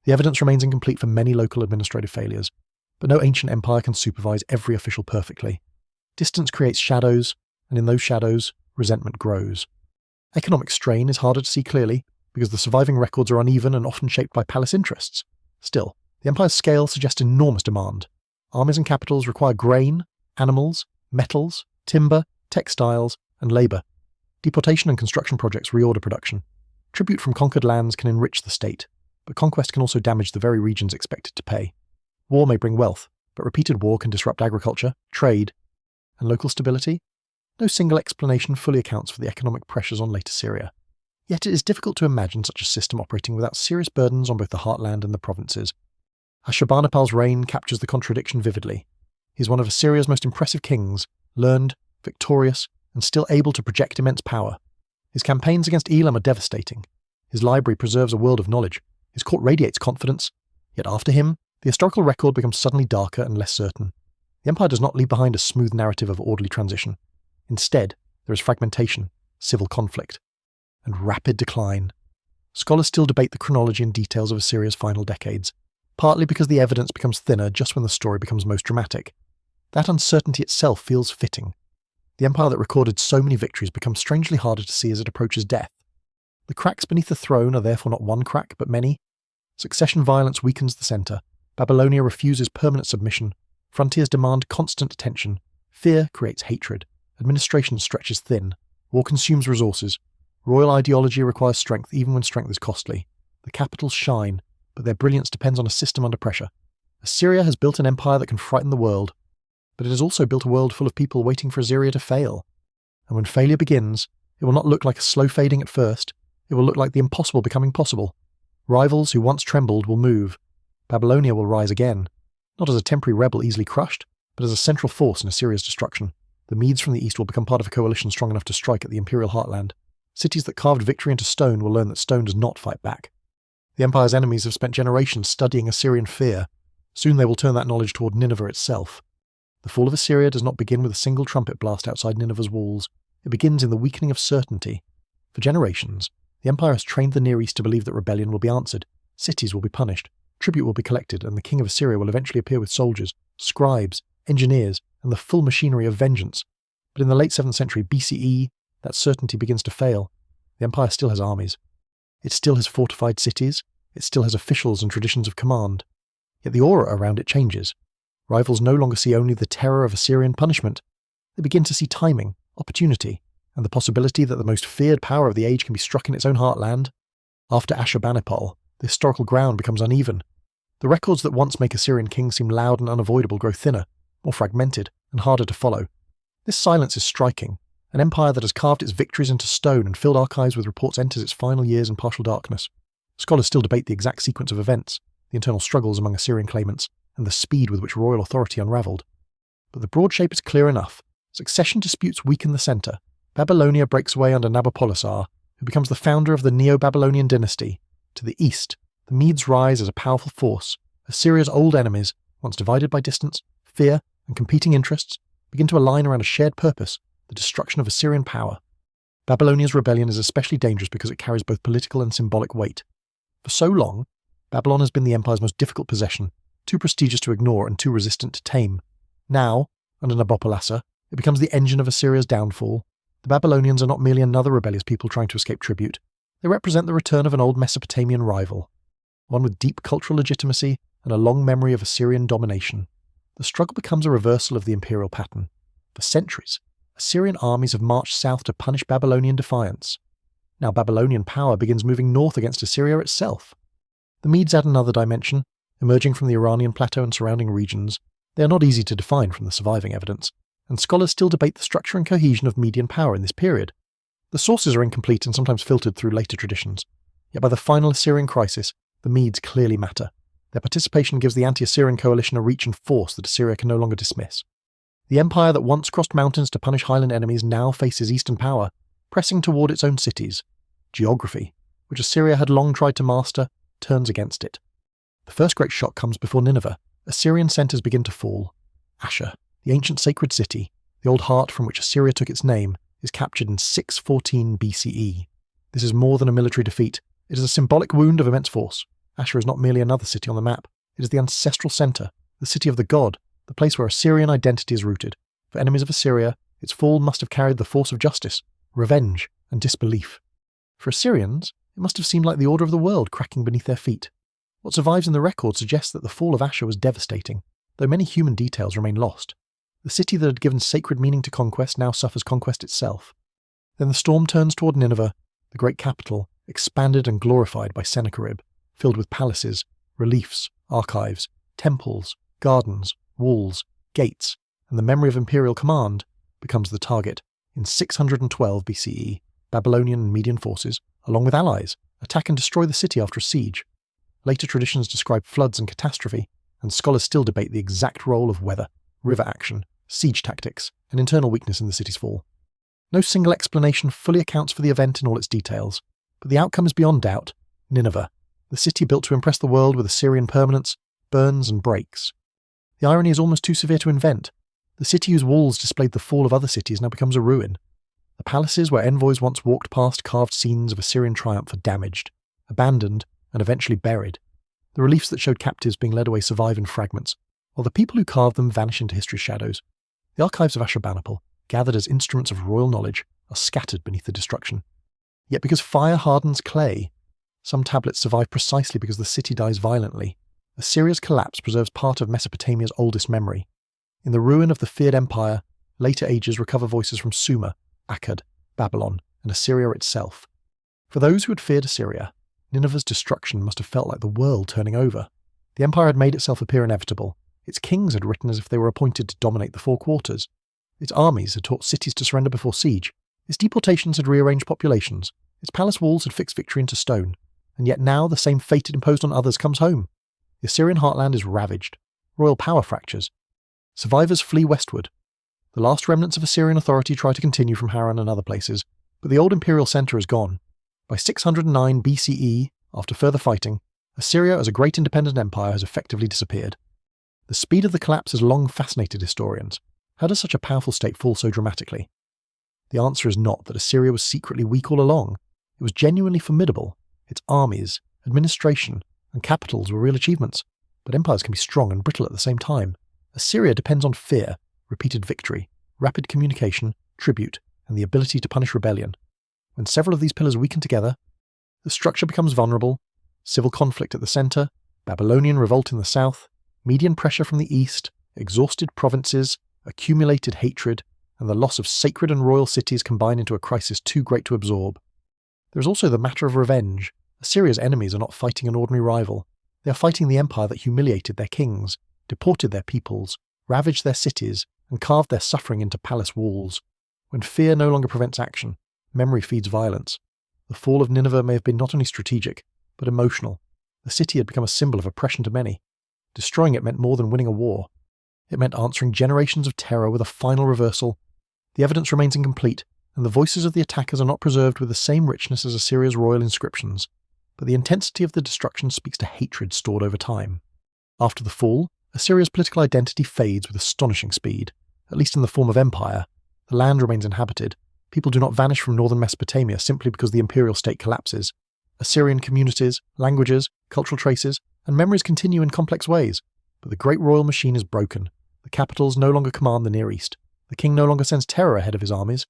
The evidence remains incomplete for many local administrative failures, but no ancient empire can supervise every official perfectly. Distance creates shadows, and in those shadows, resentment grows. Economic strain is harder to see clearly, because the surviving records are uneven and often shaped by palace interests. Still, the empire's scale suggests enormous demand. Armies and capitals require grain, animals, metals, timber, textiles, and labour. Deportation and construction projects reorder production. Tribute from conquered lands can enrich the state, but conquest can also damage the very regions expected to pay. War may bring wealth, but repeated war can disrupt agriculture, trade, and local stability. No single explanation fully accounts for the economic pressures on late Assyria. Yet it is difficult to imagine such a system operating without serious burdens on both the heartland and the provinces. Ashurbanipal's reign captures the contradiction vividly. He is one of Assyria's most impressive kings, learned, victorious, and still able to project immense power. His campaigns against Elam are devastating. His library preserves a world of knowledge. His court radiates confidence. Yet after him, the historical record becomes suddenly darker and less certain. The empire does not leave behind a smooth narrative of orderly transition. Instead, there is fragmentation, civil conflict, and rapid decline. Scholars still debate the chronology and details of Assyria's final decades, partly because the evidence becomes thinner just when the story becomes most dramatic. That uncertainty itself feels fitting. The empire that recorded so many victories becomes strangely harder to see as it approaches death. The cracks beneath the throne are therefore not one crack, but many. Succession violence weakens the centre. Babylonia refuses permanent submission. Frontiers demand constant attention. Fear creates hatred. Administration stretches thin. War consumes resources. Royal ideology requires strength even when strength is costly. The capitals shine, but their brilliance depends on a system under pressure. Assyria has built an empire that can frighten the world, but it has also built a world full of people waiting for Assyria to fail. And when failure begins, it will not look like a slow fading at first. It will look like the impossible becoming possible. Rivals who once trembled will move. Babylonia will rise again, not as a temporary rebel easily crushed, but as a central force in Assyria's destruction. The Medes from the east will become part of a coalition strong enough to strike at the imperial heartland. Cities that carved victory into stone will learn that stone does not fight back. The empire's enemies have spent generations studying Assyrian fear. Soon they will turn that knowledge toward Nineveh itself. The fall of Assyria does not begin with a single trumpet blast outside Nineveh's walls. It begins in the weakening of certainty. For generations, the empire has trained the Near East to believe that rebellion will be answered, cities will be punished, tribute will be collected, and the king of Assyria will eventually appear with soldiers, scribes, engineers, and the full machinery of vengeance. But in the late 7th century BCE, that certainty begins to fail. The empire still has armies. It still has fortified cities. It still has officials and traditions of command. Yet the aura around it changes. Rivals no longer see only the terror of Assyrian punishment. They begin to see timing, opportunity, and the possibility that the most feared power of the age can be struck in its own heartland. After Ashurbanipal, the historical ground becomes uneven. The records that once make Assyrian kings seem loud and unavoidable grow thinner, more fragmented, and harder to follow. This silence is striking. An empire that has carved its victories into stone and filled archives with reports enters its final years in partial darkness. Scholars still debate the exact sequence of events, the internal struggles among Assyrian claimants, and the speed with which royal authority unravelled. But the broad shape is clear enough. Succession disputes weaken the centre. Babylonia breaks away under Nabopolassar, who becomes the founder of the Neo-Babylonian dynasty. To the east, the Medes rise as a powerful force. Assyria's old enemies, once divided by distance, fear, and competing interests, begin to align around a shared purpose, the destruction of Assyrian power. Babylonia's rebellion is especially dangerous because it carries both political and symbolic weight. For so long, Babylon has been the empire's most difficult possession, too prestigious to ignore and too resistant to tame. Now, under Nabopolassar, it becomes the engine of Assyria's downfall. The Babylonians are not merely another rebellious people trying to escape tribute. They represent the return of an old Mesopotamian rival, one with deep cultural legitimacy and a long memory of Assyrian domination. The struggle becomes a reversal of the imperial pattern. For centuries, Assyrian armies have marched south to punish Babylonian defiance. Now Babylonian power begins moving north against Assyria itself. The Medes add another dimension, emerging from the Iranian plateau and surrounding regions. They are not easy to define from the surviving evidence, and scholars still debate the structure and cohesion of Median power in this period. The sources are incomplete and sometimes filtered through later traditions. Yet by the final Assyrian crisis, the Medes clearly matter. Their participation gives the anti-Assyrian coalition a reach and force that Assyria can no longer dismiss. The empire that once crossed mountains to punish highland enemies now faces eastern power, pressing toward its own cities. Geography, which Assyria had long tried to master, turns against it. The first great shock comes before Nineveh. Assyrian centres begin to fall. Ashur, the ancient sacred city, the old heart from which Assyria took its name, is captured in 614 BCE. This is more than a military defeat. It is a symbolic wound of immense force. Ashur is not merely another city on the map. It is the ancestral centre, the city of the god, the place where Assyrian identity is rooted. For enemies of Assyria, its fall must have carried the force of justice, revenge, and disbelief. For Assyrians, it must have seemed like the order of the world cracking beneath their feet. What survives in the record suggests that the fall of Ashur was devastating, though many human details remain lost. The city that had given sacred meaning to conquest now suffers conquest itself. Then the storm turns toward Nineveh, the great capital, expanded and glorified by Sennacherib, filled with palaces, reliefs, archives, temples, gardens, walls, gates, and the memory of imperial command, becomes the target. In 612 BCE, Babylonian and Median forces, along with allies, attack and destroy the city after a siege. Later traditions describe floods and catastrophe, and scholars still debate the exact role of weather, river action, siege tactics, and internal weakness in the city's fall. No single explanation fully accounts for the event in all its details, but the outcome is beyond doubt. Nineveh, the city built to impress the world with Assyrian permanence, burns and breaks. The irony is almost too severe to invent. The city whose walls displayed the fall of other cities now becomes a ruin. The palaces where envoys once walked past carved scenes of Assyrian triumph are damaged, abandoned, and eventually buried. The reliefs that showed captives being led away survive in fragments, while the people who carved them vanish into history's shadows. The archives of Ashurbanipal, gathered as instruments of royal knowledge, are scattered beneath the destruction. Yet because fire hardens clay, some tablets survive precisely because the city dies violently. Assyria's collapse preserves part of Mesopotamia's oldest memory. In the ruin of the feared empire, later ages recover voices from Sumer, Akkad, Babylon, and Assyria itself. For those who had feared Assyria, Nineveh's destruction must have felt like the world turning over. The empire had made itself appear inevitable. Its kings had written as if they were appointed to dominate the four quarters. Its armies had taught cities to surrender before siege. Its deportations had rearranged populations. Its palace walls had fixed victory into stone. And yet now the same fate it imposed on others comes home. The Assyrian heartland is ravaged. Royal power fractures. Survivors flee westward. The last remnants of Assyrian authority try to continue from Haran and other places, but the old imperial centre is gone. By 609 BCE, after further fighting, Assyria as a great independent empire has effectively disappeared. The speed of the collapse has long fascinated historians. How does such a powerful state fall so dramatically? The answer is not that Assyria was secretly weak all along. It was genuinely formidable. Its armies, administration, and capitals were real achievements. But empires can be strong and brittle at the same time. Assyria depends on fear, repeated victory, rapid communication, tribute, and the ability to punish rebellion. When several of these pillars weaken together, the structure becomes vulnerable. Civil conflict at the centre, Babylonian revolt in the south, Median pressure from the east, exhausted provinces, accumulated hatred, and the loss of sacred and royal cities combine into a crisis too great to absorb. There is also the matter of revenge. Assyria's enemies are not fighting an ordinary rival. They are fighting the empire that humiliated their kings, deported their peoples, ravaged their cities, and carved their suffering into palace walls. When fear no longer prevents action, memory feeds violence. The fall of Nineveh may have been not only strategic, but emotional. The city had become a symbol of oppression to many. Destroying it meant more than winning a war. It meant answering generations of terror with a final reversal. The evidence remains incomplete, and the voices of the attackers are not preserved with the same richness as Assyria's royal inscriptions. But the intensity of the destruction speaks to hatred stored over time. After the fall, Assyria's political identity fades with astonishing speed. At least in the form of empire, the land remains inhabited. People do not vanish from northern Mesopotamia simply because the imperial state collapses. Assyrian communities, languages, cultural traces, and memories continue in complex ways. But the great royal machine is broken. The capitals no longer command the Near East. The king no longer sends terror ahead of his armies.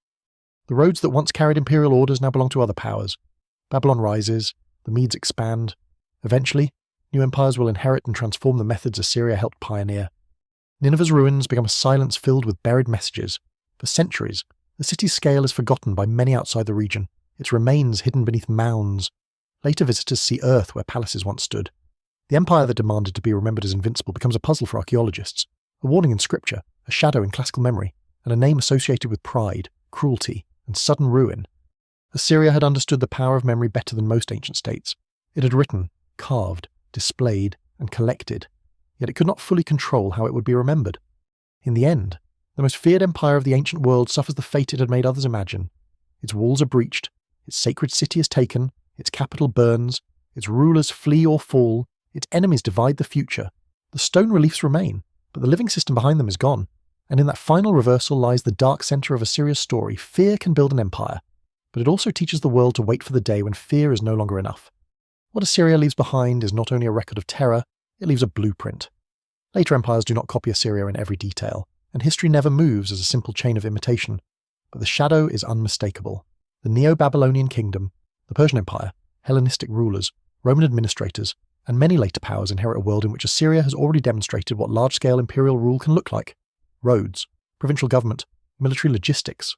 The roads that once carried imperial orders now belong to other powers. Babylon rises, the Medes expand. Eventually, new empires will inherit and transform the methods Assyria helped pioneer. Nineveh's ruins become a silence filled with buried messages. For centuries, the city's scale is forgotten by many outside the region, its remains hidden beneath mounds. Later visitors see Earth where palaces once stood. The empire that demanded to be remembered as invincible becomes a puzzle for archaeologists, a warning in scripture, a shadow in classical memory, and a name associated with pride, cruelty, and sudden ruin. Assyria had understood the power of memory better than most ancient states. It had written, carved, displayed, and collected, yet it could not fully control how it would be remembered. In the end, the most feared empire of the ancient world suffers the fate it had made others imagine. Its walls are breached, its sacred city is taken, its capital burns, its rulers flee or fall, its enemies divide the future. The stone reliefs remain, but the living system behind them is gone. And in that final reversal lies the dark centre of Assyria's story. Fear can build an empire, but it also teaches the world to wait for the day when fear is no longer enough. What Assyria leaves behind is not only a record of terror, it leaves a blueprint. Later empires do not copy Assyria in every detail, and history never moves as a simple chain of imitation. But the shadow is unmistakable. The Neo-Babylonian kingdom, the Persian Empire, Hellenistic rulers, Roman administrators, and many later powers inherit a world in which Assyria has already demonstrated what large-scale imperial rule can look like. Roads, provincial government, military logistics,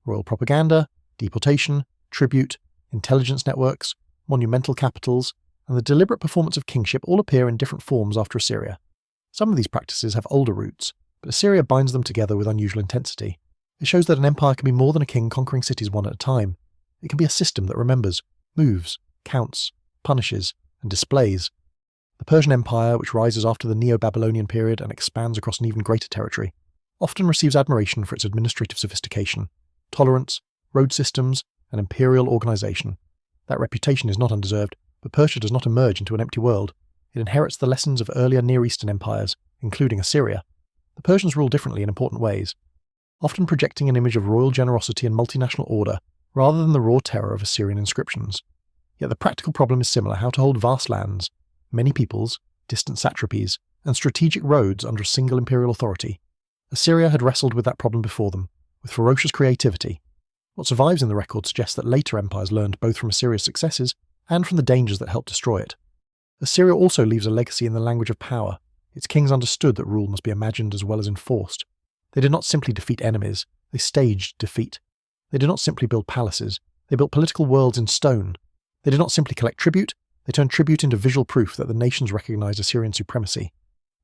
royal propaganda, deportation, tribute, intelligence networks, monumental capitals, and the deliberate performance of kingship all appear in different forms after Assyria. Some of these practices have older roots, but Assyria binds them together with unusual intensity. It shows that an empire can be more than a king conquering cities one at a time. It can be a system that remembers, moves, counts, punishes, and displays. The Persian Empire, which rises after the Neo-Babylonian period and expands across an even greater territory, often receives admiration for its administrative sophistication, tolerance, road systems, and imperial organization. That reputation is not undeserved, but Persia does not emerge into an empty world. It inherits the lessons of earlier Near Eastern empires, including Assyria. The Persians rule differently in important ways, often projecting an image of royal generosity and multinational order, rather than the raw terror of Assyrian inscriptions. Yet the practical problem is similar: how to hold vast lands, many peoples, distant satrapies, and strategic roads under a single imperial authority. Assyria had wrestled with that problem before them, with ferocious creativity. What survives in the record suggests that later empires learned both from Assyria's successes and from the dangers that helped destroy it. Assyria also leaves a legacy in the language of power. Its kings understood that rule must be imagined as well as enforced. They did not simply defeat enemies, they staged defeat. They did not simply build palaces, they built political worlds in stone. They did not simply collect tribute, they turned tribute into visual proof that the nations recognized Assyrian supremacy.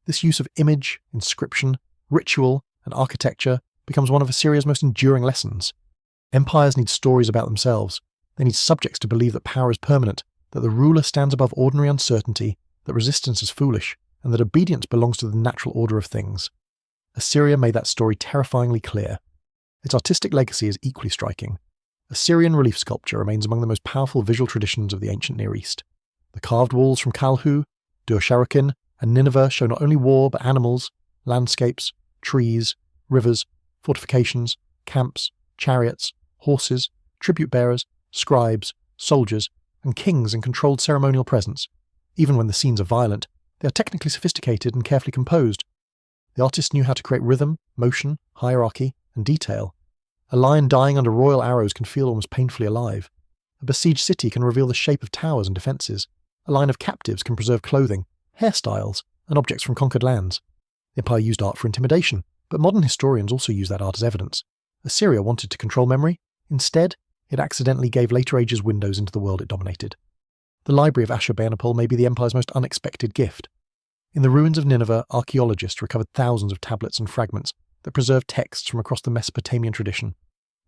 This use of image, inscription, ritual, and architecture becomes one of Assyria's most enduring lessons. Empires need stories about themselves. They need subjects to believe that power is permanent, that the ruler stands above ordinary uncertainty, that resistance is foolish, and that obedience belongs to the natural order of things. Assyria made that story terrifyingly clear. Its artistic legacy is equally striking. Assyrian relief sculpture remains among the most powerful visual traditions of the ancient Near East. The carved walls from Kalhu, Dur-Sharrukin, and Nineveh show not only war but animals, landscapes, trees, rivers, fortifications, camps, chariots, horses, tribute bearers, scribes, soldiers, and kings in controlled ceremonial presence. Even when the scenes are violent, they are technically sophisticated and carefully composed. The artists knew how to create rhythm, motion, hierarchy, and detail. A lion dying under royal arrows can feel almost painfully alive. A besieged city can reveal the shape of towers and defences. A line of captives can preserve clothing, hairstyles, and objects from conquered lands. The empire used art for intimidation, but modern historians also use that art as evidence. Assyria wanted to control memory. Instead, it accidentally gave later ages windows into the world it dominated. The library of Ashurbanipal may be the empire's most unexpected gift. In the ruins of Nineveh, archaeologists recovered thousands of tablets and fragments that preserved texts from across the Mesopotamian tradition.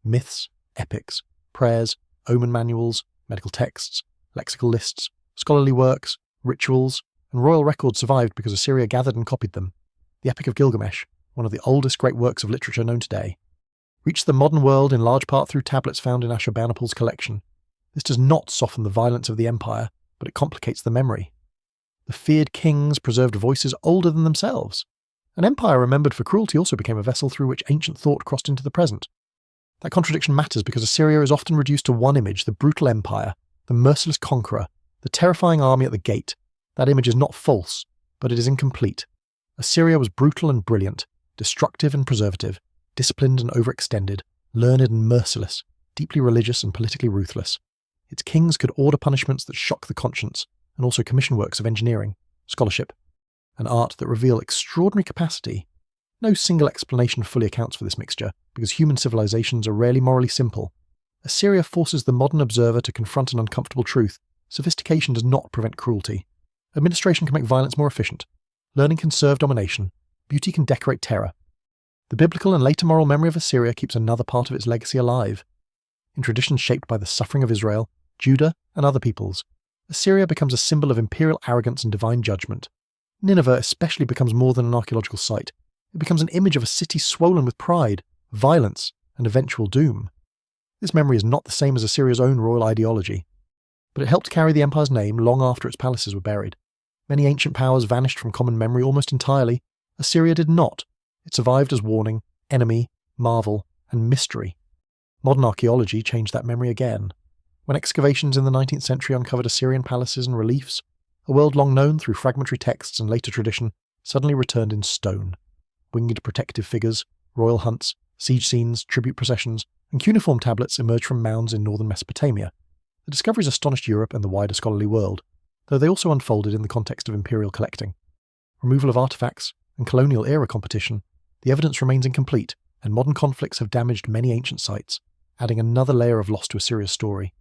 Myths, epics, prayers, omen manuals, medical texts, lexical lists, scholarly works, rituals, and royal records survived because Assyria gathered and copied them. The Epic of Gilgamesh, one of the oldest great works of literature known today, reached the modern world in large part through tablets found in Ashurbanipal's collection. This does not soften the violence of the empire, but it complicates the memory. The feared kings preserved voices older than themselves. An empire remembered for cruelty also became a vessel through which ancient thought crossed into the present. That contradiction matters because Assyria is often reduced to one image: the brutal empire, the merciless conqueror, the terrifying army at the gate. That image is not false, but it is incomplete. Assyria was brutal and brilliant, destructive and preservative, disciplined and overextended, learned and merciless, deeply religious and politically ruthless. Its kings could order punishments that shock the conscience, and also commission works of engineering, scholarship, and art that reveal extraordinary capacity. No single explanation fully accounts for this mixture, because human civilizations are rarely morally simple. Assyria forces the modern observer to confront an uncomfortable truth. Sophistication does not prevent cruelty. Administration can make violence more efficient. Learning can serve domination. Beauty can decorate terror. The biblical and later moral memory of Assyria keeps another part of its legacy alive. In traditions shaped by the suffering of Israel, Judah, and other peoples, Assyria becomes a symbol of imperial arrogance and divine judgment. Nineveh especially becomes more than an archaeological site. It becomes an image of a city swollen with pride, violence, and eventual doom. This memory is not the same as Assyria's own royal ideology, but it helped carry the empire's name long after its palaces were buried. Many ancient powers vanished from common memory almost entirely. Assyria did not. It survived as warning, enemy, marvel, and mystery. Modern archaeology changed that memory again. When excavations in the 19th century uncovered Assyrian palaces and reliefs, a world long known through fragmentary texts and later tradition suddenly returned in stone. Winged protective figures, royal hunts, siege scenes, tribute processions, and cuneiform tablets emerged from mounds in northern Mesopotamia. The discoveries astonished Europe and the wider scholarly world, though they also unfolded in the context of imperial collecting. Removal of artifacts and colonial-era competition, the evidence remains incomplete, and modern conflicts have damaged many ancient sites, adding another layer of loss to Assyria's story.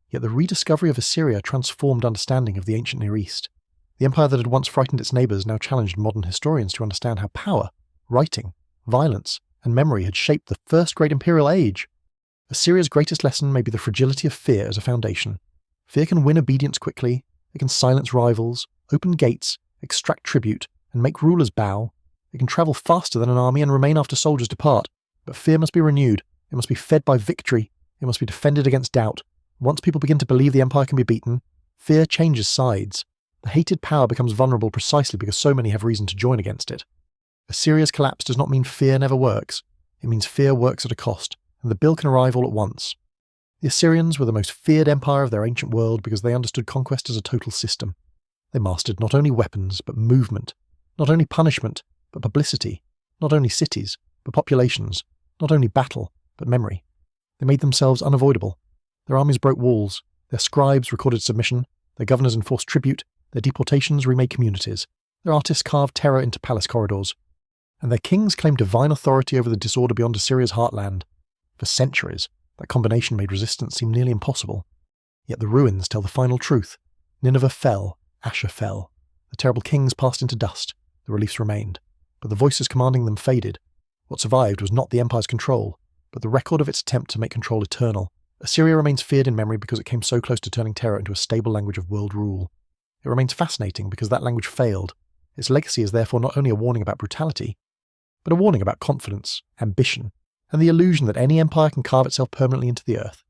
Yet the rediscovery of Assyria transformed understanding of the ancient Near East. The empire that had once frightened its neighbours now challenged modern historians to understand how power, writing, violence, and memory had shaped the first great imperial age. Assyria's greatest lesson may be the fragility of fear as a foundation. Fear can win obedience quickly, it can silence rivals, open gates, extract tribute, and make rulers bow. It can travel faster than an army and remain after soldiers depart. But fear must be renewed, it must be fed by victory, it must be defended against doubt. Once people begin to believe the empire can be beaten, fear changes sides. The hated power becomes vulnerable precisely because so many have reason to join against it. Assyria's collapse does not mean fear never works. It means fear works at a cost, and the bill can arrive all at once. The Assyrians were the most feared empire of their ancient world because they understood conquest as a total system. They mastered not only weapons, but movement, not only punishment, but publicity, not only cities, but populations, not only battle, but memory. They made themselves unavoidable. Their armies broke walls, their scribes recorded submission, their governors enforced tribute, their deportations remade communities, their artists carved terror into palace corridors, and their kings claimed divine authority over the disorder beyond Assyria's heartland. For centuries, that combination made resistance seem nearly impossible. Yet the ruins tell the final truth. Nineveh fell, Ashur fell. The terrible kings passed into dust, the reliefs remained, but the voices commanding them faded. What survived was not the empire's control, but the record of its attempt to make control eternal. Assyria remains feared in memory because it came so close to turning terror into a stable language of world rule. It remains fascinating because that language failed. Its legacy is therefore not only a warning about brutality, but a warning about confidence, ambition, and the illusion that any empire can carve itself permanently into the earth.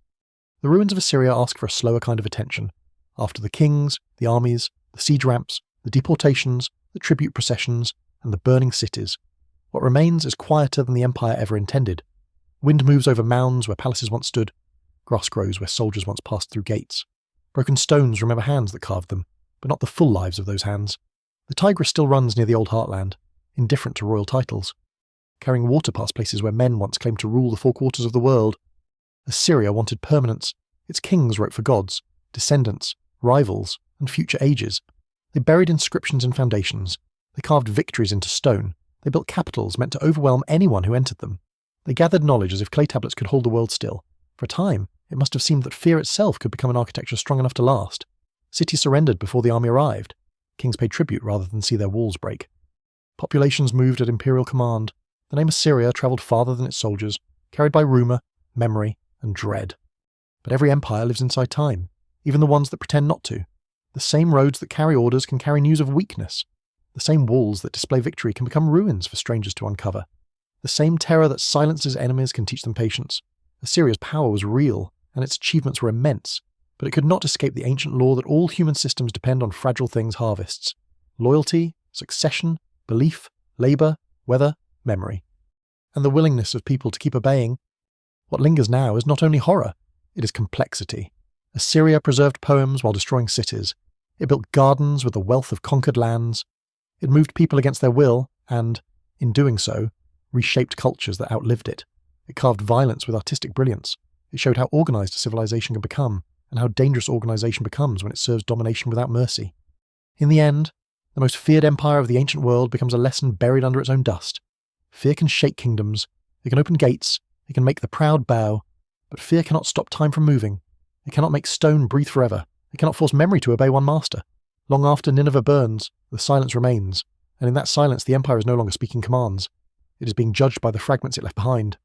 The ruins of Assyria ask for a slower kind of attention. After the kings, the armies, the siege ramps, the deportations, the tribute processions, and the burning cities, what remains is quieter than the empire ever intended. Wind moves over mounds where palaces once stood. Grass grows where soldiers once passed through gates. Broken stones remember hands that carved them, but not the full lives of those hands. The Tigris still runs near the old heartland, indifferent to royal titles, carrying water past places where men once claimed to rule the four quarters of the world. Assyria wanted permanence. Its kings wrote for gods, descendants, rivals, and future ages. They buried inscriptions in foundations. They carved victories into stone. They built capitals meant to overwhelm anyone who entered them. They gathered knowledge as if clay tablets could hold the world still. For a time, it must have seemed that fear itself could become an architecture strong enough to last. Cities surrendered before the army arrived. Kings paid tribute rather than see their walls break. Populations moved at imperial command. The name Assyria travelled farther than its soldiers, carried by rumour, memory, and dread. But every empire lives inside time, even the ones that pretend not to. The same roads that carry orders can carry news of weakness. The same walls that display victory can become ruins for strangers to uncover. The same terror that silences enemies can teach them patience. Assyria's power was real, and its achievements were immense, but it could not escape the ancient law that all human systems depend on fragile things harvests. Loyalty, succession, belief, labour, weather, memory. And the willingness of people to keep obeying. What lingers now is not only horror, it is complexity. Assyria preserved poems while destroying cities. It built gardens with the wealth of conquered lands. It moved people against their will and, in doing so, reshaped cultures that outlived it. It carved violence with artistic brilliance. It showed how organised a civilization can become, and how dangerous organisation becomes when it serves domination without mercy. In the end, the most feared empire of the ancient world becomes a lesson buried under its own dust. Fear can shake kingdoms, it can open gates, it can make the proud bow, but fear cannot stop time from moving. It cannot make stone breathe forever. It cannot force memory to obey one master. Long after Nineveh burns, the silence remains, and in that silence the empire is no longer speaking commands. It is being judged by the fragments it left behind.